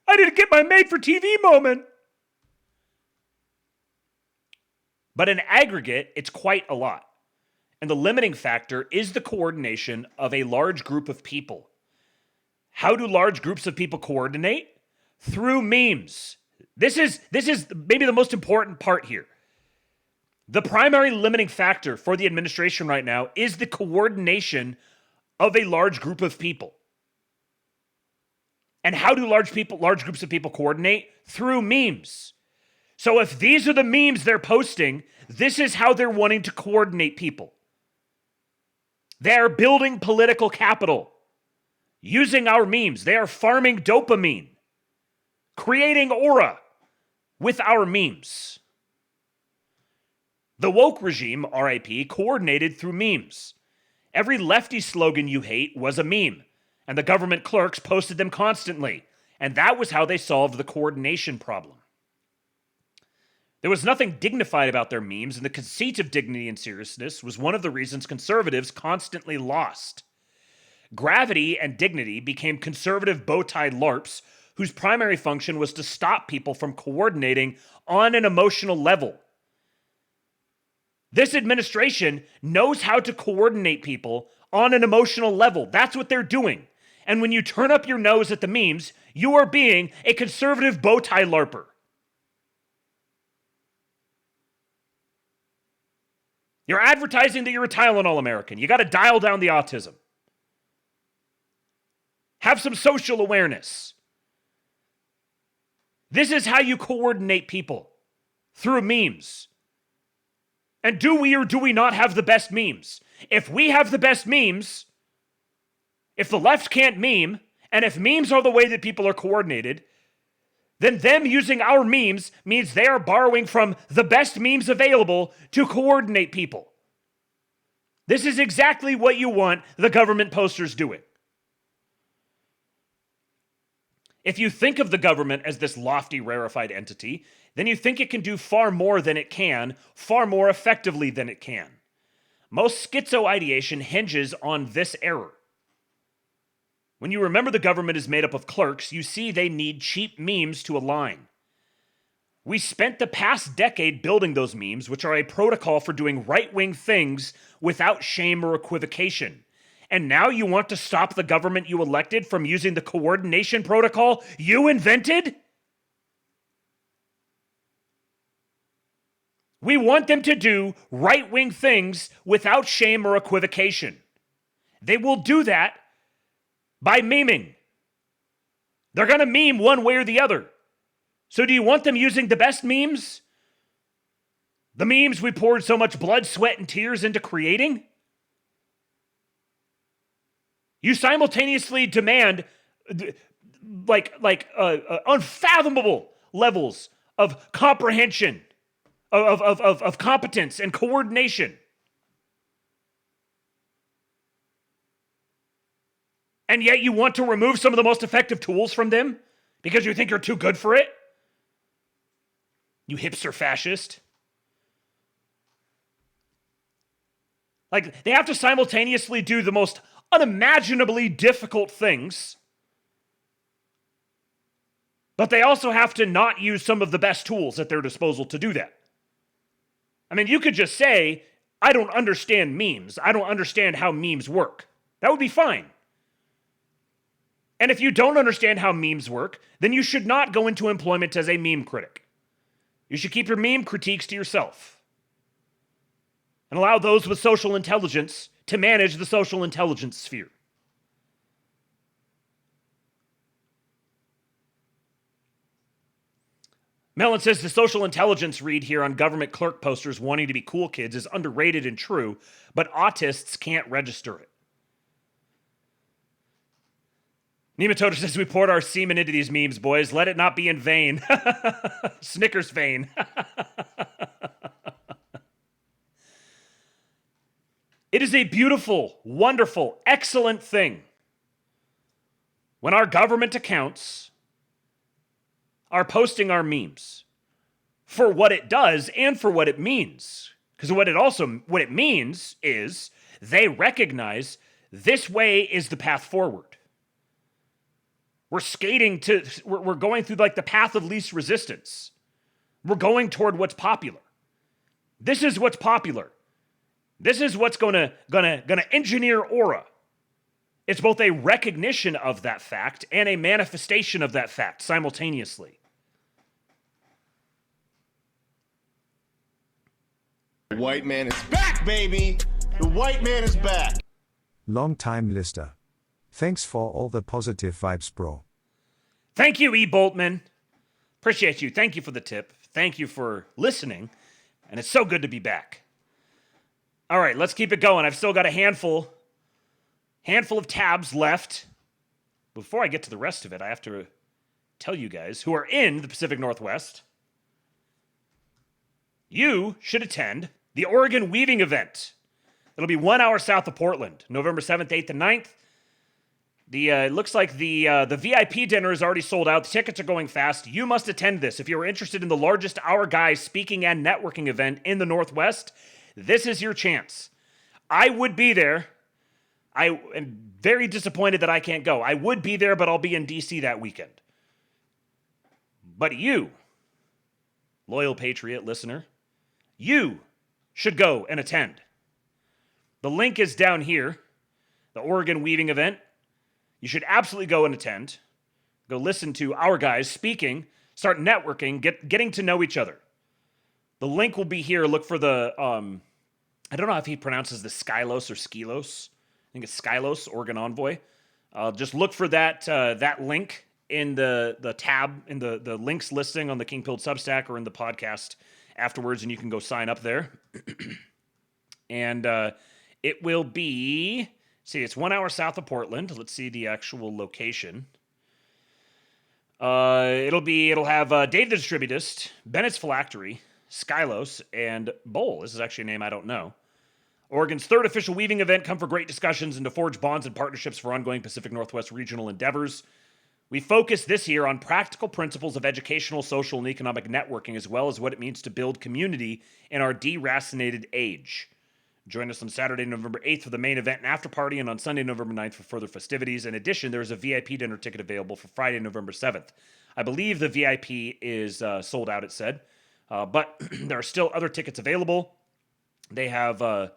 I didn't get my made-for-TV moment. But in aggregate, it's quite a lot. And the limiting factor is the coordination of a large group of people. How do large groups of people coordinate? Through memes. This is maybe the most important part here. The primary limiting factor for the administration right now is the coordination of a large group of people. And how do large groups of people coordinate? Through memes. So if these are the memes they're posting, this is how they're wanting to coordinate people. They're building political capital using our memes. They are farming dopamine, creating aura with our memes. The woke regime, RIP, coordinated through memes. Every lefty slogan you hate was a meme, and the government clerks posted them constantly, and that was how they solved the coordination problem. There was nothing dignified about their memes, and the conceit of dignity and seriousness was one of the reasons conservatives constantly lost. Gravity and dignity became conservative bow-tie LARPs, whose primary function was to stop people from coordinating on an emotional level. This administration knows how to coordinate people on an emotional level. That's what they're doing. And when you turn up your nose at the memes, you are being a conservative bow-tie LARPer. You're advertising that you're a Tylenol American. You got to dial down the autism. Have some social awareness. This is how you coordinate people, through memes. And do we or do we not have the best memes? If we have the best memes, if the left can't meme, and if memes are the way that people are coordinated, then them using our memes means they are borrowing from the best memes available to coordinate people. This is exactly what you want the government posters doing. If you think of the government as this lofty, rarefied entity, then you think it can do far more than it can, far more effectively than it can. Most schizo ideation hinges on this error. When you remember the government is made up of clerks, you see they need cheap memes to align. We spent the past decade building those memes, which are a protocol for doing right-wing things without shame or equivocation. And now you want to stop the government you elected from using the coordination protocol you invented? We want them to do right-wing things without shame or equivocation. They will do that by memeing. They're going to meme one way or the other. So do you want them using the best memes? The memes we poured so much blood, sweat, and tears into creating? You simultaneously demand unfathomable levels of comprehension, of competence and coordination. And yet you want to remove some of the most effective tools from them because you think you're too good for it? You hipster fascist. They have to simultaneously do the most unimaginably difficult things, but they also have to not use some of the best tools at their disposal to do that. I mean, you could just say, I don't understand memes. I don't understand how memes work. That would be fine. And if you don't understand how memes work, then you should not go into employment as a meme critic. You should keep your meme critiques to yourself and allow those with social intelligence to manage the social intelligence sphere. Mellon says the social intelligence read here on government clerk posters wanting to be cool kids is underrated and true, but autists can't register it. Nematoda says we poured our semen into these memes, boys. Let it not be in vain. Snickers vein. It is a beautiful, wonderful, excellent thing when our government accounts are posting our memes for what it does and for what it means. Because what it means is they recognize This way is the path forward. We're we're going through like the path of least resistance. We're going toward what's popular. This is what's popular. This is what's gonna engineer aura. It's both a recognition of that fact and a manifestation of that fact simultaneously. The white man is back, baby! The white man is back! Long time listener. Thanks for all the positive vibes, bro. Thank you, E. Boltman. Appreciate you. Thank you for the tip. Thank you for listening. And it's so good to be back. All right, let's keep it going. I've still got a handful of tabs left. Before I get to the rest of it, I have to tell you guys who are in the Pacific Northwest, you should attend the Oregon Weaving event. It'll be 1 hour south of Portland, November 7th, 8th, and 9th. It looks like the VIP dinner is already sold out. The tickets are going fast. You must attend this. If you're interested in the largest Our Guys speaking and networking event in the Northwest, this is your chance. I would be there. I am very disappointed that I can't go. I would be there, but I'll be in DC that weekend. But you, loyal Patriot listener, you should go and attend. The link is down here, the Oregon Weaving event. You should absolutely go and attend. Go listen to Our Guys speaking, start networking, getting to know each other. The link will be here. Look for the, I don't know if he pronounces this Skylos or Skilos. I think it's Skylos, Oregon Envoy. Just look for that link in the tab, in the links listing on the King Pilled Substack or in the podcast afterwards, and you can go sign up there. And it will be, see, it's 1 hour south of Portland. Let's see the actual location. It'll have Dave the Distributist, Bennett's Phylactery, Skylos, and Bowl. This is actually a name I don't know. Oregon's third official weaving event. Come for great discussions and to forge bonds and partnerships for ongoing Pacific Northwest regional endeavors. We focus this year on practical principles of educational, social, and economic networking, as well as what it means to build community in our deracinated age. Join us on Saturday, November 8th for the main event and after party, and on Sunday, November 9th for further festivities. In addition, there's a VIP dinner ticket available for Friday, November 7th. I believe the VIP is sold out, it said, but there are still other tickets available. They have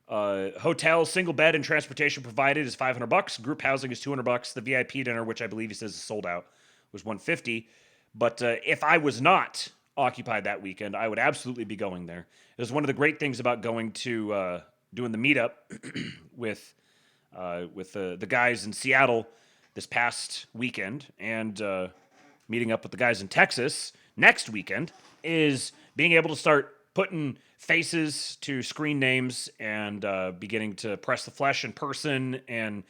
hotel, single bed, and transportation provided is $500. Group housing is $200. The VIP dinner, which I believe he says is sold out, was $150. But if I was not occupied that weekend, I would absolutely be going there. It was one of the great things about going to doing the meetup with the guys in Seattle this past weekend and meeting up with the guys in Texas next weekend is being able to start putting faces to screen names and beginning to press the flesh in person and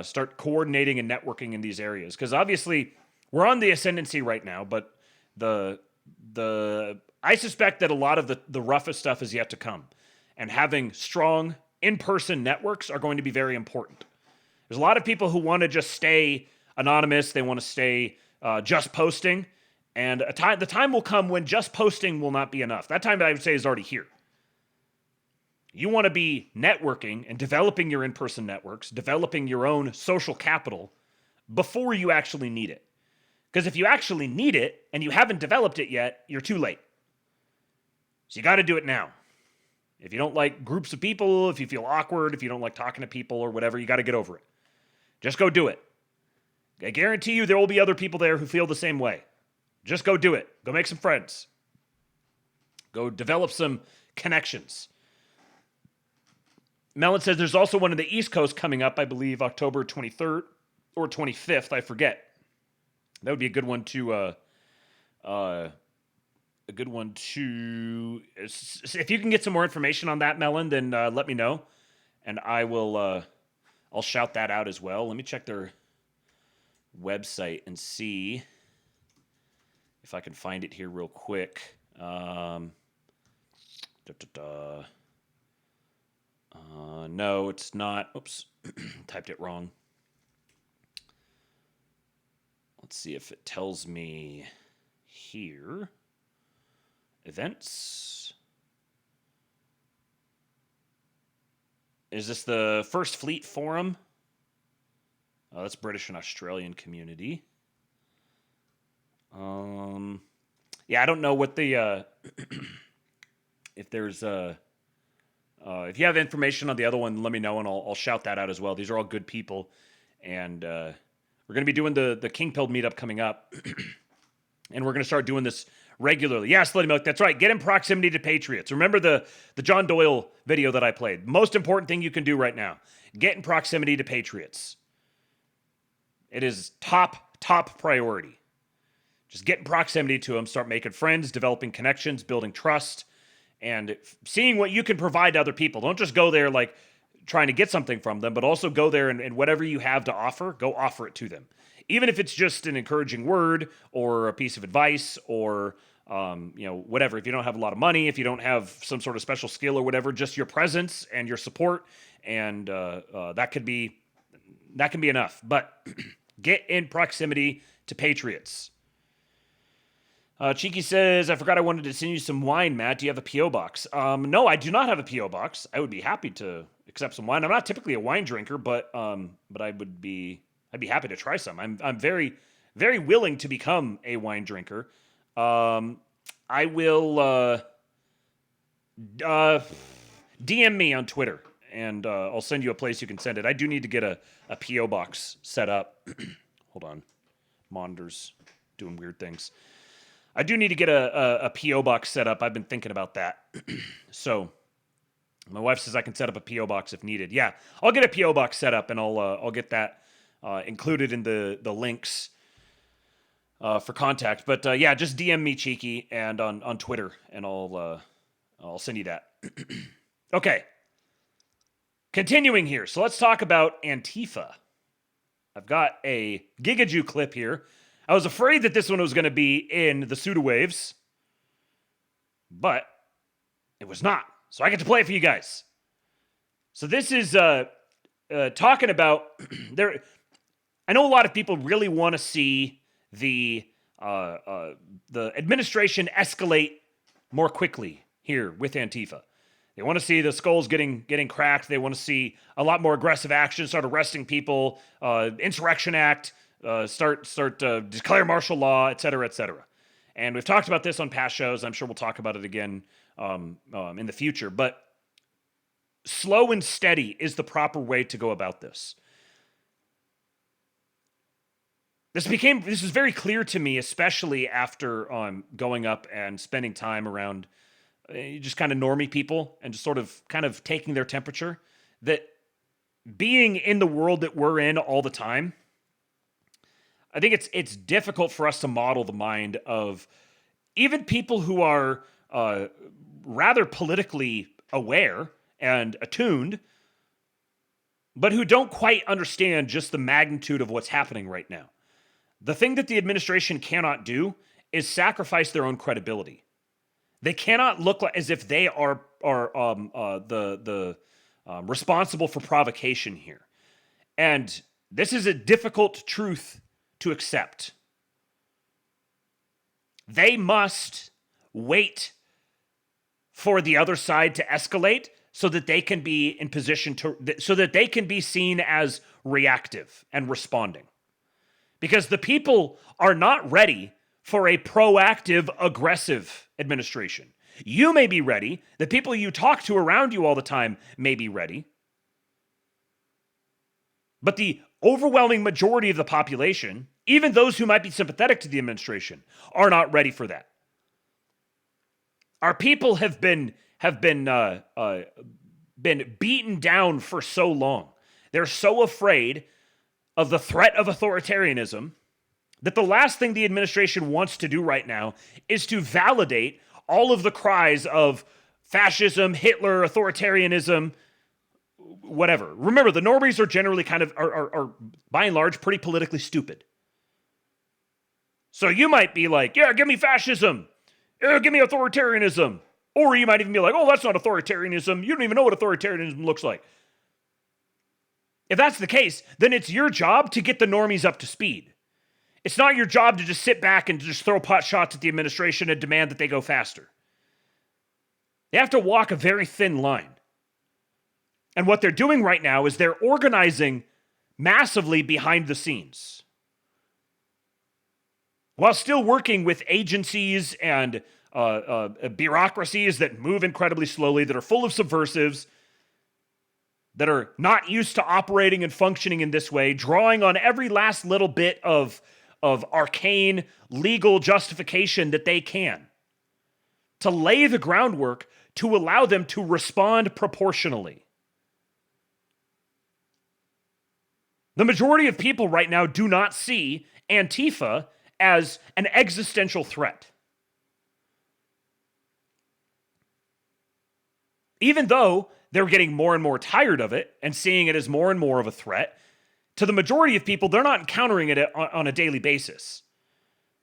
start coordinating and networking in these areas. Because obviously we're on the ascendancy right now, but I suspect that a lot of the roughest stuff is yet to come. And having strong in-person networks are going to be very important. There's a lot of people who want to just stay anonymous. They want to stay just posting. And the time will come when just posting will not be enough. That time, I would say, is already here. You want to be networking and developing your in-person networks, developing your own social capital before you actually need it. Because if you actually need it and you haven't developed it yet, you're too late. So you got to do it now. If you don't like groups of people, if you feel awkward, if you don't like talking to people or whatever, you got to get over it. Just go do it. I guarantee you there will be other people there who feel the same way. Just go do it. Go make some friends. Go develop some connections. Mellon says there's also one on the East Coast coming up, I believe, October 23rd or 25th. I forget. That would be a good one to, if you can get some more information on that, Mellon, then let me know. And I will, I'll shout that out as well. Let me check their website and see if I can find it here real quick. No, it's not. Oops, typed it wrong. Let's see if it tells me here. Events. Is this the First Fleet Forum? Oh, that's British and Australian community. Yeah, I don't know what the if there's if you have information on the other one, let me know and I'll shout that out as well. These are all good people, and we're going to be doing the King Pill meetup coming up, and we're going to start doing this regularly. Yeah, Slutty Milk, that's right. Get in proximity to patriots. Remember the John Doyle video that I played. Most important thing you can do right now: get in proximity to patriots. It is top priority. Just get in proximity to them, start making friends, developing connections, building trust, and seeing what you can provide to other people. Don't just go there like trying to get something from them, but also go there and whatever you have to offer, go offer it to them. Even if it's just an encouraging word or a piece of advice or whatever. If you don't have a lot of money, if you don't have some sort of special skill or whatever, just your presence and your support, and that can be enough. But get in proximity to patriots. Cheeky says, I forgot I wanted to send you some wine, Matt. Do you have a P.O. box? No, I do not have a P.O. box. I would be happy to accept some wine. I'm not typically a wine drinker, but I'd be happy to try some. I'm very, very willing to become a wine drinker. I will DM me on Twitter, and I'll send you a place you can send it. I do need to get a P.O. box set up. Hold on. Monitor's doing weird things. I do need to get a P.O. box set up. I've been thinking about that. So my wife says I can set up a P.O. box if needed. Yeah, I'll get a P.O. box set up, and I'll get that included in the links for contact. But yeah, just DM me, Cheeky, and on Twitter, and I'll send you that. Okay. Continuing here. So let's talk about Antifa. I've got a Gigaju clip here. I was afraid that this one was going to be in the SUDAWAVEs, but it was not. So I get to play it for you guys. So this is talking about there. I know a lot of people really want to see the administration escalate more quickly here with Antifa. They want to see the skulls getting cracked. They want to see a lot more aggressive action, start arresting people, Insurrection Act. Start declare martial law, et cetera, et cetera. And we've talked about this on past shows. I'm sure we'll talk about it again in the future. But slow and steady is the proper way to go about this. This is very clear to me, especially after going up and spending time around just kind of normie people and just sort of kind of taking their temperature, that being in the world that we're in all the time, I think it's difficult for us to model the mind of even people who are rather politically aware and attuned, but who don't quite understand just the magnitude of what's happening right now. The thing that the administration cannot do is sacrifice their own credibility. They cannot look like as if they are responsible for provocation here, and this is a difficult truth to accept. They must wait for the other side to escalate so that they can be in position so that they can be seen as reactive and responding. Because the people are not ready for a proactive, aggressive administration. You may be ready. The people you talk to around you all the time may be ready. But the overwhelming majority of the population, even those who might be sympathetic to the administration, are not ready for that. Our people have been beaten down for so long. They're so afraid of the threat of authoritarianism that the last thing the administration wants to do right now is to validate all of the cries of fascism, Hitler, authoritarianism, whatever. Remember, the normies are generally are by and large pretty politically stupid. So you might be like, yeah, give me fascism. Yeah, give me authoritarianism. Or you might even be like, oh, that's not authoritarianism. You don't even know what authoritarianism looks like. If that's the case, then it's your job to get the normies up to speed. It's not your job to just sit back and just throw pot shots at the administration and demand that they go faster. They have to walk a very thin line. And what they're doing right now is they're organizing massively behind the scenes, while still working with agencies and bureaucracies that move incredibly slowly, that are full of subversives, that are not used to operating and functioning in this way, drawing on every last little bit of arcane legal justification that they can to lay the groundwork to allow them to respond proportionally. The majority of people right now do not see Antifa as an existential threat. Even though they're getting more and more tired of it and seeing it as more and more of a threat, to the majority of people, they're not encountering it on a daily basis.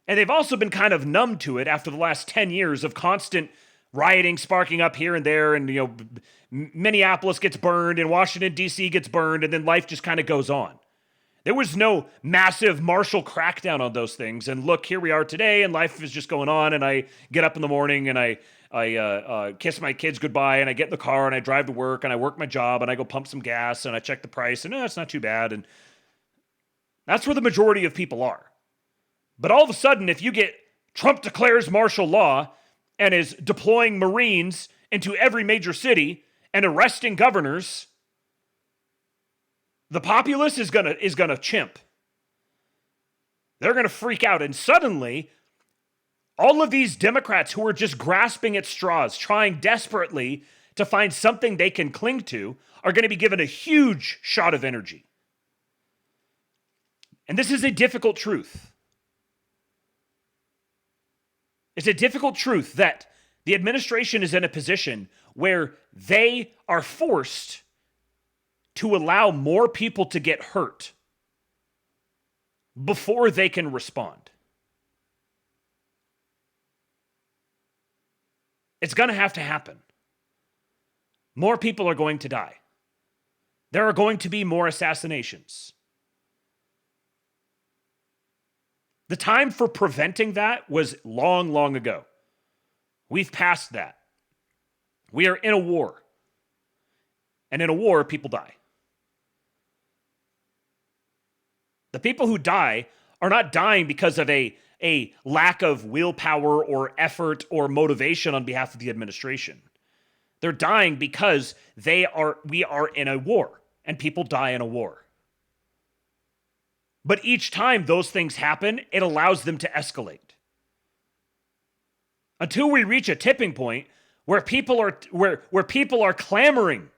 And they've also been kind of numb to it after the last 10 years of constant rioting sparking up here and there, and Minneapolis gets burned and Washington, D.C. gets burned, and then life just kind of goes on. There was no massive martial crackdown on those things. And look, here we are today, and life is just going on, and I get up in the morning, and I kiss my kids goodbye, and I get in the car, and I drive to work, and I work my job, and I go pump some gas, and I check the price, and it's not too bad. And that's where the majority of people are. But all of a sudden, if you get Trump declares martial law and is deploying Marines into every major city and arresting governors, the populace is gonna chimp. They're gonna freak out, and suddenly, all of these Democrats who are just grasping at straws, trying desperately to find something they can cling to, are going to be given a huge shot of energy. And this is a difficult truth. It's a difficult truth that the administration is in a position where they are forced to allow more people to get hurt before they can respond. It's going to have to happen. More people are going to die. There are going to be more assassinations. The time for preventing that was long, long ago. We've passed that. We are in a war. And in a war, people die. The people who die are not dying because of a lack of willpower or effort or motivation on behalf of the administration. They're dying because we are in a war, and people die in a war. But each time those things happen, it allows them to escalate. Until we reach a tipping point where people are clamoring,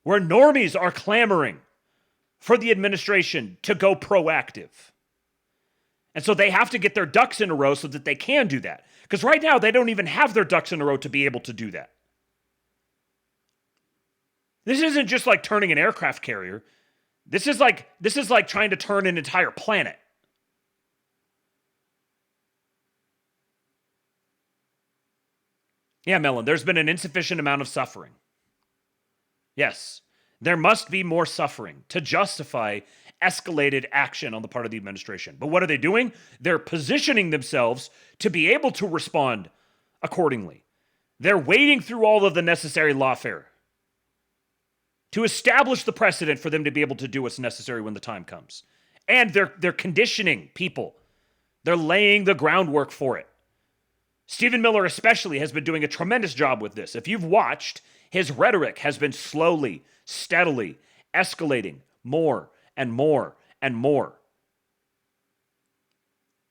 where normies are clamoring for the administration to go proactive. And so they have to get their ducks in a row so that they can do that. Because right now, they don't even have their ducks in a row to be able to do that. This isn't just like turning an aircraft carrier. This is like trying to turn an entire planet. Yeah, Mellon, there's been an insufficient amount of suffering. Yes, there must be more suffering to justify escalated action on the part of the administration. But what are they doing? They're positioning themselves to be able to respond accordingly. They're wading through all of the necessary lawfare to establish the precedent for them to be able to do what's necessary when the time comes. And they're conditioning people. They're laying the groundwork for it. Stephen Miller especially has been doing a tremendous job with this. If you've watched, his rhetoric has been slowly, steadily escalating more and more and more.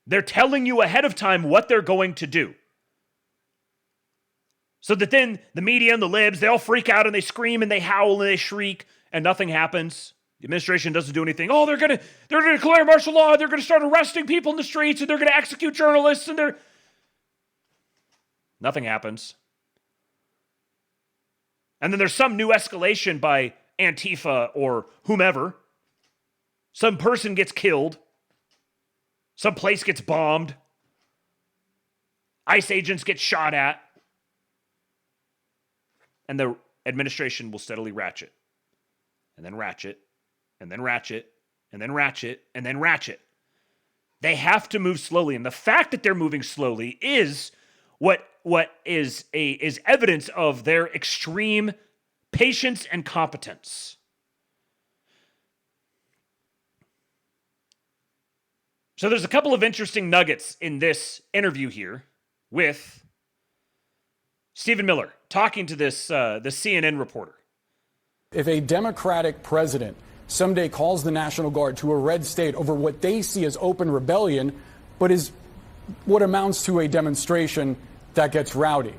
They're telling you ahead of time what they're going to do. So that then the media and the libs, they all freak out and they scream and they howl and they shriek and nothing happens. The administration doesn't do anything. Oh, they're gonna declare martial law. They're gonna start arresting people in the streets and they're gonna execute journalists and nothing happens. And then there's some new escalation by Antifa or whomever. Some person gets killed. Some place gets bombed. ICE agents get shot at. And the administration will steadily ratchet. And then ratchet. And then ratchet. And then ratchet. And then ratchet. They have to move slowly. And the fact that they're moving slowly is what is evidence of their extreme patience and competence. So there's a couple of interesting nuggets in this interview here with Stephen Miller talking to the CNN reporter. If a Democratic president someday calls the National Guard to a red state over what they see as open rebellion, but is what amounts to a demonstration that gets rowdy,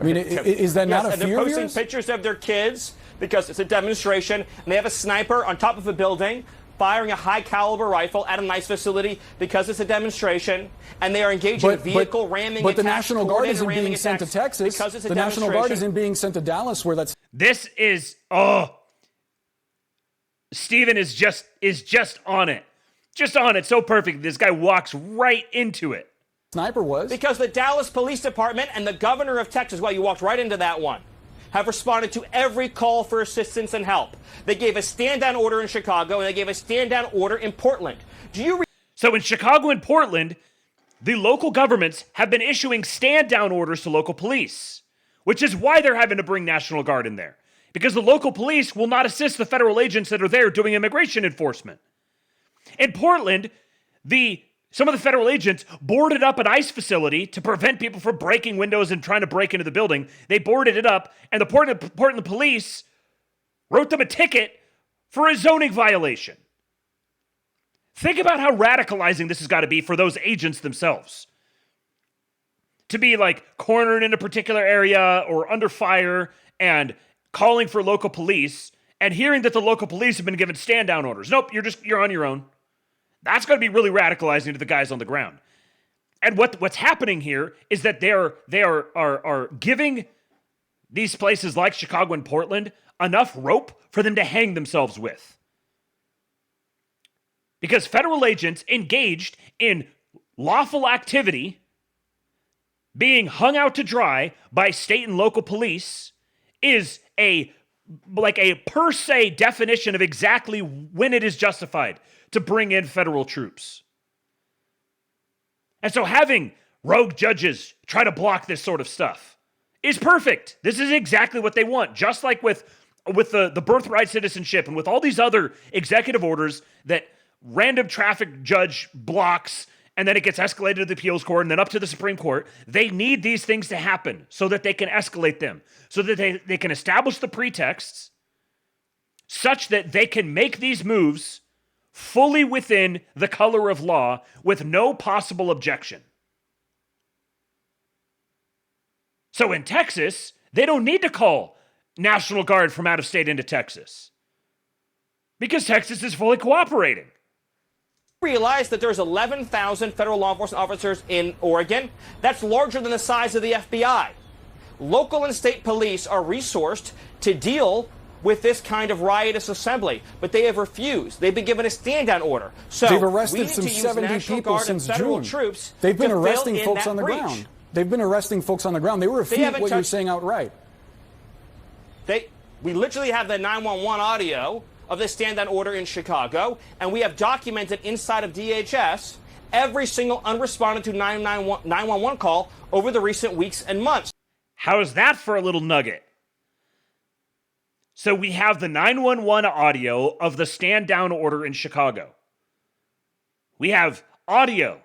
I mean, is that not a fear? They're posting pictures of their kids because it's a demonstration, and they have a sniper on top of a building firing a high-caliber rifle at a nice facility because it's a demonstration, and they are engaged in a vehicle ramming But the attacks, National Guard isn't coordinated being ramming sent to attacks Texas. because it's a The National Guard demonstration. isn't being sent to Dallas, where that's. This is Stephen is just on it. Just on it so perfect. This guy walks right into it. Sniper was. Because the Dallas Police Department and the governor of Texas, well, you walked right into that one, have responded to every call for assistance and help. They gave a stand-down order in Chicago, and they gave a stand-down order in Portland. So in Chicago and Portland, the local governments have been issuing stand-down orders to local police, which is why they're having to bring National Guard in there. Because the local police will not assist the federal agents that are there doing immigration enforcement. In Portland, some of the federal agents boarded up an ICE facility to prevent people from breaking windows and trying to break into the building. They boarded it up, and the Portland police wrote them a ticket for a zoning violation. Think about how radicalizing this has got to be for those agents themselves. To be like cornered in a particular area or under fire and calling for local police and hearing that the local police have been given stand-down orders. Nope, you're on your own. That's going to be really radicalizing to the guys on the ground. And what's happening here is that they are giving these places like Chicago and Portland enough rope for them to hang themselves with. Because federal agents engaged in lawful activity being hung out to dry by state and local police is a per se definition of exactly when it is justified to bring in federal troops. And so having rogue judges try to block this sort of stuff is perfect. This is exactly what they want. Just like with the birthright citizenship and with all these other executive orders that random traffic judge blocks and then it gets escalated to the appeals court and then up to the Supreme Court. They need these things to happen so that they can escalate them, so that they can establish the pretexts such that they can make these moves fully within the color of law with no possible objection. So in Texas, they don't need to call National Guard from out of state into Texas because Texas is fully cooperating. Realize that there's 11,000 federal law enforcement officers in Oregon. That's larger than the size of the FBI. Local and state police are resourced to deal with this kind of riotous assembly, but they have refused. They've been given a stand-down order. So they've we arrested need some to use 70 National people Guard and since federal June. troops They've been to fill arresting in folks that on the breach. ground. They've been arresting folks on the ground. They refute what you're saying outright. We literally have the 911 audio of the stand-down order in Chicago, and we have documented inside of DHS every single unresponded to 911 call over the recent weeks and months. How's that for a little nugget? So we have the 911 audio of the stand-down order in Chicago. We have audio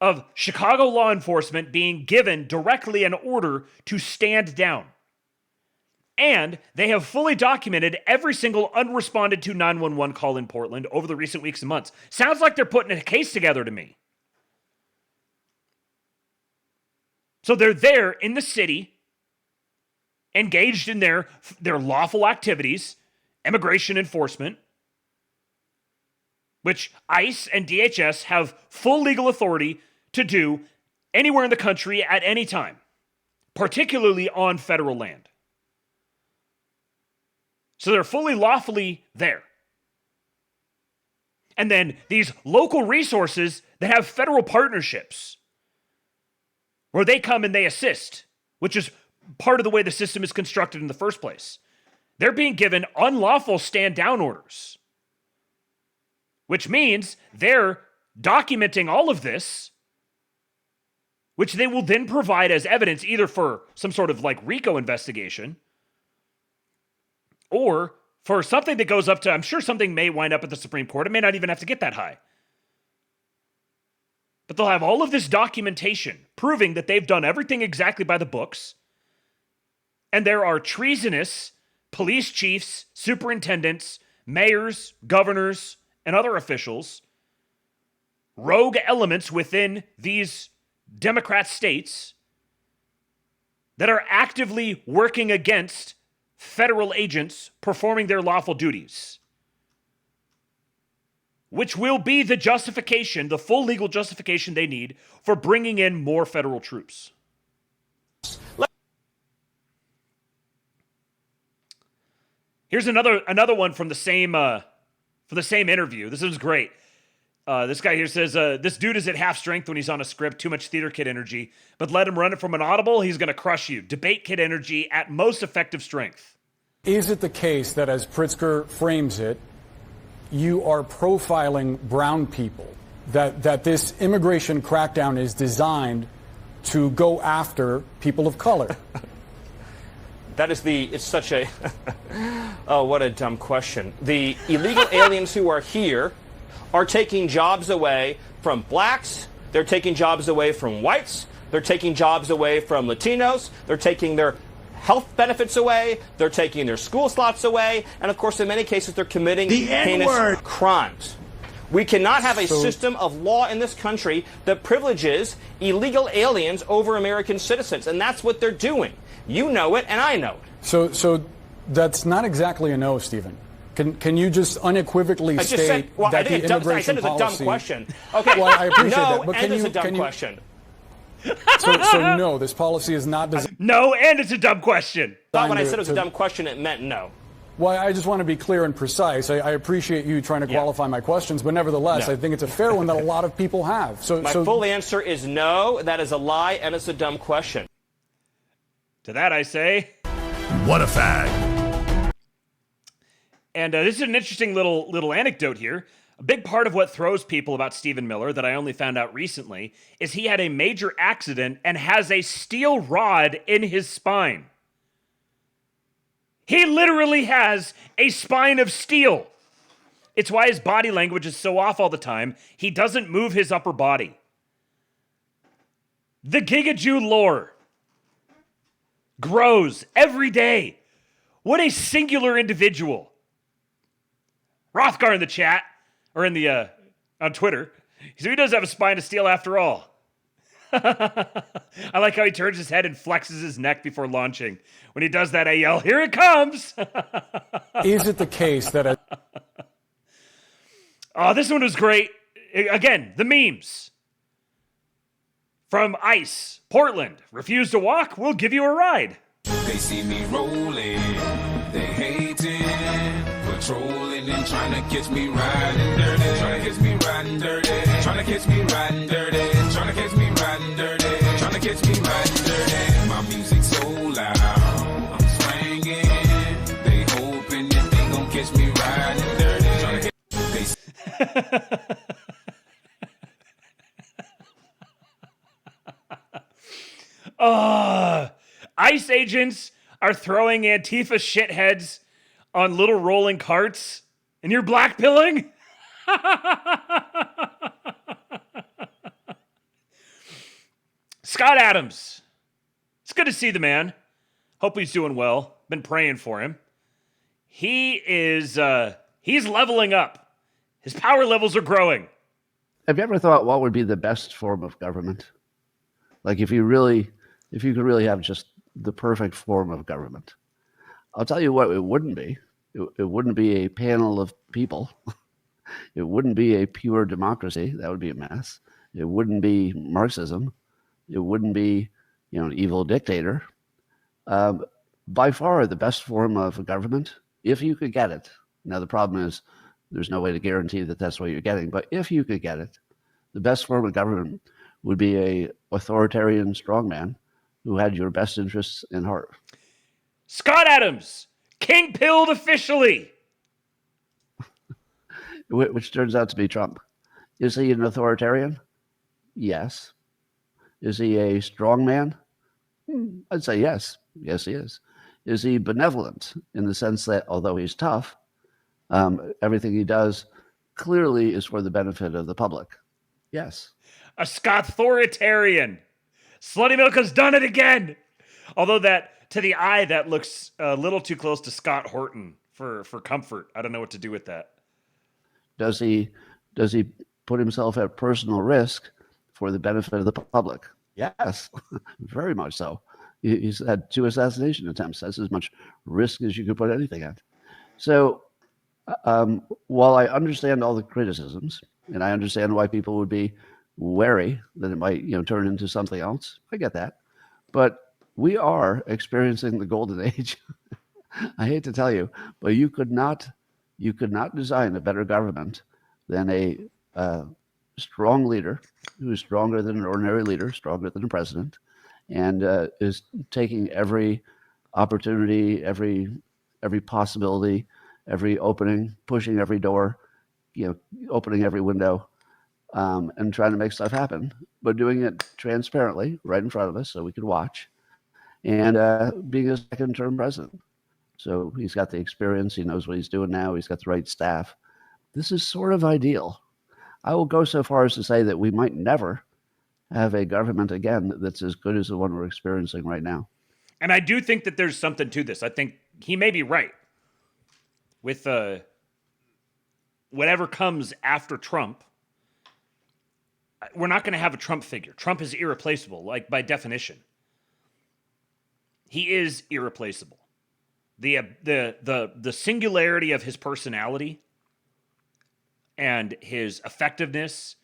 of Chicago law enforcement being given directly an order to stand down. And they have fully documented every single unresponded to 911 call in Portland over the recent weeks and months. Sounds like they're putting a case together to me. So they're there in the city, engaged in their lawful activities, immigration enforcement, which ICE and DHS have full legal authority to do anywhere in the country at any time, particularly on federal land. So they're fully lawfully there. And then these local resources that have federal partnerships where they come and they assist, which is part of the way the system is constructed in the first place. They're being given unlawful stand-down orders, which means they're documenting all of this, which they will then provide as evidence either for some sort of like RICO investigation Or for something that goes up to, I'm sure something may wind up at the Supreme Court. It may not even have to get that high. But they'll have all of this documentation proving that they've done everything exactly by the books. And there are treasonous police chiefs, superintendents, mayors, governors, and other officials, rogue elements within these Democrat states that are actively working against federal agents performing their lawful duties, which will be the justification, the full legal justification they need for bringing in more federal troops. Here's another one from the same interview. This is great. This guy here says, this dude is at half strength when he's on a script, too much theater kid energy, but let him run it from an audible, he's going to crush you. Debate kid energy at most effective strength. Is it the case that, as Pritzker frames it, you are profiling brown people, that this immigration crackdown is designed to go after people of color? It's such a, oh, what a dumb question. The illegal aliens who are here are taking jobs away from blacks, they're taking jobs away from whites, they're taking jobs away from Latinos, they're taking their health benefits away, they're taking their school slots away, and of course in many cases they're committing heinous crimes. We cannot have a system of law in this country that privileges illegal aliens over American citizens, and that's what they're doing. You know it, and I know it. So that's not exactly a no, Stephen. Can you just unequivocally state that the immigration policy... I said it's a dumb question. Okay. Well, I appreciate no, that, but and it's a dumb question. So no, this policy is not designed... No, and it's a dumb question. Not when I said it was a dumb question, it meant no. Well, I just want to be clear and precise. I appreciate you trying to qualify my questions, but nevertheless, I think it's a fair one that a lot of people have. My full answer is no, that is a lie, and it's a dumb question. To that I say... What a fag. And this is an interesting little anecdote here. A big part of what throws people about Stephen Miller that I only found out recently is he had a major accident and has a steel rod in his spine. He literally has a spine of steel. It's why his body language is so off all the time. He doesn't move his upper body. The Gigajoo lore grows every day. What a singular individual. Rothgar in the chat, or in the on Twitter, he does have a spine of steel after all. I like how he turns his head and flexes his neck before launching. When he does that, I yell, "Here it comes!" Is it the case that... Oh, this one was great. Again, the memes. From ICE, Portland, refuse to walk, we'll give you a ride. They see me rolling, they hating, patrolling and trying to catch me riding dirty, trying to catch me riding dirty, trying to catch me riding dirty, trying to catch me riding dirty, trying to catch me riding dirty. My music's so loud, I'm swinging, they hoping that they gon' catch me riding dirty, trying to catch ICE agents are throwing Antifa shitheads on little rolling carts, and you're blackpilling? Scott Adams. It's good to see the man. Hope he's doing well. Been praying for him. He is, he's leveling up. His power levels are growing. Have you ever thought what would be the best form of government? Like if you could really have just the perfect form of government. I'll tell you what it wouldn't be. It wouldn't be a panel of people. It wouldn't be a pure democracy. That would be a mess. It wouldn't be Marxism. It wouldn't be, an evil dictator. By far the best form of government, if you could get it. Now the problem is there's no way to guarantee that that's what you're getting, but if you could get it, the best form of government would be a authoritarian strongman who had your best interests in heart. Scott Adams, king-pilled officially. Which turns out to be Trump. Is he an authoritarian? Yes. Is he a strongman? I'd say yes. Yes, he is. Is he benevolent in the sense that although he's tough, everything he does clearly is for the benefit of the public? Yes. A Scotthoritarian. Slutty Milk has done it again. Although that, to the eye, that looks a little too close to Scott Horton for comfort. I don't know what to do with that. Does he put himself at personal risk for the benefit of the public? Yes, very much so. He's had 2 assassination attempts. That's as much risk as you could put anything at. So while I understand all the criticisms, and I understand why people would be wary that it might, turn into something else, I get that. But we are experiencing the golden age. I hate to tell you, but you could not design a better government than a strong leader who is stronger than an ordinary leader, stronger than a president, and is taking every opportunity, every possibility, every opening, pushing every door, opening every window, and trying to make stuff happen, but doing it transparently right in front of us so we could watch, and being a second-term president. So he's got the experience. He knows what he's doing now. He's got the right staff. This is sort of ideal. I will go so far as to say that we might never have a government again that's as good as the one we're experiencing right now. And I do think that there's something to this. I think he may be right. With whatever comes after Trump, we're not going to have a Trump figure. Trump is irreplaceable, like by definition. He is irreplaceable. The singularity of his personality and his effectiveness,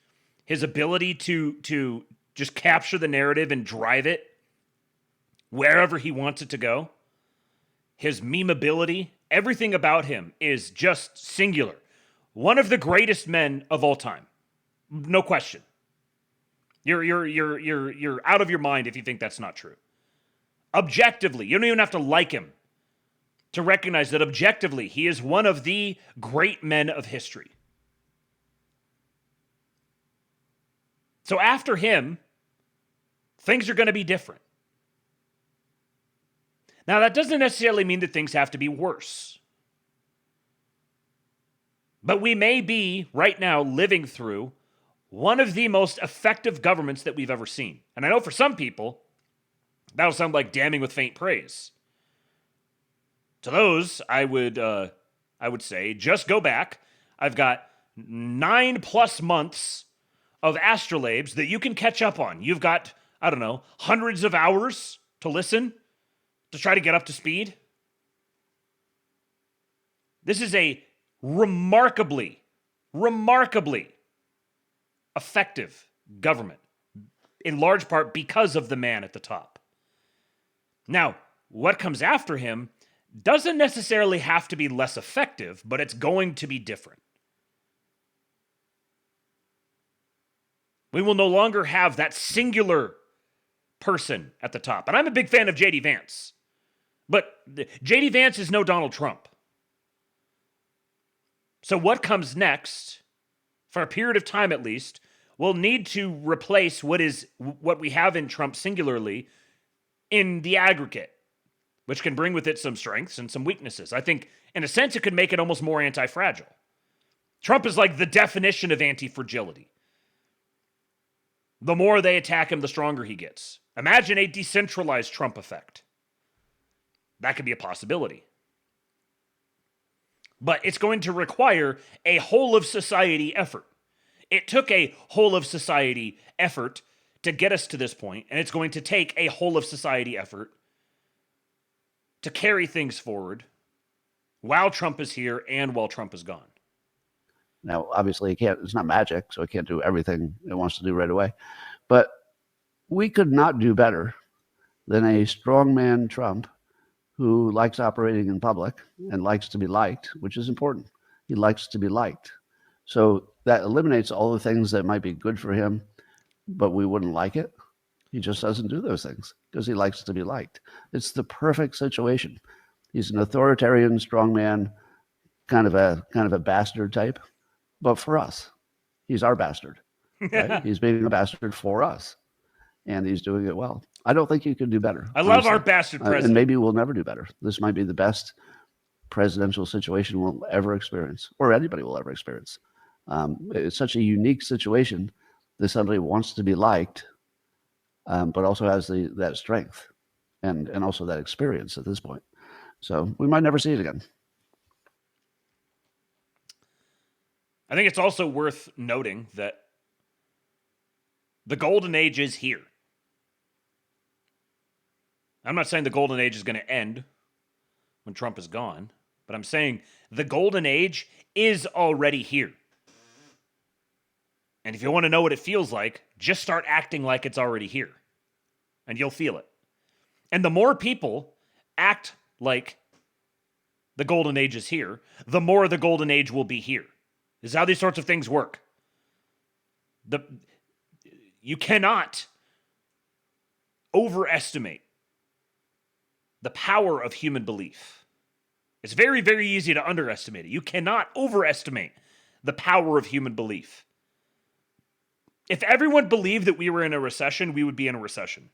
his ability to just capture the narrative and drive it wherever he wants it to go, his memeability, everything about him is just singular. One of the greatest men of all time. No question. You're out of your mind if you think that's not true. Objectively, you don't even have to like him to recognize that objectively, he is one of the great men of history. So after him, things are going to be different. Now, that doesn't necessarily mean that things have to be worse. But we may be, right now, living through one of the most effective governments that we've ever seen. And I know for some people, that'll sound like damning with faint praise. To those, I would say, just go back. I've got 9+ months of astrolabes that you can catch up on. You've got, I don't know, hundreds of hours to listen, to try to get up to speed. This is a remarkably effective government, in large part because of the man at the top. Now, what comes after him doesn't necessarily have to be less effective, but it's going to be different. We will no longer have that singular person at the top. And I'm a big fan of J.D. Vance. But J.D. Vance is no Donald Trump. So what comes next, for a period of time at least, will need to replace what we have in Trump singularly in the aggregate, which can bring with it some strengths and some weaknesses. I think, in a sense, it could make it almost more anti-fragile. Trump is like the definition of anti-fragility. The more they attack him, the stronger he gets. Imagine a decentralized Trump effect. That could be a possibility. But it's going to require a whole-of-society effort. It took a whole-of-society effort to get us to this point, and it's going to take a whole-of-society effort to carry things forward while Trump is here and while Trump is gone. Now, obviously, it's not magic, so it can't do everything it wants to do right away. But we could not do better than a strongman Trump who likes operating in public and likes to be liked, which is important. He likes to be liked. So that eliminates all the things that might be good for him, but we wouldn't like it. He just doesn't do those things because he likes to be liked. It's the perfect situation. He's an authoritarian strongman, kind of a bastard type, but for us, he's our bastard. Right? He's being a bastard for us, and he's doing it well. I don't think you can do better. I love our bastard And president. maybe we'll never do better. This might be the best presidential situation we'll ever experience, or anybody will ever experience. It's such a unique situation that somebody wants to be liked, but also has that strength and also that experience at this point. So we might never see it again. I think it's also worth noting that the golden age is here. I'm not saying the golden age is going to end when Trump is gone, but I'm saying the golden age is already here. And if you want to know what it feels like, just start acting like it's already here, and you'll feel it. And the more people act like the golden age is here, the more the golden age will be here. This is how these sorts of things work. You cannot overestimate the power of human belief. It's very, very easy to underestimate it. You cannot overestimate the power of human belief. If everyone believed that we were in a recession, we would be in a recession.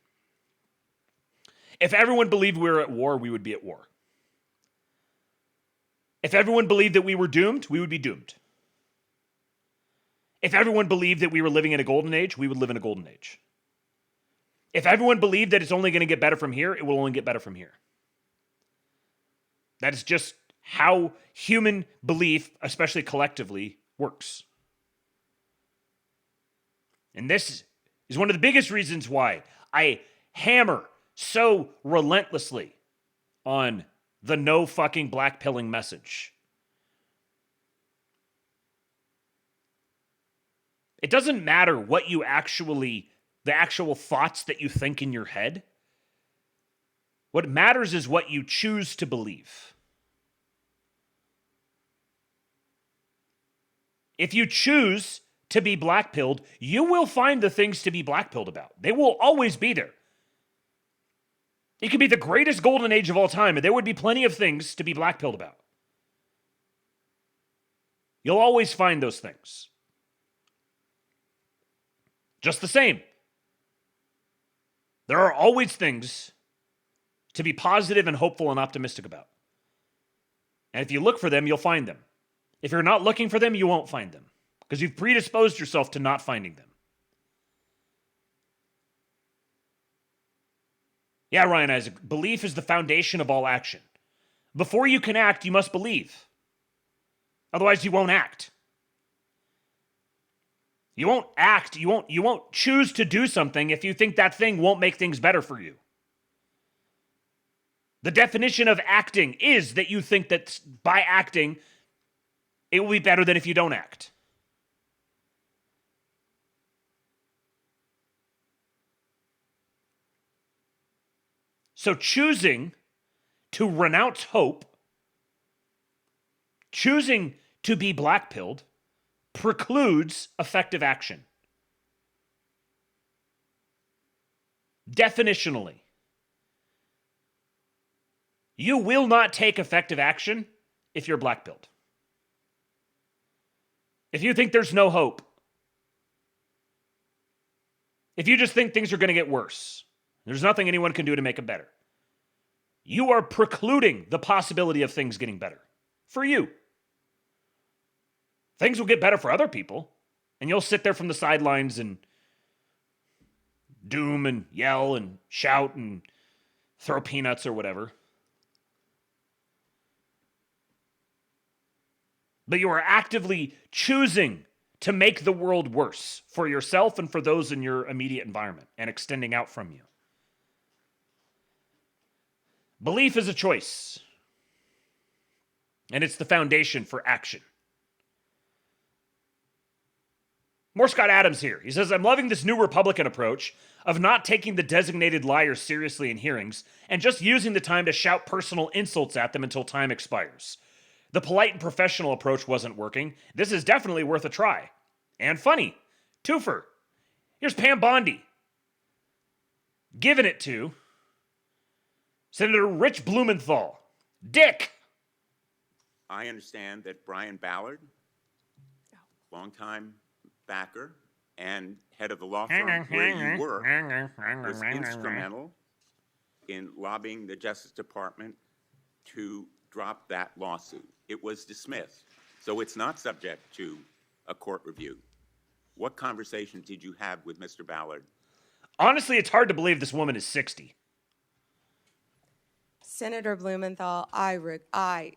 If everyone believed we were at war, we would be at war. If everyone believed that we were doomed, we would be doomed. If everyone believed that we were living in a golden age, we would live in a golden age. If everyone believed that it's only going to get better from here, it will only get better from here. That is just how human belief, especially collectively, works. And this is one of the biggest reasons why I hammer so relentlessly on the no fucking blackpilling message. It doesn't matter what you the actual thoughts that you think in your head. What matters is what you choose to believe. If you choose to be blackpilled, you will find the things to be blackpilled about. They will always be there. It could be the greatest golden age of all time, and there would be plenty of things to be blackpilled about. You'll always find those things. Just the same. There are always things to be positive and hopeful and optimistic about. And if you look for them, you'll find them. If you're not looking for them, you won't find them, because you've predisposed yourself to not finding them. Yeah, Ryan Isaac, belief is the foundation of all action. Before you can act, you must believe. Otherwise, you won't act. You won't act, you won't choose to do something if you think that thing won't make things better for you. The definition of acting is that you think that by acting, it will be better than if you don't act. So choosing to renounce hope, choosing to be blackpilled, precludes effective action. Definitionally. You will not take effective action if you're blackpilled. If you think there's no hope, if you just think things are going to get worse, there's nothing anyone can do to make it better, you are precluding the possibility of things getting better for you. Things will get better for other people, and you'll sit there from the sidelines and doom and yell and shout and throw peanuts or whatever. But you are actively choosing to make the world worse for yourself and for those in your immediate environment and extending out from you. Belief is a choice, and it's the foundation for action. More Scott Adams here. He says, I'm loving this new Republican approach of not taking the designated liars seriously in hearings and just using the time to shout personal insults at them until time expires. The polite and professional approach wasn't working. This is definitely worth a try. And funny. Twofer. Here's Pam Bondi. Giving it to Senator Rich Blumenthal. Dick. I understand that Brian Ballard, longtime backer and head of the law firm where you work was instrumental in lobbying the Justice Department to drop that lawsuit. It was dismissed, so it's not subject to a court review. What conversations did you have with Mr. Ballard? Honestly, it's hard to believe this woman is 60. Senator Blumenthal, I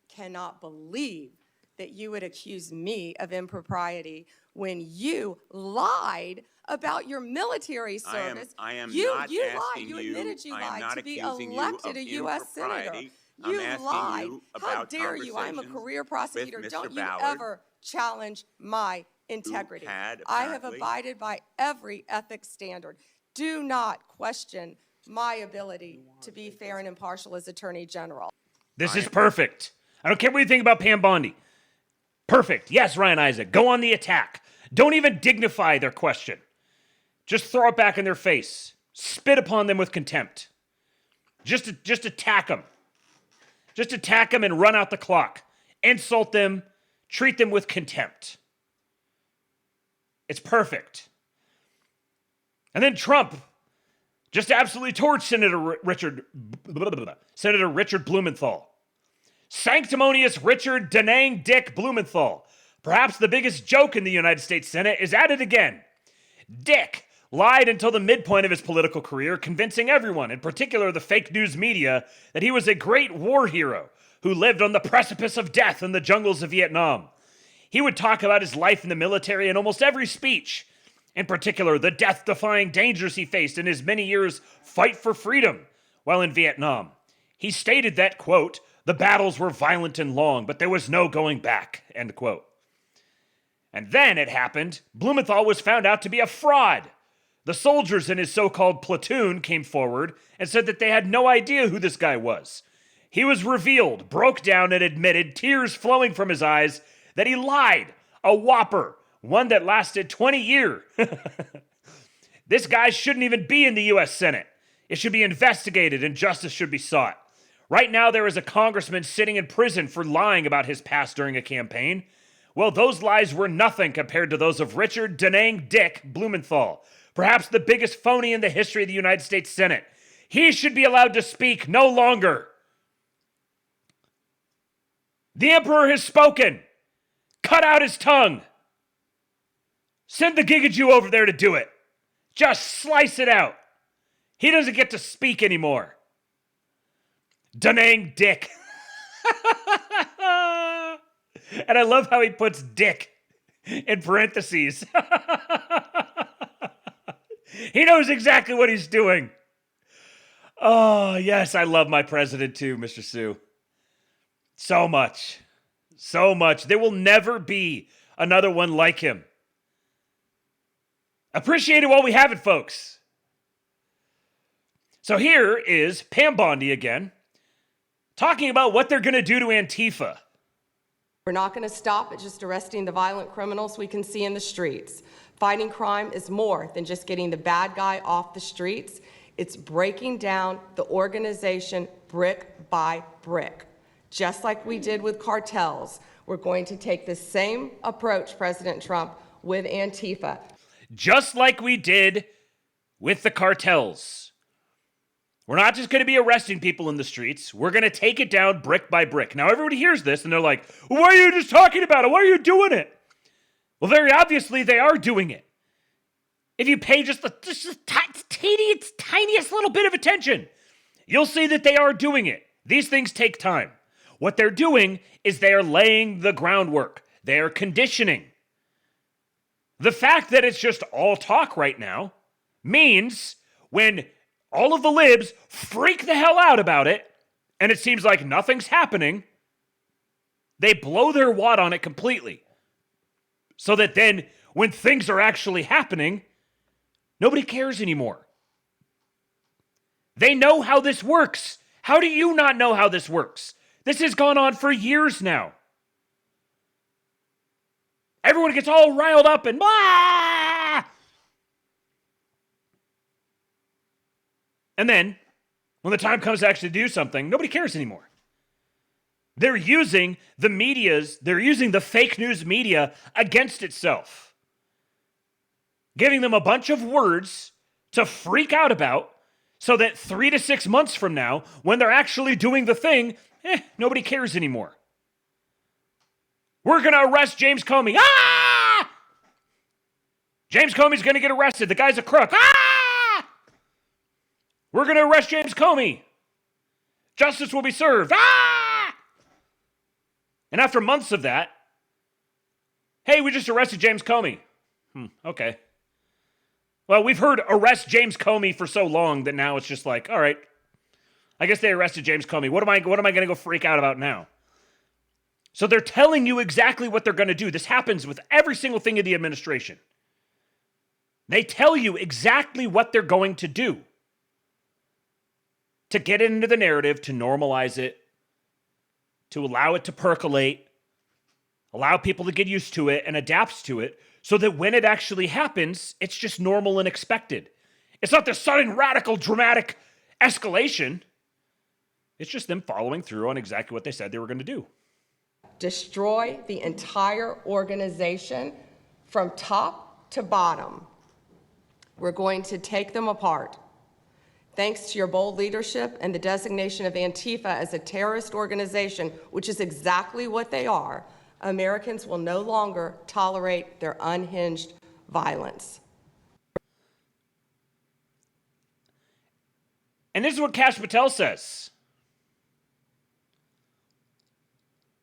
cannot believe that you would accuse me of impropriety when you lied about your military service. I am you not lied. asking You you. admitted you I am lied not to be accusing you elected of a U.S. senator. impropriety. You I'm asking lied. you How about dare you? I'm a conversations career prosecutor. with Mr. Don't you Ballard. ever challenge my integrity. had, I have apparently- abided by every ethics standard. Do not question my ability to be fair and impartial as Attorney General. This is perfect. I don't care what you think about Pam Bondi. Perfect. Yes, Ryan Isaac. Go on the attack. Don't even dignify their question. Just throw it back in their face. Spit upon them with contempt. Just attack them. Just attack them and run out the clock. Insult them. Treat them with contempt. It's perfect. And then Trump just absolutely torched Senator Richard Blumenthal. Sanctimonious Richard Denang Dick Blumenthal. Perhaps the biggest joke in the United States Senate is at it again. Dick lied until the midpoint of his political career, convincing everyone, in particular the fake news media, that he was a great war hero who lived on the precipice of death in the jungles of Vietnam. He would talk about his life in the military in almost every speech, in particular the death-defying dangers he faced in his many years' fight for freedom while in Vietnam. He stated that, quote, the battles were violent and long, but there was no going back, end quote. And then it happened. Blumenthal was found out to be a fraud. The soldiers in his so-called platoon came forward and said that they had no idea who this guy was. He was revealed, broke down, and admitted, tears flowing from his eyes, that he lied. A whopper. One that lasted 20 years. This guy shouldn't even be in the U.S. Senate. It should be investigated and justice should be sought. Right now, there is a congressman sitting in prison for lying about his past during a campaign. Well, those lies were nothing compared to those of Richard Denang Dick Blumenthal, perhaps the biggest phony in the history of the United States Senate. He should be allowed to speak no longer. The emperor has spoken. Cut out his tongue. Send the Giga Jew over there to do it. Just slice it out. He doesn't get to speak anymore. Denang Dick. And I love how he puts dick in parentheses. He knows exactly what he's doing. Oh, yes, I love my president too, Mr. Sue. So much. So much. There will never be another one like him. Appreciate it while we have it, folks. So here is Pam Bondi again, talking about what they're going to do to Antifa. We're not going to stop at just arresting the violent criminals we can see in the streets. Fighting crime is more than just getting the bad guy off the streets. It's breaking down the organization brick by brick. Just like we did with cartels, we're going to take the same approach, President Trump, with Antifa. Just like we did with the cartels. We're not just going to be arresting people in the streets. We're going to take it down brick by brick. Now, everybody hears this and they're like, why are you just talking about it? Why are you doing it? Well, very obviously, they are doing it. If you pay just the tiniest little bit of attention, you'll see that they are doing it. These things take time. What they're doing is they are laying the groundwork. They are conditioning. The fact that it's just all talk right now means when all of the libs freak the hell out about it, and it seems like nothing's happening, they blow their wad on it completely. So that then, when things are actually happening, nobody cares anymore. They know how this works. How do you not know how this works? This has gone on for years now. Everyone gets all riled up and And then, when the time comes to actually do something, nobody cares anymore. They're using the fake news media against itself. giving them a bunch of words to freak out about so that 3 to 6 months from now, when they're actually doing the thing, nobody cares anymore. We're going to arrest James Comey. Ah! James Comey's going to get arrested. The guy's a crook. Ah! We're going to arrest James Comey. Justice will be served. Ah! And after months of that, hey, we just arrested James Comey. Okay. Well, we've heard arrest James Comey for so long that now it's just like, all right, I guess they arrested James Comey. What am I going to go freak out about now? So they're telling you exactly what they're going to do. This happens with every single thing in the administration. They tell you exactly what they're going to do to get it into the narrative, to normalize it, to allow it to percolate, allow people to get used to it and adapt to it, so that when it actually happens, it's just normal and expected. It's not this sudden, radical, dramatic escalation. It's just them following through on exactly what they said they were going to do. Destroy the entire organization from top to bottom. We're going to take them apart. Thanks to your bold leadership and the designation of Antifa as a terrorist organization, which is exactly what they are, Americans will no longer tolerate their unhinged violence. And this is what Kash Patel says.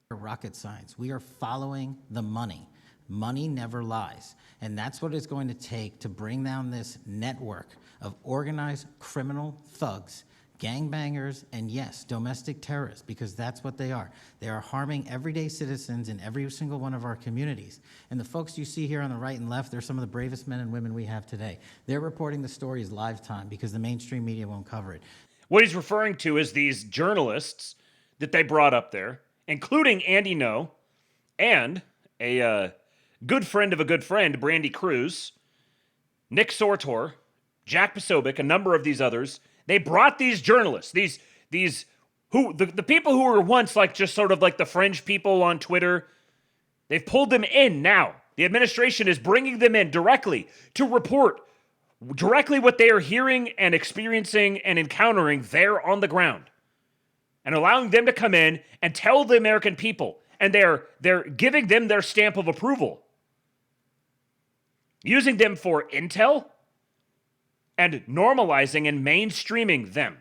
Rocket science. We are following the money. Money never lies. And that's what it's going to take to bring down this network of organized criminal thugs, gangbangers, and yes, domestic terrorists, because that's what they are. They are harming everyday citizens in every single one of our communities. And the folks you see here on the right and left, they're some of the bravest men and women we have today. They're reporting the stories live time because the mainstream media won't cover it. What he's referring to is these journalists that they brought up there, including Andy Ngo and a good friend of a good friend, Brandy Cruz, Nick Sortor, Jack Posobiec, a number of these others. They brought these journalists, the people who were once like just sort of like the fringe people on Twitter. They've pulled them in now. The administration is bringing them in directly to report directly what they are hearing and experiencing and encountering there on the ground, and allowing them to come in and tell the American people, and they're giving them their stamp of approval, using them for intel, and normalizing and mainstreaming them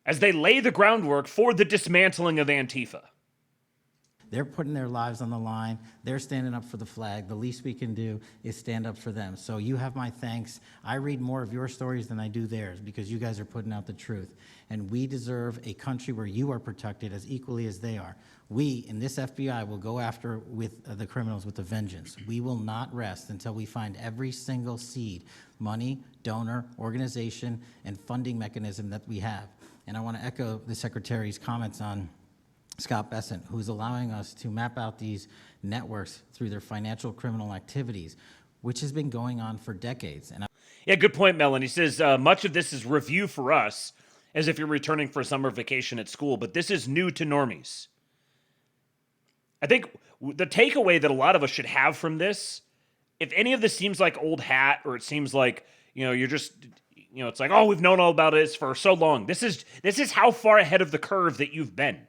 as they lay the groundwork for the dismantling of Antifa. They're putting their lives on the line. They're standing up for the flag. The least we can do is stand up for them. So you have my thanks. I read more of your stories than I do theirs because you guys are putting out the truth. And we deserve a country where you are protected as equally as they are. We, in this FBI, will go after with the criminals with a vengeance. We will not rest until we find every single seed, money, donor, organization, and funding mechanism that we have. And I want to echo the Secretary's comments on Scott Bessent, who's allowing us to map out these networks through their financial criminal activities, which has been going on for decades. And yeah, good point, Melon. He says much of this is review for us, as if you're returning for summer vacation at school, but this is new to normies. I think the takeaway that a lot of us should have from this, if any of this seems like old hat, or it seems like, you're just, it's like, oh, we've known all about this for so long. This is how far ahead of the curve that you've been.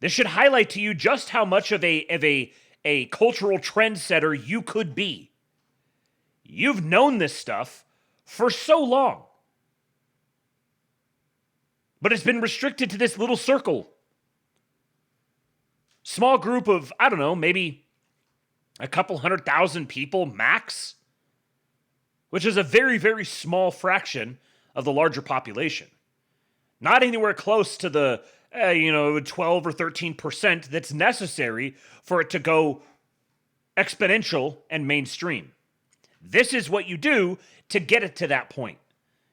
This should highlight to you just how much of a cultural trendsetter you could be. You've known this stuff for so long. But it's been restricted to this little circle. Small group of, I don't know, maybe a couple 100,000 people max, which is a very, very small fraction of the larger population. Not anywhere close to the 12 or 13% that's necessary for it to go exponential and mainstream. This is what you do to get it to that point.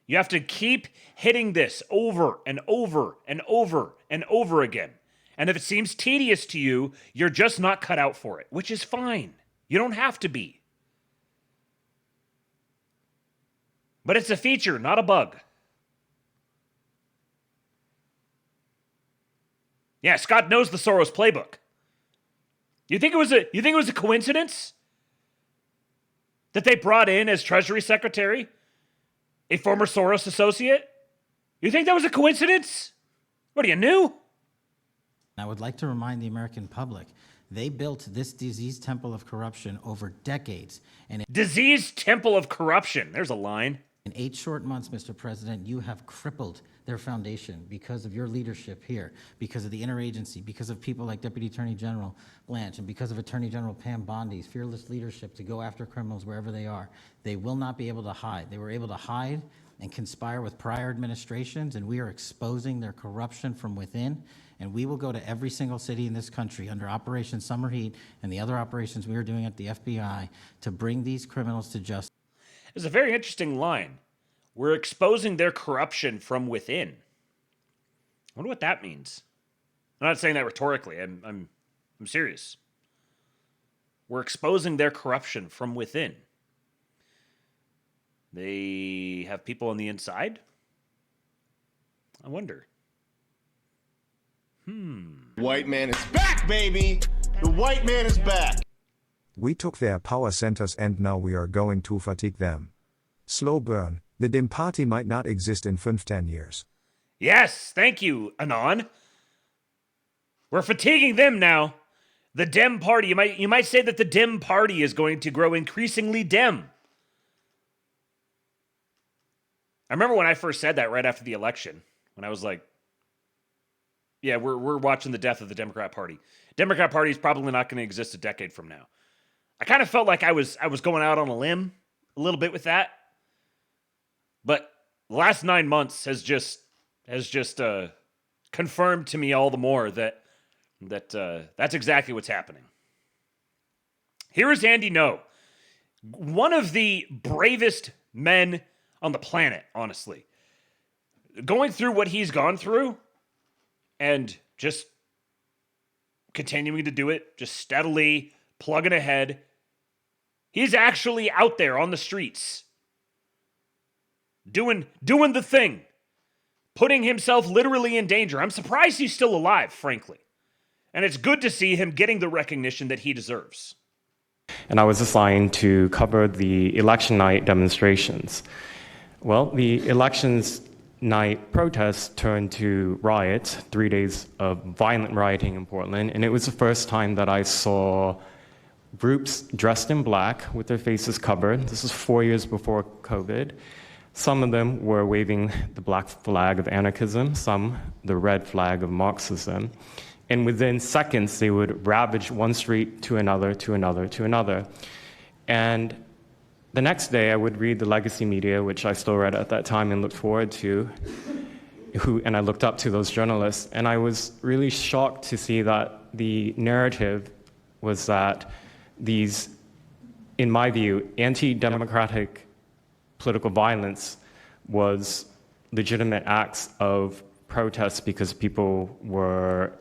You have to keep hitting this over and over and over and over again. And if it seems tedious to you, you're just not cut out for it, which is fine. You don't have to be. But it's a feature, not a bug. Yeah, Scott knows the Soros playbook. You think it was a coincidence that they brought in as Treasury Secretary a former Soros associate? You think that was a coincidence? What are you, new? I would like to remind the American public, they built this diseased temple of corruption over decades. And diseased temple of corruption. There's a line. In 8 short months, Mr. President, you have crippled their foundation because of your leadership here, because of the interagency, because of people like Deputy Attorney General Blanche, and because of Attorney General Pam Bondi's fearless leadership to go after criminals wherever they are. They will not be able to hide. They were able to hide and conspire with prior administrations, and we are exposing their corruption from within. And we will go to every single city in this country under Operation Summer Heat and the other operations we are doing at the FBI to bring these criminals to justice. It's a very interesting line. We're exposing their corruption from within. I wonder what that means. I'm not saying that rhetorically. I'm serious. We're exposing their corruption from within. They have people on the inside? I wonder. White man is back, baby! The white man is back! We took their power centers and now we are going to fatigue them. Slow burn. The Dem Party might not exist in 5-10 years. Yes, thank you, Anon. We're fatiguing them now. The Dem Party, you might say that the Dem Party is going to grow increasingly Dem. I remember when I first said that right after the election, when I was like, yeah, we're watching the death of the Democrat Party. Democrat Party is probably not going to exist a decade from now. I kind of felt like I was going out on a limb a little bit with that. But the last 9 months has just confirmed to me all the more that that's exactly what's happening. Here is Andy Ngo, one of the bravest men on the planet, honestly. Going through what he's gone through and just continuing to do it, just steadily plugging ahead. He's actually out there on the streets. Doing the thing. Putting himself literally in danger. I'm surprised he's still alive, frankly. And it's good to see him getting the recognition that he deserves. And I was assigned to cover the election night demonstrations. Well, the elections night protests turned to riots, 3 days of violent rioting in Portland, and it was the first time that I saw groups dressed in black with their faces covered. This was 4 years before COVID. Some of them were waving the black flag of anarchism, some the red flag of Marxism. And within seconds, they would ravage one street to another, to another, to another. And the next day, I would read the legacy media, which I still read at that time and looked forward to, and I looked up to those journalists, and I was really shocked to see that the narrative was that these, in my view, anti-democratic political violence was legitimate acts of protest because people were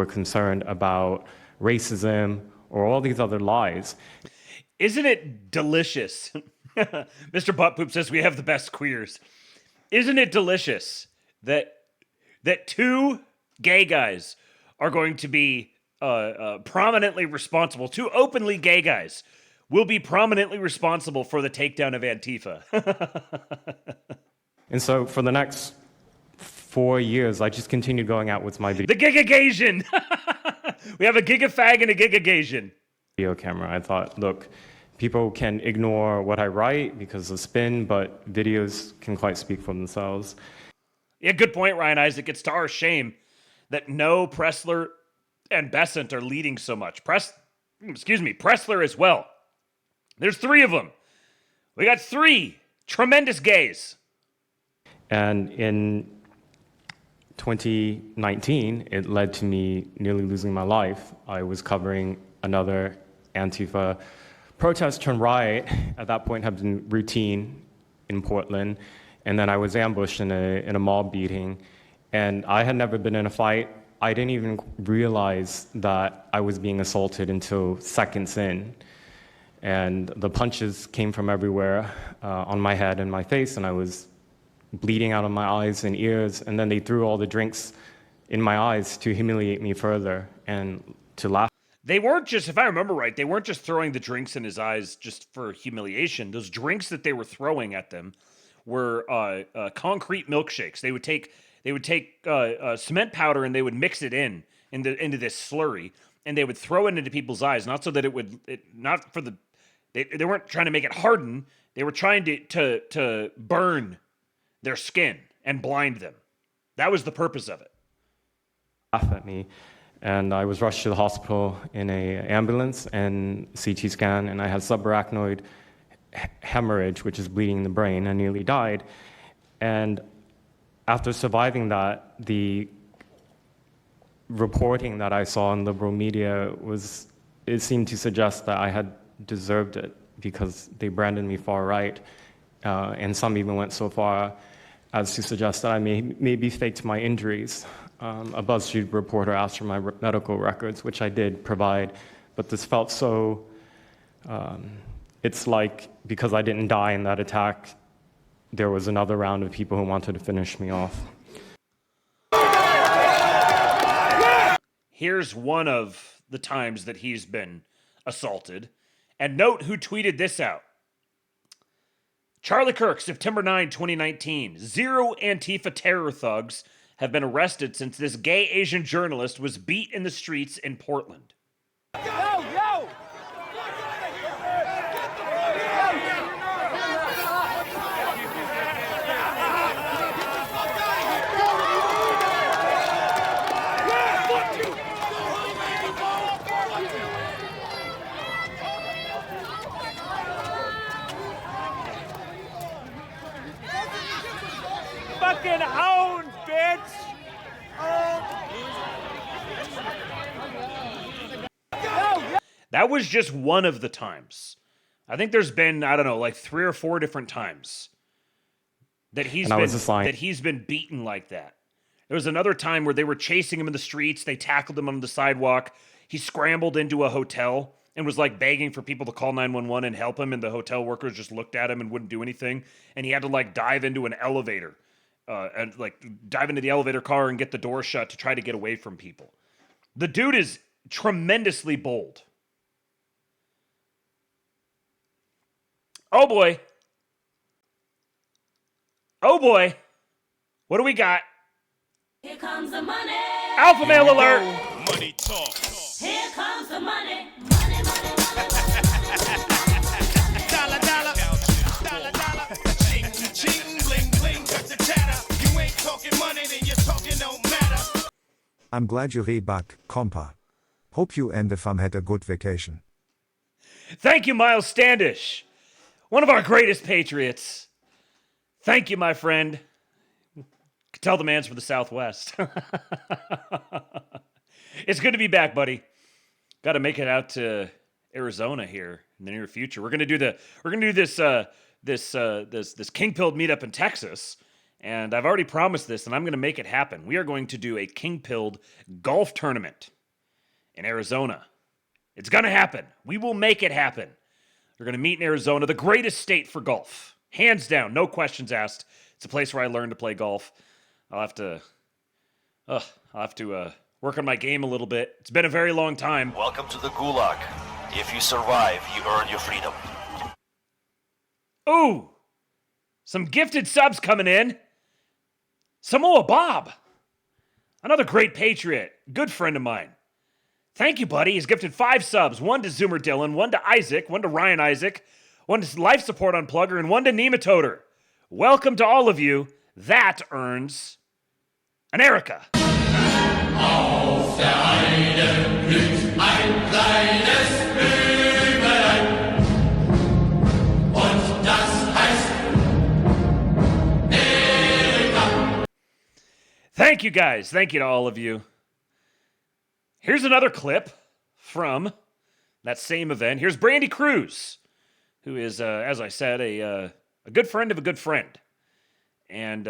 concerned about racism or all these other lies. Isn't it delicious? Mr. Buttpoop says we have the best queers. Isn't it delicious that two gay guys are going to be prominently responsible, two openly gay guys will be prominently responsible for the takedown of Antifa? And so for the next 4 years, I just continued going out with my The Gigagasian! We have a Gigafag and a Gigagasian. Video camera. I thought, look, people can ignore what I write because of spin, but videos can quite speak for themselves. Yeah, good point, Ryan Isaac. It's to our shame that no Pressler and Besant are leading so much. Pressler as well. There's 3 of them. We got 3 tremendous gays. And in 2019, it led to me nearly losing my life. I was covering another Antifa protest turned riot. At that point, had been routine in Portland, and then I was ambushed in a mob beating. And I had never been in a fight. I didn't even realize that I was being assaulted until seconds in. And the punches came from everywhere on my head and my face, and I was bleeding out of my eyes and ears. And then they threw all the drinks in my eyes to humiliate me further and to laugh. They weren't just, if I remember right, they weren't just throwing the drinks in his eyes just for humiliation. Those drinks that they were throwing at them were concrete milkshakes. They would take cement powder and they would mix it into this slurry, and they would throw it into people's eyes, not so that they weren't trying to make it harden. They were trying to burn their skin and blind them. That was the purpose of it. Laugh at me, and I was rushed to the hospital in an ambulance and CT scan, and I had subarachnoid hemorrhage, which is bleeding in the brain. I nearly died, and after surviving that, the reporting that I saw in liberal media it seemed to suggest that I had deserved it because they branded me far right, and some even went so far as to suggest that I maybe faked my injuries. A BuzzFeed reporter asked for my medical records, which I did provide, but this felt so, it's like because I didn't die in that attack, there was another round of people who wanted to finish me off. Here's one of the times that he's been assaulted. And note who tweeted this out. Charlie Kirk, September 9, 2019. 0 Antifa terror thugs have been arrested since this gay Asian journalist was beat in the streets in Portland. Yo! Fucking own, bitch! That was just one of the times. I think there's been, I don't know, like 3 or 4 different times that he's been beaten like that. There was another time where they were chasing him in the streets. They tackled him on the sidewalk. He scrambled into a hotel and was like begging for people to call 911 and help him. And the hotel workers just looked at him and wouldn't do anything. And he had to like dive into an elevator and like dive into the elevator car and get the door shut to try to get away from people. The dude is tremendously bold. Oh boy. Oh boy. What do we got? Here comes the money. Alpha male alert. Money talk. Here comes the money. Dollar, dollar. Dollar, dollar. Ching, ching, bling, bling. Cut the chatter. You ain't talking money, then you're talking no matter. I'm glad you're back, compa. Hope you and the fam had a good vacation. Thank you, Miles Standish. One of our greatest patriots. Thank you, my friend. Could tell the man's from the Southwest. It's good to be back, buddy. Got to make it out to Arizona here in the near future. We're gonna do this King-Pilled meetup in Texas, and I've already promised this, and I'm gonna make it happen. We are going to do a King-Pilled golf tournament in Arizona. It's gonna happen. We will make it happen. We're gonna meet in Arizona, the greatest state for golf, hands down, no questions asked. It's a place where I learned to play golf. I'll have to work on my game a little bit. It's been a very long time. Welcome to the Gulag. If you survive, you earn your freedom. Ooh! Some gifted subs coming in. Samoa Bob. Another great patriot. Good friend of mine. Thank you, buddy. He's gifted 5 subs. 1 to Zoomer Dylan, 1 to Isaac, 1 to Ryan Isaac, 1 to Life Support on Plugger, and 1 to Nematoder. Welcome to all of you. That earns an Erica. Auf der Heide blüht ein kleines Blümelein. Und das heißt Erika. Thank you, guys. Thank you to all of you. Here's another clip from that same event. Here's Brandy Cruz, who is, as I said, a good friend of a good friend. And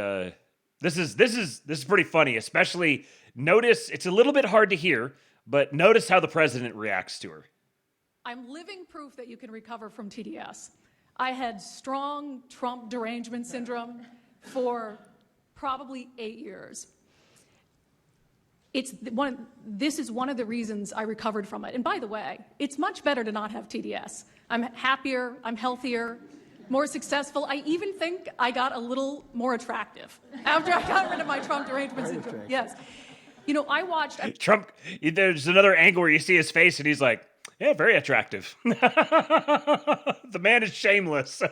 this is pretty funny, especially notice, it's a little bit hard to hear, but notice how the president reacts to her. I'm living proof that you can recover from TDS. I had strong Trump derangement syndrome for probably 8 years. This is one of the reasons I recovered from it. And by the way, it's much better to not have TDS. I'm happier, I'm healthier, more successful. I even think I got a little more attractive after I got rid of my Trump derangement syndrome. Yes. You know, I watched Trump, there's another angle where you see his face and he's like, yeah, very attractive. The man is shameless.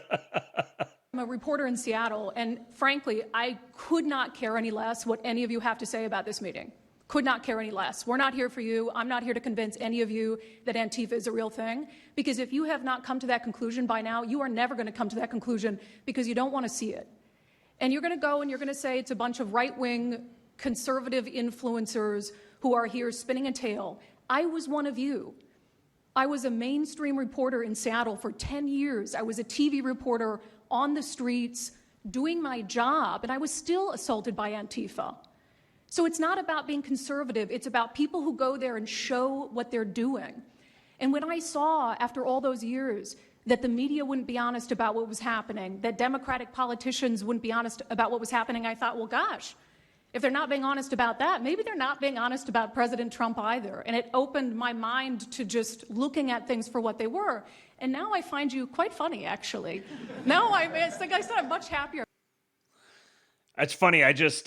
I'm a reporter in Seattle, and frankly, I could not care any less what any of you have to say about this meeting. Could not care any less. We're not here for you. I'm not here to convince any of you that Antifa is a real thing, because if you have not come to that conclusion by now, you are never going to come to that conclusion because you don't want to see it. And you're going to go and you're going to say it's a bunch of right-wing conservative influencers who are here spinning a tale. I was one of you. I was a mainstream reporter in Seattle for 10 years. I was a TV reporter on the streets doing my job, and I was still assaulted by Antifa. So it's not about being conservative. It's about people who go there and show what they're doing. And when I saw, after all those years, that the media wouldn't be honest about what was happening, that Democratic politicians wouldn't be honest about what was happening, I thought, well, gosh, if they're not being honest about that, maybe they're not being honest about President Trump either. And it opened my mind to just looking at things for what they were. And now I find you quite funny, actually. Now it's like I said, I'm much happier. That's funny. I was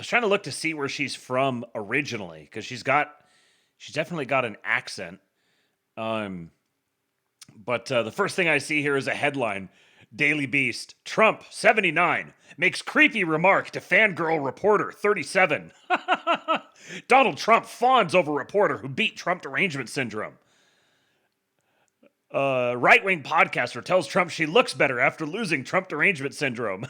trying to look to see where she's from originally, because she's definitely got an accent. But the first thing I see here is a headline: Daily Beast, Trump, 79, makes creepy remark to fangirl reporter, 37. Donald Trump fawns over reporter who beat Trump derangement syndrome. Right-wing podcaster tells Trump she looks better after losing Trump derangement syndrome.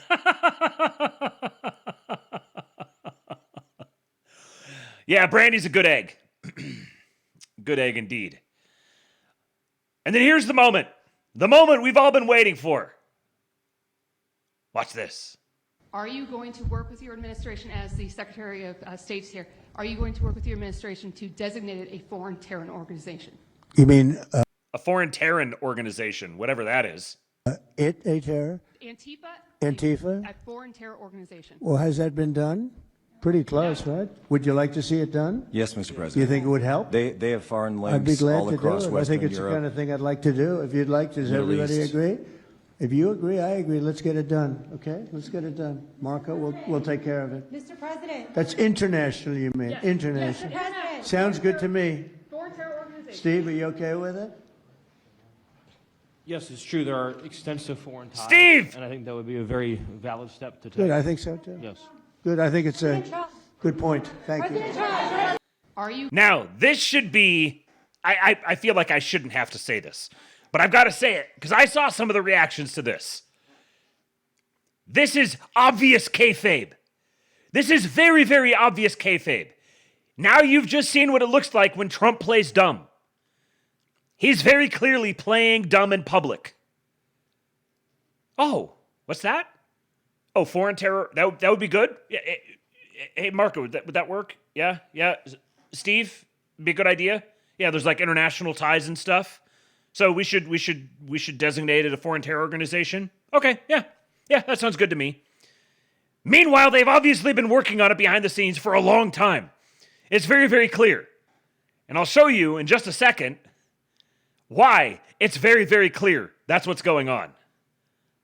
Yeah, Brandy's a good egg. Good egg indeed. And then here's the moment we've all been waiting for. Watch this. Are you going to work with your administration, as the Secretary of State's here, are you going to work with your administration to designate it a foreign terror organization? You mean a foreign terror organization, whatever that is. a terror? Antifa? A foreign terror organization. Well, has that been done? Pretty close, right? Would you like to see it done? Yes, Mr. President. Do you think it would help? They have foreign links I'd be glad all to across do it. Western I think it's Europe. the kind of thing I'd like to do. If you'd like, does Middle everybody East. agree? If you agree, I agree. Let's get it done. Okay? Let's get it done. Marco, we'll take care of it. Mr. President. That's international, you mean? Yes. International. Yes, Mr. President. Sounds good to me. Foreign terror organization. Steve, are you okay with it? Yes, it's true. There are extensive foreign ties. Steve! And I think that would be a very valid step to take. Good, I think so too. Yes. Good, I think it's a good point. Thank you. Are you? Now, this should be, I feel like I shouldn't have to say this, but I've got to say it because I saw some of the reactions to this. This is obvious kayfabe. This is very, very obvious kayfabe. Now you've just seen what it looks like when Trump plays dumb. He's very clearly playing dumb in public. Oh, what's that? Oh, foreign terror. That would be good. Yeah. Hey, Marco, would that work? Yeah. Steve, be a good idea. Yeah, there's like international ties and stuff. So we should designate it a foreign terror organization. Okay. Yeah, that sounds good to me. Meanwhile, they've obviously been working on it behind the scenes for a long time. It's very, very clear. And I'll show you in just a second why it's very, very clear that's what's going on.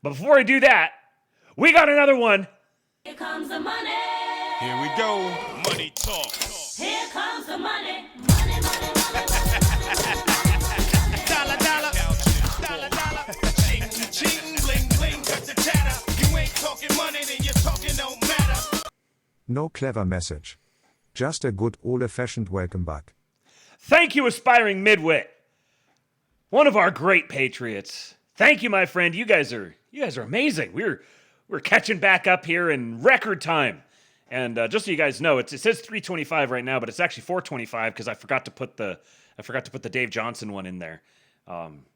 But before I do that, we got another one. Here comes the money. Here we go. Money talk. Here comes the money. Money, money, money. Dollar, dollar. Dollar, dollar. Ching, ching, bling, bling. Cut the chatter. You ain't talking money, then you're talking no matter. No clever message. Just a good old-fashioned welcome back. Thank you, aspiring midwit. One of our great patriots. Thank you, my friend. You guys are amazing. We're catching back up here in record time. And just so you guys know, it says 325 right now, but it's actually 425 because I forgot to put the Dave Johnson one in there.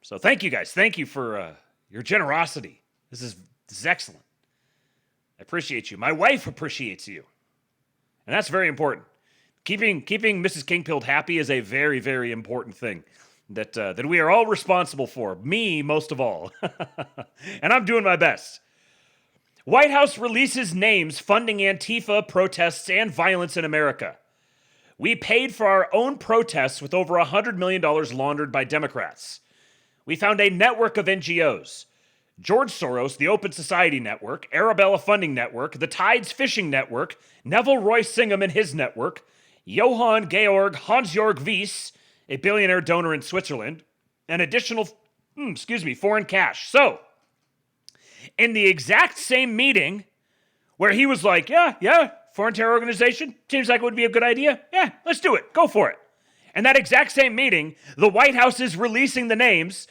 So thank you guys. Thank you for your generosity. This is excellent. I appreciate you. My wife appreciates you, and that's very important. Keeping Mrs. Kingpilled happy is a very, very important thing that we are all responsible for. Me most of all, and I'm doing my best. White House releases names funding Antifa protests and violence in America. We paid for our own protests with over $100 million laundered by Democrats. We found a network of NGOs. George Soros, the Open Society Network, Arabella Funding Network, the Tides Fishing Network, Neville Roy Singham and his network, Johann Georg Hans-Jörg Wyss, a billionaire donor in Switzerland, and additional, foreign cash. So, in the exact same meeting where he was like, yeah, foreign terror organization, seems like it would be a good idea. Yeah, let's do it. Go for it. And that exact same meeting, the White House is releasing the names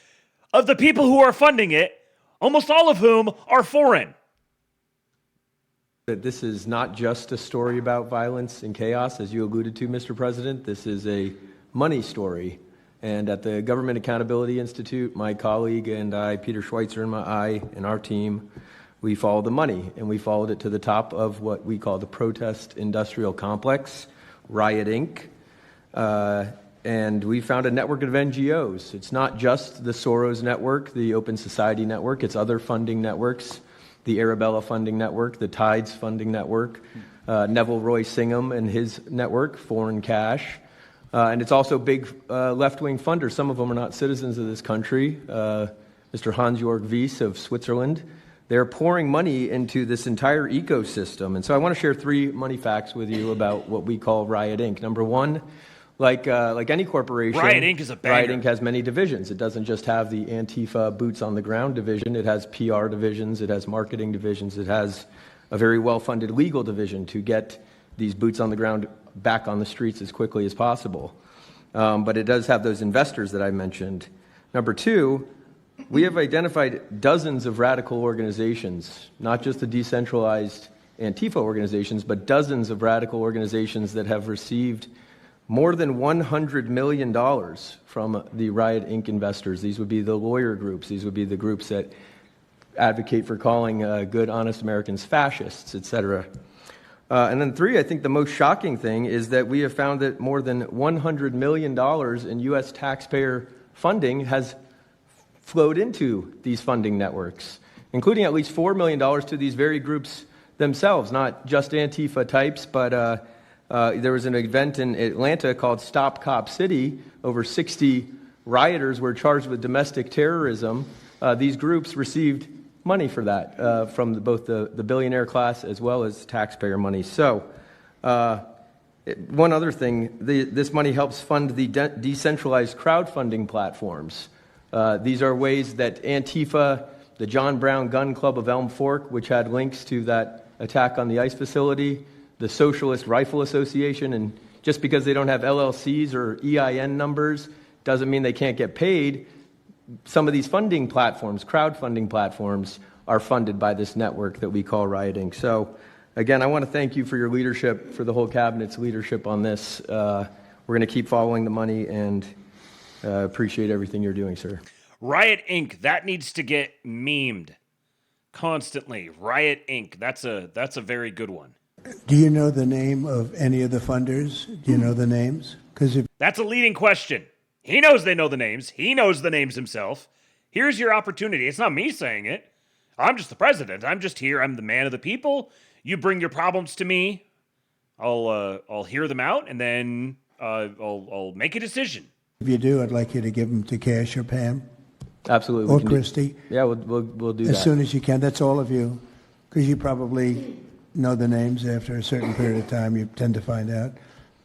of the people who are funding it, almost all of whom are foreign. That this is not just a story about violence and chaos, as you alluded to, Mr. President. This is a money story. And at the Government Accountability Institute, my colleague and I, Peter Schweitzer and our team, we followed the money, and we followed it to the top of what we call the protest industrial complex, Riot Inc., and we found a network of NGOs. It's not just the Soros Network, the Open Society Network, it's other funding networks, the Arabella Funding Network, the Tides Funding Network, Neville Roy Singham and his network, Foreign Cash. And it's also big left-wing funders. Some of them are not citizens of this country. Mr. Hans-Jörg Wyss of Switzerland. They're pouring money into this entire ecosystem. And so I want to share 3 money facts with you about what we call Riot Inc. Number one, like any corporation, Riot Inc. is a banger. Riot Inc. has many divisions. It doesn't just have the Antifa boots on the ground division. It has PR divisions. It has marketing divisions. It has a very well-funded legal division to get these boots on the ground back on the streets as quickly as possible. But it does have those investors that I mentioned. Number 2, we have identified dozens of radical organizations, not just the decentralized Antifa organizations, but dozens of radical organizations that have received more than $100 million from the Riot Inc. investors. These would be the lawyer groups. These would be the groups that advocate for calling good, honest Americans fascists, etc. And then 3, I think the most shocking thing is that we have found that more than $100 million in U.S. taxpayer funding has flowed into these funding networks, including at least $4 million to these very groups themselves, not just Antifa types, but there was an event in Atlanta called Stop Cop City. Over 60 rioters were charged with domestic terrorism. These groups received money for that from both the billionaire class as well as taxpayer money. So one other thing, this money helps fund the decentralized crowdfunding platforms. These are ways that Antifa, the John Brown Gun Club of Elm Fork, which had links to that attack on the ICE facility, the Socialist Rifle Association, and just because they don't have LLCs or EIN numbers doesn't mean they can't get paid. Some of these funding platforms, crowdfunding platforms, are funded by this network that we call Riot Inc. So, again, I want to thank you for your leadership, for the whole cabinet's leadership on this. We're going to keep following the money and appreciate everything you're doing, sir. Riot Inc. That needs to get memed constantly. Riot Inc. That's a very good one. Do you know the name of any of the funders? Do you know the names? That's a leading question. He knows they know the names. He knows the names himself. Here's your opportunity. It's not me saying it. I'm just the president. I'm just here. I'm the man of the people. You bring your problems to me. I'll hear them out, and then I'll make a decision. If you do, I'd like you to give them to Cash or Pam. Absolutely. Or Christy. Yeah, we'll do that. As soon as you can. That's all of you. Because you probably know the names after a certain period of time. You tend to find out.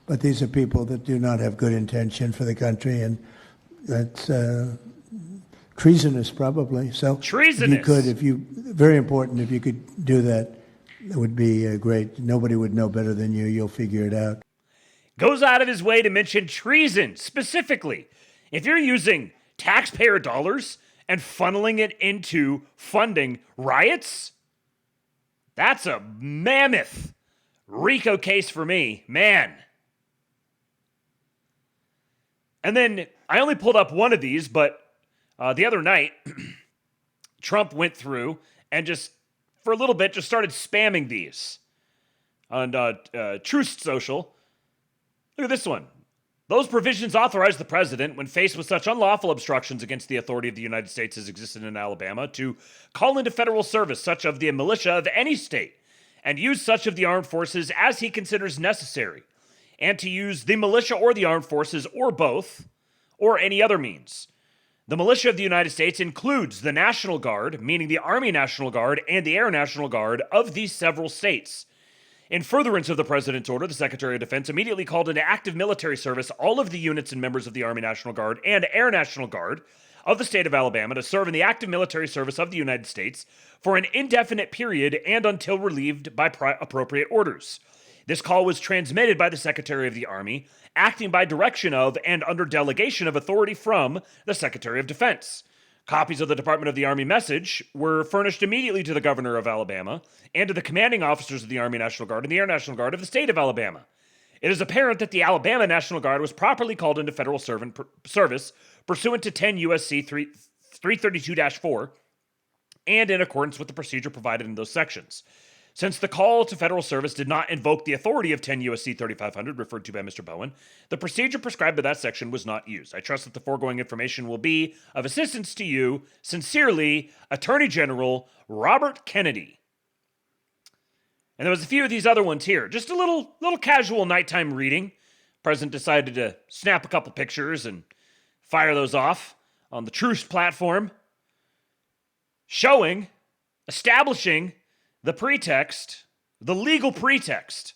But these are people that do not have good intention for the country, and that's treasonous, probably. So treasonous. Very important. If you could do that, it would be great. Nobody would know better than you. You'll figure it out. Goes out of his way to mention treason specifically. If you're using taxpayer dollars and funneling it into funding riots, that's a mammoth RICO case for me, man. And then I only pulled up one of these, but the other night, Trump went through and just, for a little bit, just started spamming these on Truth Social. Look at this one. Those provisions authorize the president, when faced with such unlawful obstructions against the authority of the United States as existed in Alabama, to call into federal service such of the militia of any state and use such of the armed forces as he considers necessary. and to use the militia or the armed forces or both, or any other means. The militia of the United States includes the National Guard, meaning the Army National Guard and the Air National Guard of these several states. In furtherance of the President's order, the Secretary of Defense immediately called into active military service all of the units and members of the Army National Guard and Air National Guard of the state of Alabama to serve in the active military service of the United States for an indefinite period and until relieved by appropriate orders. This call was transmitted by the Secretary of the Army, acting by direction of and under delegation of authority from the Secretary of Defense. Copies of the Department of the Army message were furnished immediately to the governor of Alabama and to the commanding officers of the Army National Guard and the Air National Guard of the state of Alabama. It is apparent that the Alabama National Guard was properly called into federal service pursuant to 10 U.S.C. 332-4 and in accordance with the procedure provided in those sections. Since the call to federal service did not invoke the authority of 10 U.S.C. 3500, referred to by Mr. Bowen, the procedure prescribed by that section was not used. I trust that the foregoing information will be of assistance to you. Sincerely, Attorney General Robert Kennedy. And there was a few of these other ones here. Just a little casual nighttime reading. President decided to snap a couple pictures and fire those off on the Truce platform, establishing the pretext, the legal pretext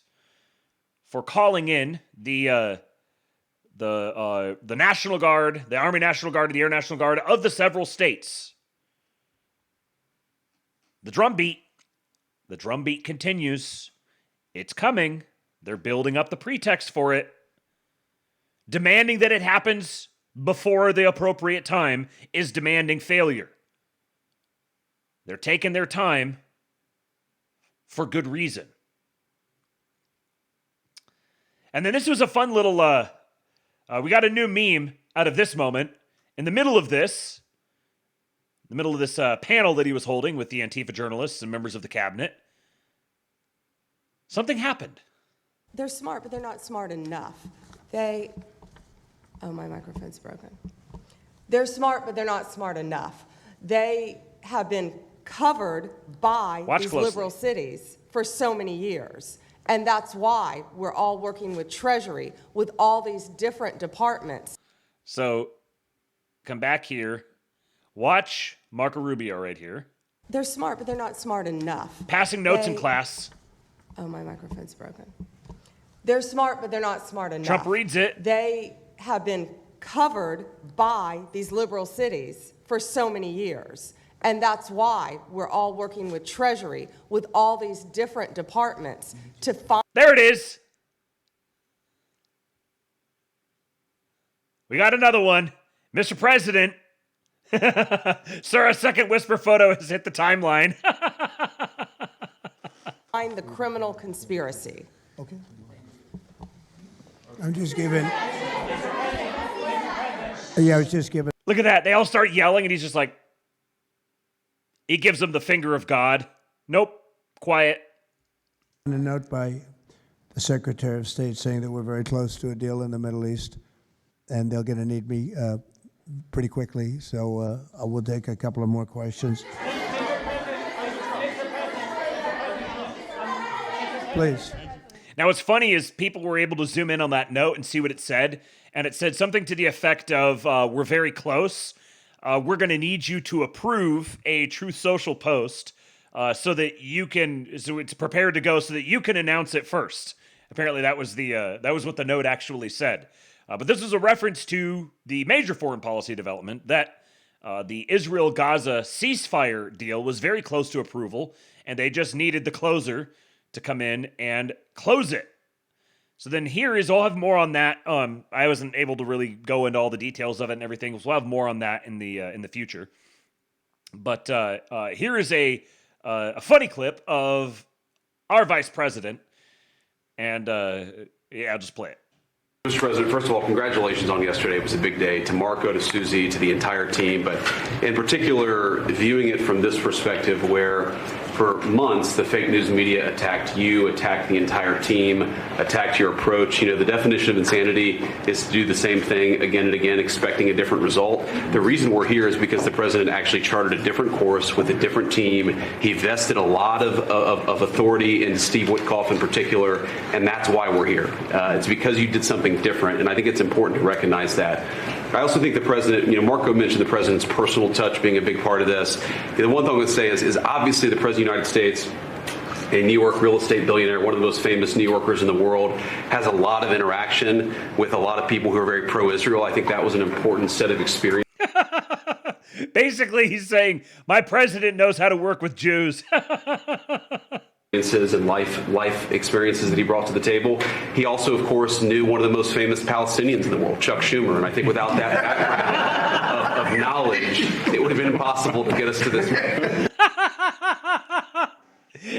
for calling in the National Guard, the Army National Guard, and the Air National Guard of the several states. The drumbeat continues. It's coming. They're building up the pretext for it. Demanding that it happens before the appropriate time is demanding failure. They're taking their time for good reason. And then this was a fun little, we got a new meme out of this moment. In the middle of this panel that he was holding with the Antifa journalists and members of the cabinet, something happened. They're smart, but they're not smart enough. Oh, my microphone's broken. They're smart, but they're not smart enough. They have been covered by these liberal cities for so many years. And that's why we're all working with Treasury, with all these different departments. So, come back here. Watch Marco Rubio right here. They're smart, but they're not smart enough. Passing notes in class. Oh, my microphone's broken. They're smart, but they're not smart enough. Trump reads it. They have been covered by these liberal cities for so many years. And that's why we're all working with Treasury, with all these different departments to find. There it is. We got another one. Mr. President. Sir, a second whisper photo has hit the timeline. Find the criminal conspiracy. Okay. I'm just giving. Yeah, I was just giving. Look at that. They all start yelling, and he's just like, he gives them the finger of God. Nope. Quiet. A note by the Secretary of State saying that we're very close to a deal in the Middle East, and they're going to need me pretty quickly, so I will take a couple of more questions. Please. Now, what's funny is people were able to zoom in on that note and see what it said, and it said something to the effect of, we're very close. We're going to need you to approve a Truth Social post so it's prepared to go so that you can announce it first. Apparently that was what the note actually said. But this was a reference to the major foreign policy development that the Israel-Gaza ceasefire deal was very close to approval, and they just needed the closer to come in and close it. So then I'll have more on that. I wasn't able to really go into all the details of it and everything. So we'll have more on that in the future. But here is a funny clip of our vice president, and I'll just play it. Mr. President, first of all, congratulations on yesterday. It was a big day to Marco, to Susie, to the entire team, but in particular, viewing it from this perspective where for months, the fake news media attacked you, attacked the entire team, attacked your approach. You know, the definition of insanity is to do the same thing again and again, expecting a different result. The reason we're here is because the president actually charted a different course with a different team. He vested a lot of authority in Steve Witkoff in particular, and that's why we're here. It's because you did something different, and I think it's important to recognize that. I also think the president, you know, Marco mentioned the president's personal touch being a big part of this. The one thing I would say is obviously the president of the United States, a New York real estate billionaire, one of the most famous New Yorkers in the world, has a lot of interaction with a lot of people who are very pro-Israel. I think that was an important set of experiences. Basically, he's saying, my president knows how to work with Jews. And life experiences that he brought to the table. He also, of course, knew one of the most famous Palestinians in the world, Chuck Schumer. And I think without that background of knowledge, it would have been impossible to get us to this.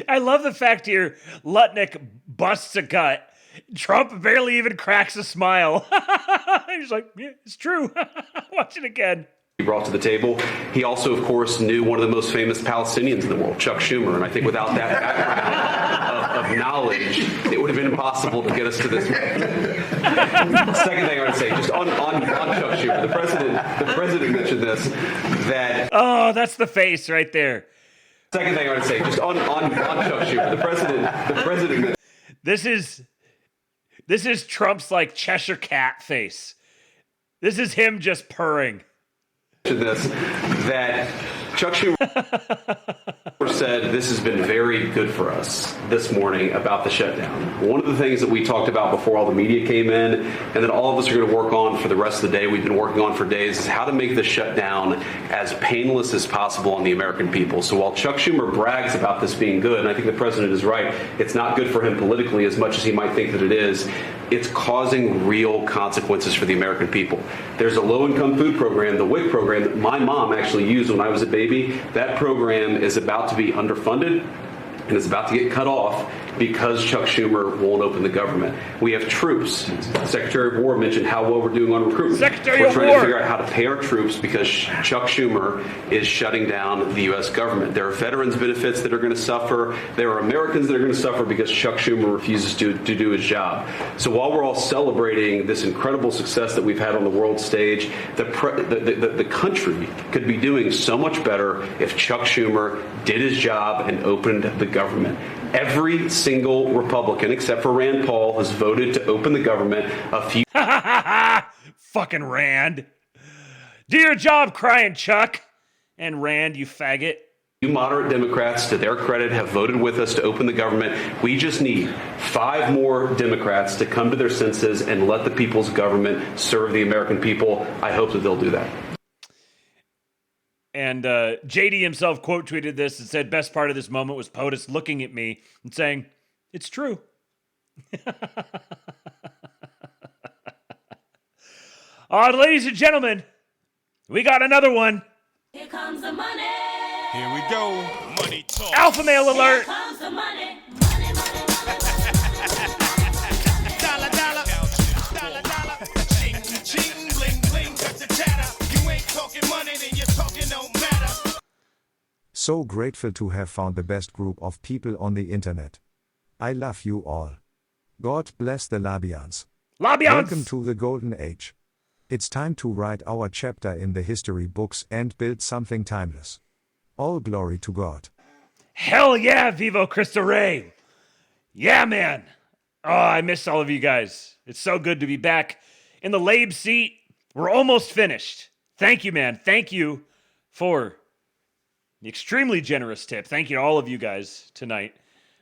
I love the fact here, Lutnick busts a gut. Trump barely even cracks a smile. He's like, yeah, it's true. Watch it again. He brought to the table. He also, of course, knew one of the most famous Palestinians in the world, Chuck Schumer. And I think without that background of knowledge, it would have been impossible to get us to this. Second thing I would say, just on Chuck Schumer, the president mentioned this, that... Oh, that's the face right there. Second thing I would say, just on Chuck Schumer, the president. This is Trump's like Cheshire cat face. This is him just purring. This that Chuck Schumer said this has been very good for us this morning about the shutdown. One of the things that we talked about before all the media came in and that all of us are going to work on for the rest of the day, we've been working on for days, is how to make the shutdown as painless as possible on the American people. So while Chuck Schumer brags about this being good, and I think the president is right, it's not good for him politically as much as he might think that it is. It's causing real consequences for the American people. There's a low-income food program, the WIC program, that my mom actually used when I was a baby. That program is about to be underfunded and is about to get cut off because Chuck Schumer won't open the government. We have troops. The Secretary of War mentioned how well we're doing on recruitment. We're trying to figure out how to pay our troops because Chuck Schumer is shutting down the U.S. government. There are veterans benefits that are going to suffer. There are Americans that are going to suffer because Chuck Schumer refuses to do his job. So while we're all celebrating this incredible success that we've had on the world stage, the country could be doing so much better if Chuck Schumer did his job and opened the government. Every single Republican, except for Rand Paul, has voted to open the government. A few fucking Rand. Do your job, crying Chuck. And Rand, you faggot. Moderate Democrats, to their credit, have voted with us to open the government. We just need 5 more Democrats to come to their senses and let the people's government serve the American people. I hope that they'll do that. And JD himself quote tweeted this and said, best part of this moment was POTUS looking at me and saying, it's true. Ladies and gentlemen, we got another one. Here comes the money. Here we go. Money talk. Alpha male alert. Here comes the money. Money, money, dollar, dollar. Dollar, dollar. Ching, ching, bling, bling. Cut the chatter. You ain't talking money, then you're talking no matter. So grateful to have found the best group of people on the internet. I love you all. God bless the Labians. Labians! Welcome to the Golden Age. It's time to write our chapter in the history books and build something timeless. All glory to God. Hell yeah, Vivo Cristo Rey. Yeah, man. Oh, I miss all of you guys. It's so good to be back in the Labe seat. We're almost finished. Thank you, man. Thank you for the extremely generous tip. Thank you to all of you guys tonight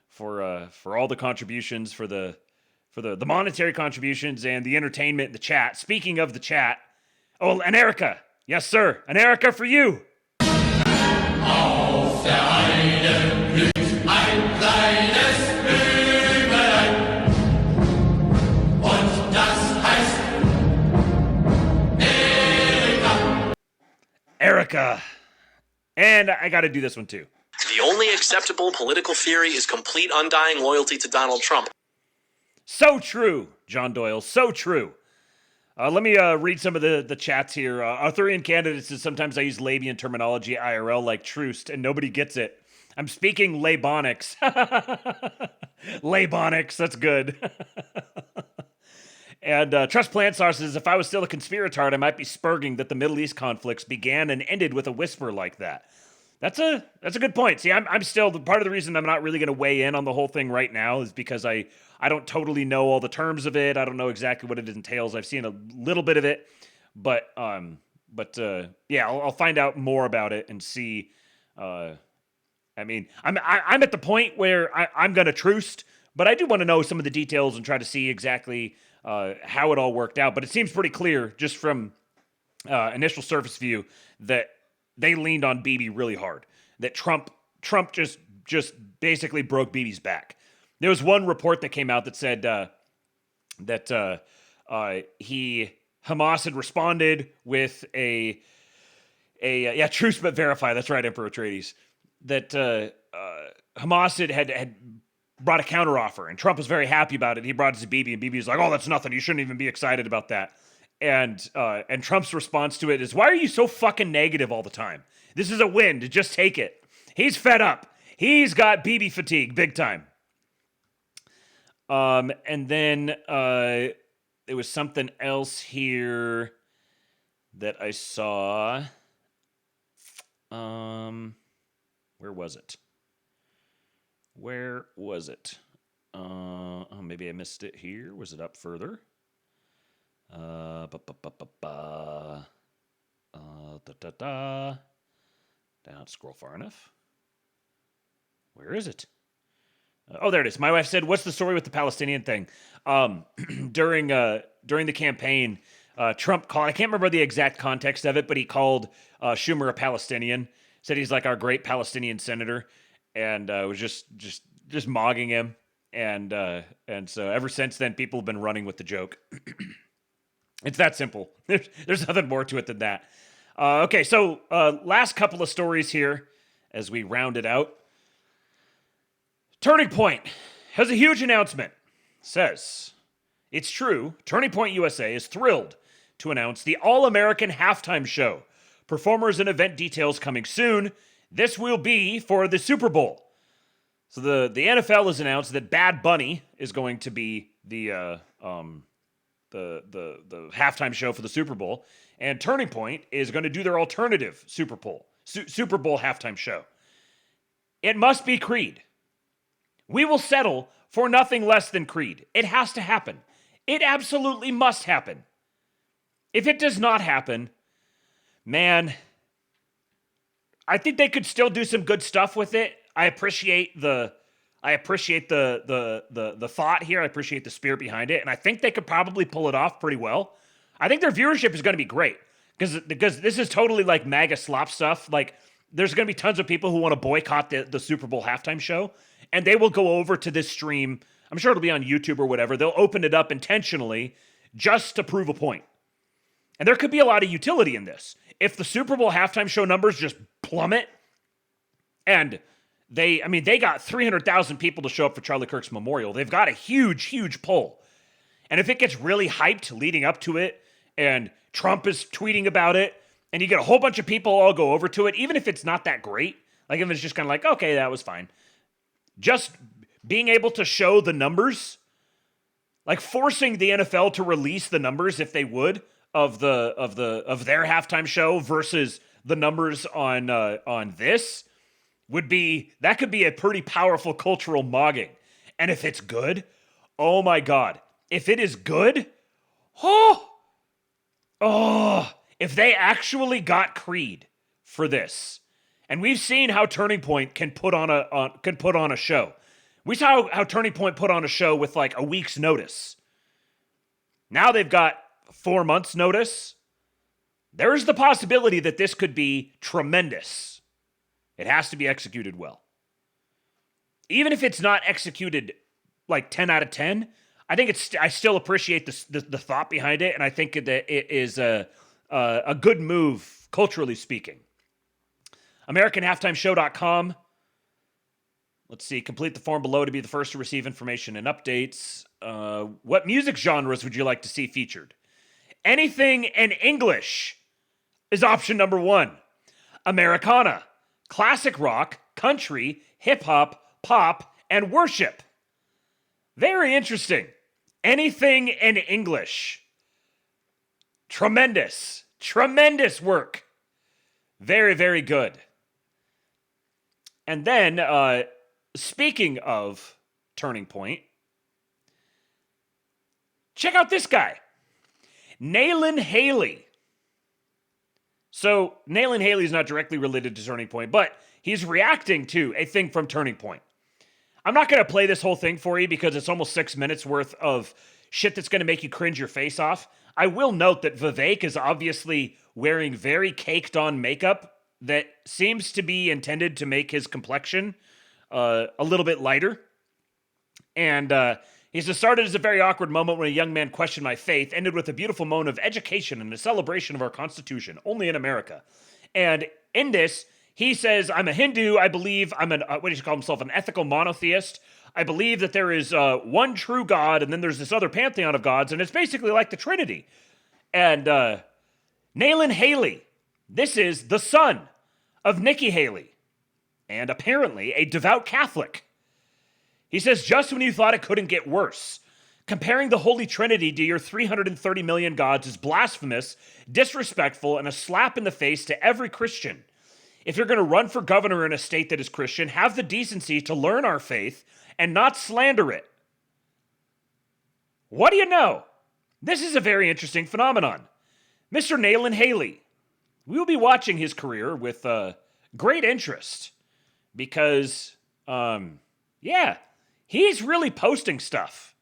for all the contributions, for the monetary contributions and the entertainment, the chat. Speaking of the chat, oh, and Erica. Yes, sir. An Erica for you. Auf der Heide blüht ein kleines Blümelein. Und das heißt Erika. Erica. And I got to do this one too. The only acceptable political theory is complete undying loyalty to Donald Trump. So true, John Doyle. So true. Let me read some of the chats here. Arthurian candidates says sometimes I use Labian terminology IRL like truce, and nobody gets it. I'm speaking Labonics. Labonics, that's good. And Trust Plant Star says, if I was still a conspiratard, I might be spurging that the Middle East conflicts began and ended with a whisper like that. That's a good point. See, I'm still, part of the reason I'm not really going to weigh in on the whole thing right now is because I don't totally know all the terms of it. I don't know exactly what it entails. I've seen a little bit of it, but yeah, I'll find out more about it and see. I mean, I'm at the point where I'm going to truce, but I do want to know some of the details and try to see exactly how it all worked out. But it seems pretty clear just from initial surface view that they leaned on Bibi really hard. That Trump just basically broke Bibi's back. There was one report that came out that said that Hamas had responded with a truce but verify. That's right, Emperor Atreides. That Hamas had brought a counteroffer, and Trump was very happy about it. He brought it to Bibi, and Bibi was like, "Oh, that's nothing. You shouldn't even be excited about that." And Trump's response to it is, "Why are you so fucking negative all the time? This is a win. To just take it." He's fed up. He's got Bibi fatigue, big time. And then there was something else here that I saw. Where was it? Oh, maybe I missed it here. Was it up further? Down, scroll far enough. Where is it? Oh, there it is. My wife said, "What's the story with the Palestinian thing?" During the campaign, Trump called. I can't remember the exact context of it, but he called Schumer a Palestinian. Said he's like our great Palestinian senator, and was just mogging him. And so ever since then, people have been running with the joke. It's that simple. There's nothing more to it than that. Okay, so last couple of stories here as we round it out. Turning Point has a huge announcement. Says, it's true, Turning Point USA is thrilled to announce the All-American Halftime Show. Performers and event details coming soon. This will be for the Super Bowl. So the NFL has announced that Bad Bunny is going to be the halftime show for the Super Bowl, and Turning Point is going to do their alternative Super Bowl halftime show. It must be Creed. We will settle for nothing less than Creed. It has to happen. It absolutely must happen. If it does not happen, man, I think they could still do some good stuff with it. I appreciate the thought here. I appreciate the spirit behind it, and I think they could probably pull it off pretty well. I think their viewership is going to be great because this is totally like MAGA slop stuff. Like, there's going to be tons of people who want to boycott the Super Bowl halftime show, and they will go over to this stream. I'm sure it'll be on YouTube or whatever. They'll open it up intentionally just to prove a point. And there could be a lot of utility in this. If the Super Bowl halftime show numbers just plummet, and they got 300,000 people to show up for Charlie Kirk's memorial. They've got a huge, huge poll. And if it gets really hyped leading up to it, and Trump is tweeting about it, and you get a whole bunch of people all go over to it, even if it's not that great, like if it's just kind of like, okay, that was fine. Just being able to show the numbers, like forcing the NFL to release the numbers if they would of their halftime show versus the numbers on this could be a pretty powerful cultural mogging. And if it's good, oh my God. If it is good, if they actually got Creed for this, and we've seen how Turning Point can put on a show. We saw how Turning Point put on a show with like a week's notice. Now they've got 4 months notice. There is the possibility that this could be tremendous. It has to be executed well. Even if it's not executed like 10 out of 10, I think I still appreciate the thought behind it, and I think that it is a good move, culturally speaking. AmericanHalftimeShow.com. Let's see. Complete the form below to be the first to receive information and updates. What music genres would you like to see featured? Anything in English is option number 1. Americana, classic rock, country, hip-hop, pop, and worship. Very interesting. Anything in English. Tremendous. Tremendous work. Very, very good. And then, speaking of Turning Point, check out this guy. Nayland Haley. So, Nayland Haley is not directly related to Turning Point, but he's reacting to a thing from Turning Point. I'm not going to play this whole thing for you because it's almost 6 minutes worth of shit that's going to make you cringe your face off. I will note that Vivek is obviously wearing very caked on makeup that seems to be intended to make his complexion a little bit lighter. And he says, started as a very awkward moment when a young man questioned my faith, ended with a beautiful moment of education and a celebration of our Constitution, only in America. And in this, he says, I'm a Hindu. I believe I'm what does he call himself? An ethical monotheist. I believe that there is one true God, and then there's this other pantheon of gods, and it's basically like the Trinity. And Nayland Haley, this is the son of Nikki Haley, and apparently a devout Catholic. He says, just when you thought it couldn't get worse, comparing the Holy Trinity to your 330 million gods is blasphemous, disrespectful, and a slap in the face to every Christian. If you're going to run for governor in a state that is Christian, have the decency to learn our faith and not slander it. What do you know? This is a very interesting phenomenon. Mr. Nayland Haley. We will be watching his career with great interest because, he's really posting stuff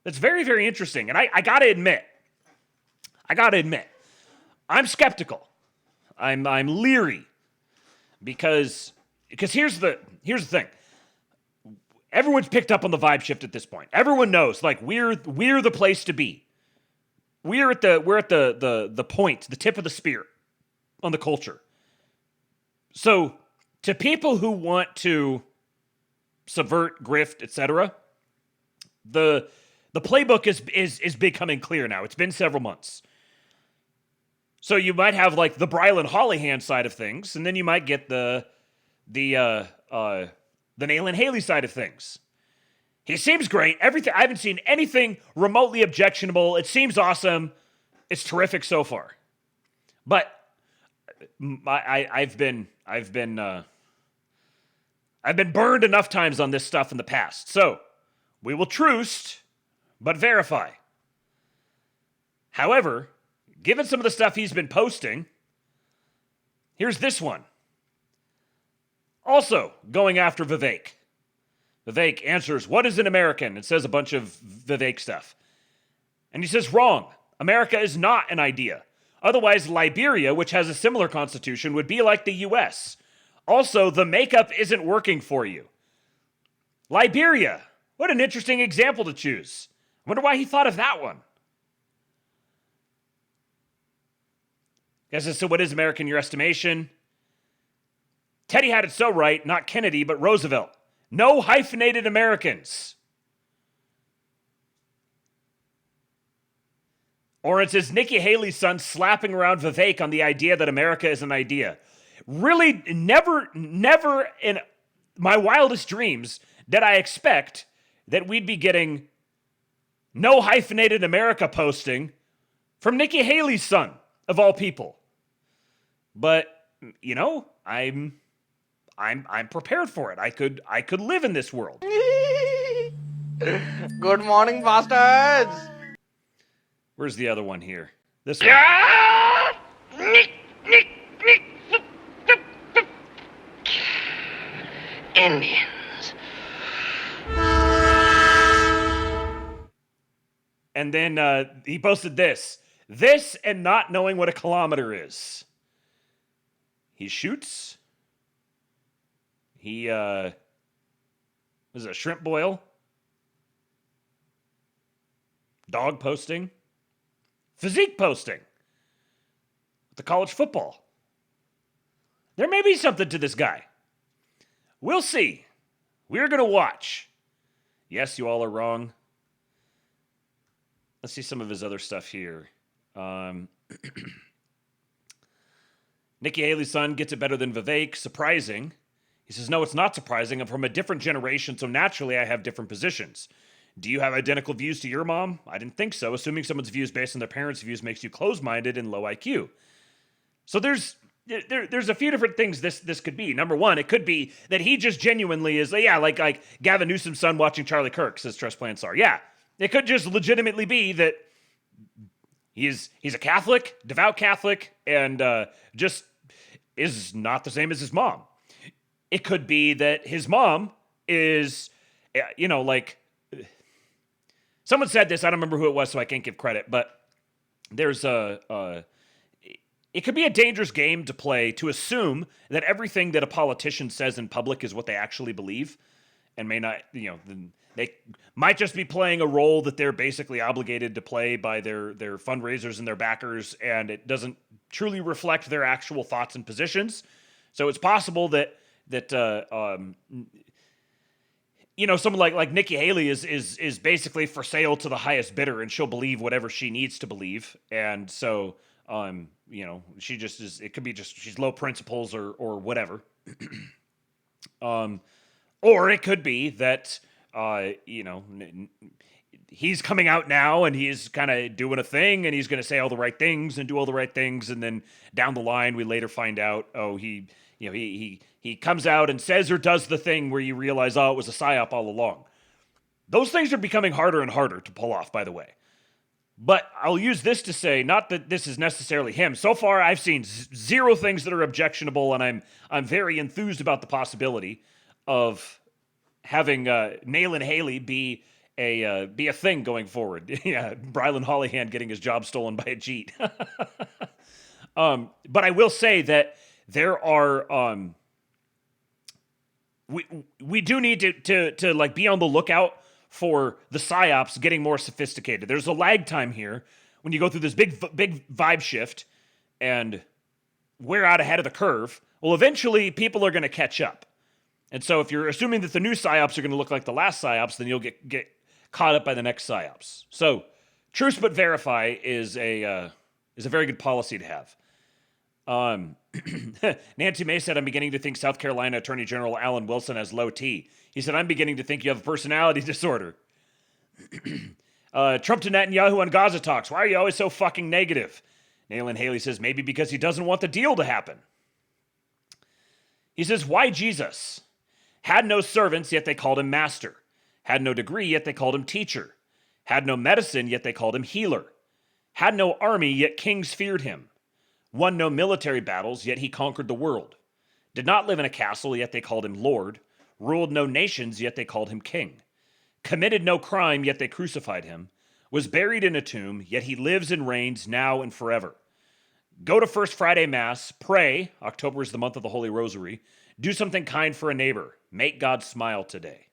that's very, very interesting. And I got to admit, I'm skeptical. I'm leery because here's the thing. Everyone's picked up on the vibe shift at this point. Everyone knows, like, we're the place to be. We're at the point, the tip of the spear on the culture. So, to people who want to subvert, grift, etc., the playbook is becoming clear now. It's been several months. So you might have like the Brylan Hollyhan side of things, and then you might get the Nayland Haley side of things. He seems great. Everything, I haven't seen anything remotely objectionable. It seems awesome. It's terrific so far. But I've been burned enough times on this stuff in the past. So we will truce, but verify. However, given some of the stuff he's been posting, here's this one. Also going after Vivek. Vivek answers, what is an American? It says a bunch of Vivek stuff. And he says, wrong. America is not an idea. Otherwise, Liberia, which has a similar constitution, would be like the U.S. Also, the makeup isn't working for you. Liberia. What an interesting example to choose. I wonder why he thought of that one. Guess so what is America in your estimation? Teddy had it so right, not Kennedy, but Roosevelt. No hyphenated Americans. Or it says Nikki Haley's son slapping around Vivek on the idea that America is an idea. Really, never in my wildest dreams did I expect that we'd be getting no hyphenated America posting from Nikki Haley's son, of all people. But, you know, I'm prepared for it. I could live in this world. Good morning, bastards. Where's the other one here? This one. Indians. And then he posted this. This and not knowing what a kilometer is. He shoots. He, was it a shrimp boil? Dog posting. Physique posting. The college football. There may be something to this guy. We'll see. We're going to watch. Yes, you all are wrong. Let's see some of his other stuff here. Nikki Haley's son gets it better than Vivek. Surprising. He says, no, it's not surprising. I'm from a different generation, so naturally I have different positions. Do you have identical views to your mom? I didn't think so. Assuming someone's views based on their parents' views makes you closed-minded and low IQ. So there's a few different things this could be. Number one, it could be that he just genuinely is, like Gavin Newsom's son watching Charlie Kirk, says Trust Plan Star. Yeah, it could just legitimately be that he's a Catholic, devout Catholic, and just is not the same as his mom. It could be that his mom is, someone said this, I don't remember who it was, so I can't give credit, but there's it could be a dangerous game to play to assume that everything that a politician says in public is what they actually believe, and may not, they might just be playing a role that they're basically obligated to play by their fundraisers and their backers, and it doesn't truly reflect their actual thoughts and positions. So it's possible that someone like Nikki Haley is basically for sale to the highest bidder, and she'll believe whatever she needs to believe, and so she just is. It could be just she's low principles or whatever, or it could be that he's coming out now and he's kind of doing a thing and he's going to say all the right things and do all the right things, and then down the line we later find out, he comes out and says or does the thing where you realize, it was a psyop all along. Those things are becoming harder and harder to pull off, by the way. But I'll use this to say, not that this is necessarily him. So far, I've seen zero things that are objectionable, and I'm very enthused about the possibility of having Nayland Haley be a thing going forward. Yeah, Brylan Hollyhan getting his job stolen by a Jeet. But I will say that there are we do need to like be on the lookout for the psyops getting more sophisticated. There's a lag time here when you go through this big vibe shift and we're out ahead of the curve. Well, eventually people are going to catch up. And so if you're assuming that the new psyops are going to look like the last psyops, then you'll get caught up by the next psyops. So truce but verify is a very good policy to have. Nancy May said, I'm beginning to think South Carolina Attorney General Alan Wilson has low T. He said, I'm beginning to think you have a personality disorder. Trump to Netanyahu on Gaza talks. Why are you always so fucking negative? Nayland Haley says, maybe because he doesn't want the deal to happen. He says, why Jesus? Had no servants, yet they called him master. Had no degree, yet they called him teacher. Had no medicine, yet they called him healer. Had no army, yet kings feared him. Won no military battles, yet he conquered the world. Did not live in a castle, yet they called him Lord. Ruled no nations, yet they called him king. Committed no crime, yet they crucified him. Was buried in a tomb, yet he lives and reigns now and forever. Go to First Friday Mass, pray. October is the month of the Holy Rosary. Do something kind for a neighbor. Make God smile today.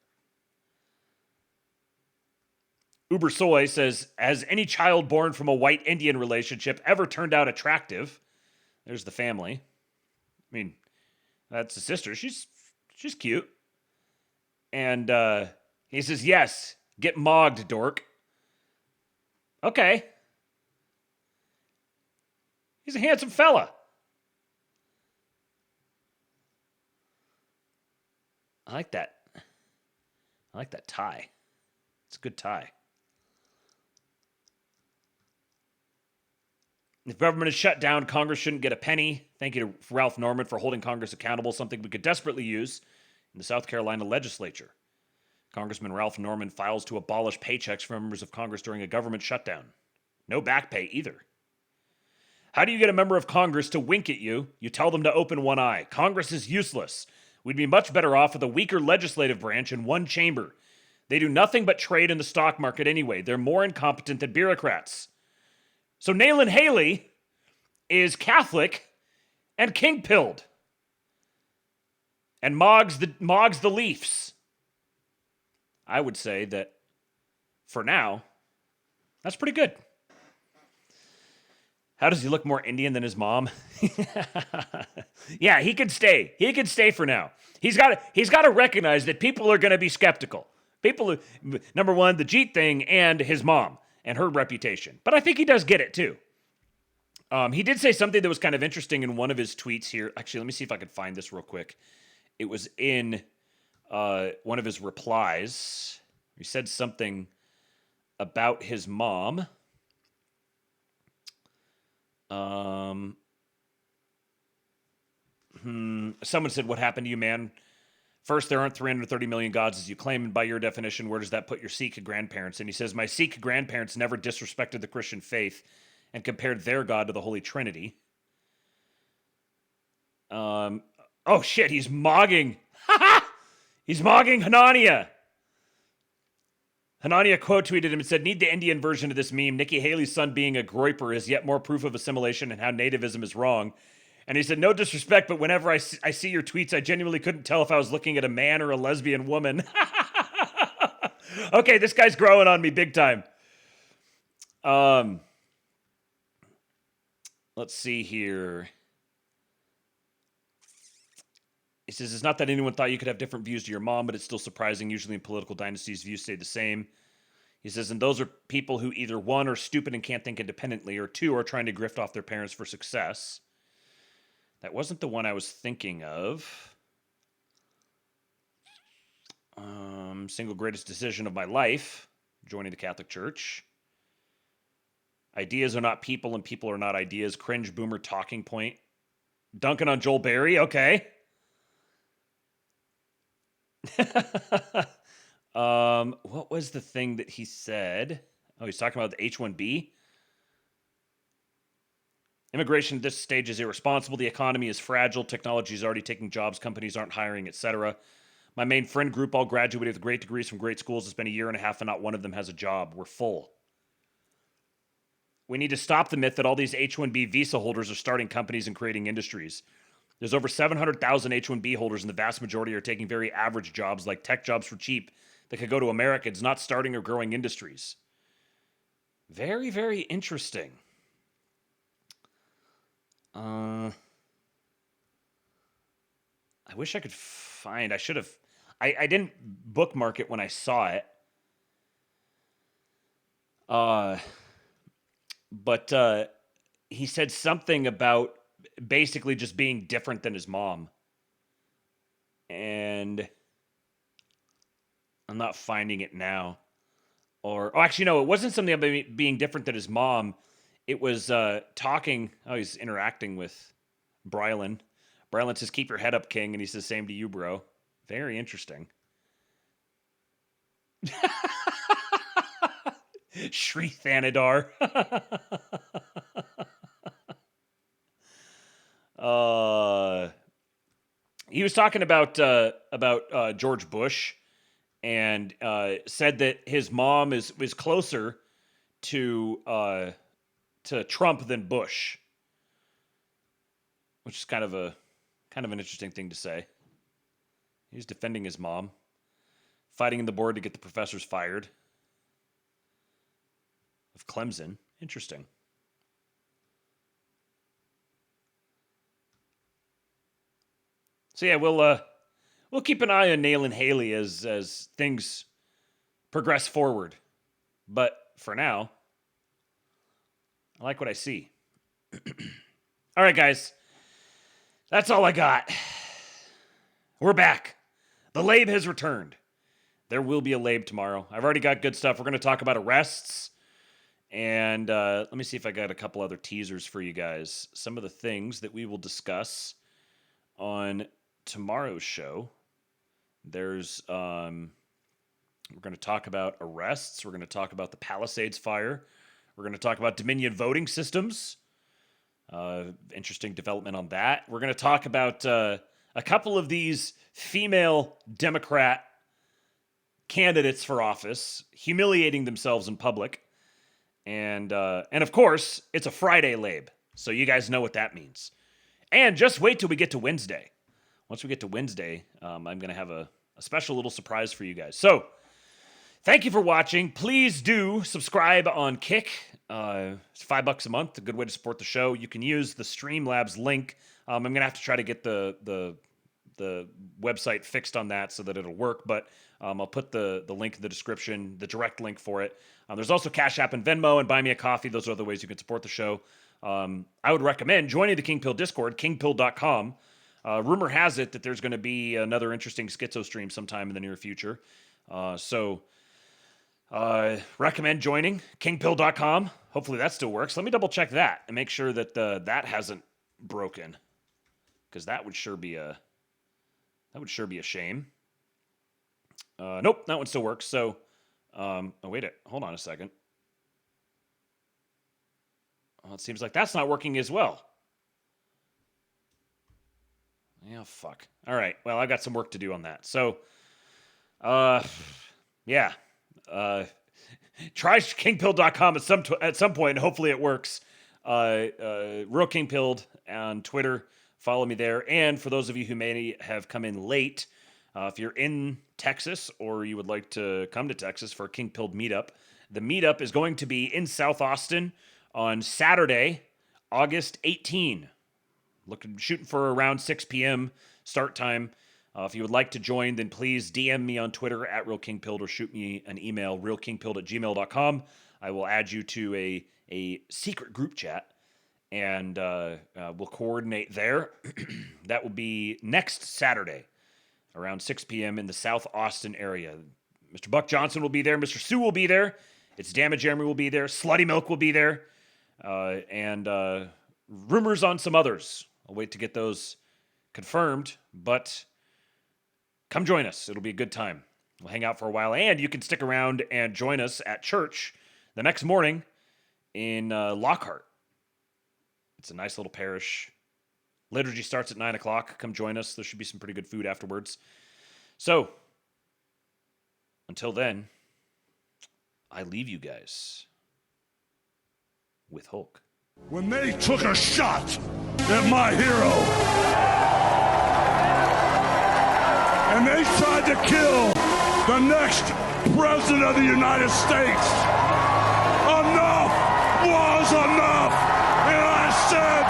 Uber Soy says, has any child born from a white Indian relationship ever turned out attractive? There's the family. I mean, that's a sister. She's cute. And he says, yes, get mogged, dork. Okay. He's a handsome fella. I like that. I like that tie. It's a good tie. If government is shut down, Congress shouldn't get a penny. Thank you to Ralph Norman for holding Congress accountable, something we could desperately use in the South Carolina legislature. Congressman Ralph Norman files to abolish paychecks for members of Congress during a government shutdown. No back pay either. How do you get a member of Congress to wink at you? You tell them to open one eye. Congress is useless. We'd be much better off with a weaker legislative branch in one chamber. They do nothing but trade in the stock market anyway. They're more incompetent than bureaucrats. So Nayland Haley is Catholic and king-pilled and mogs the Leafs. I would say that for now, that's pretty good. How does he look more Indian than his mom? Yeah, he could stay. He could stay for now. He's got to recognize that people are going to be skeptical. People, number one, the Jeet thing and his mom and her reputation. But I think he does get it too. He did say something that was kind of interesting in one of his tweets here. Actually, let me see if I can find this real quick. It was in one of his replies. He said something about his mom. Someone said, "What happened to you, man? First, there aren't 330 million gods as you claim, and by your definition, where does that put your Sikh grandparents?" And he says, "My Sikh grandparents never disrespected the Christian faith and compared their God to the Holy Trinity." Oh shit, he's mogging. He's mogging Hanania. Hanania quote tweeted him and said, "Need the Indian version of this meme. Nikki Haley's son being a groiper is yet more proof of assimilation and how nativism is wrong." And he said, "No disrespect, but whenever I see your tweets, I genuinely couldn't tell if I was looking at a man or a lesbian woman." Okay, this guy's growing on me big time. Let's see here. He says, "It's not that anyone thought you could have different views to your mom, but it's still surprising. Usually in political dynasties, views stay the same." He says, "And those are people who either, one, are stupid and can't think independently, or two, are trying to grift off their parents for success." That wasn't the one I was thinking of. Single greatest decision of my life, joining the Catholic Church. Ideas are not people and people are not ideas. Cringe boomer talking point. Dunking on Joel Berry, okay. What was the thing that he said? Oh, he's talking about the H-1B. Immigration at this stage is irresponsible. The economy is fragile. Technology is already taking jobs. Companies aren't hiring, etc. My main friend group all graduated with great degrees from great schools. It's been a year and a half and not one of them has a job. We're full. We need to stop the myth that all these H-1B visa holders are starting companies and creating industries. There's over 700,000 H-1B holders, and the vast majority are taking very average jobs like tech jobs for cheap that could go to Americans, not starting or growing industries. Very, very interesting. I wish I could find... I should have... I didn't bookmark it when I saw it. But he said something about basically just being different than his mom. And I'm not finding it now. Or, oh, actually, no, it wasn't something about being different than his mom. It was talking. Oh, he's interacting with Brylan. Brylan says, "Keep your head up, King." And he says, "Same to you, bro." Very interesting. Shri Thanadar. He was talking about George Bush, and said that his mom was closer to Trump than Bush, which is kind of an interesting thing to say. He's defending his mom, fighting in the board to get the professors fired of Clemson. Interesting. So yeah, we'll keep an eye on Nayland Haley as things progress forward. But for now, I like what I see. All right, guys. That's all I got. We're back. The Labe has returned. There will be a Labe tomorrow. I've already got good stuff. We're going to talk about arrests. And let me see if I got a couple other teasers for you guys. Some of the things that we will discuss on tomorrow's show. There's, we're going to talk about arrests. We're going to talk about the Palisades fire. We're going to talk about Dominion voting systems. Interesting development on that. We're going to talk about a couple of these female Democrat candidates for office humiliating themselves in public. And of course, it's a Friday Labe. So you guys know what that means. And just wait till we get to Wednesday. Once we get to Wednesday, I'm going to have a special little surprise for you guys. So thank you for watching. Please do subscribe on Kick. It's $5 a month, a good way to support the show. You can use the Streamlabs link. I'm going to have to try to get the website fixed on that so that it'll work, but I'll put the link in the description, the direct link for it. There's also Cash App and Venmo and Buy Me a Coffee. Those are other ways you can support the show. I would recommend joining the King Pill Discord, kingpill.com. Rumor has it that there's going to be another interesting schizo stream sometime in the near future. So recommend joining kingpill.com. Hopefully that still works. Let me double check that and make sure that that hasn't broken, because that would sure be a shame. Nope, that one still works. So, hold on a second. Well, it seems like that's not working as well. Yeah, fuck. All right. Well, I've got some work to do on that. So, yeah. Try kingpilled.com at some point, and hopefully it works. Real King Pilled on Twitter. Follow me there. And for those of you who may have come in late, if you're in Texas or you would like to come to Texas for a King Pilled meetup, the meetup is going to be in South Austin on Saturday, August 18. Shooting for around 6 p.m. start time. If you would like to join, then please DM me on Twitter at RealKingPilled or shoot me an email, realkingpilled@gmail.com. I will add you to a secret group chat, and we'll coordinate there. That will be next Saturday around 6 p.m. in the South Austin area. Mr. Buck Johnson will be there. Mr. Sue will be there. It's Damage Jeremy will be there. Slutty Milk will be there. And rumors on some others. I'll wait to get those confirmed, but come join us. It'll be a good time. We'll hang out for a while, and you can stick around and join us at church the next morning in Lockhart. It's a nice little parish. Liturgy starts at 9 o'clock. Come join us. There should be some pretty good food afterwards. So, until then, I leave you guys with Hulk. When they took a shot at my hero, and they tried to kill the next president of the United States, enough was enough, and I said,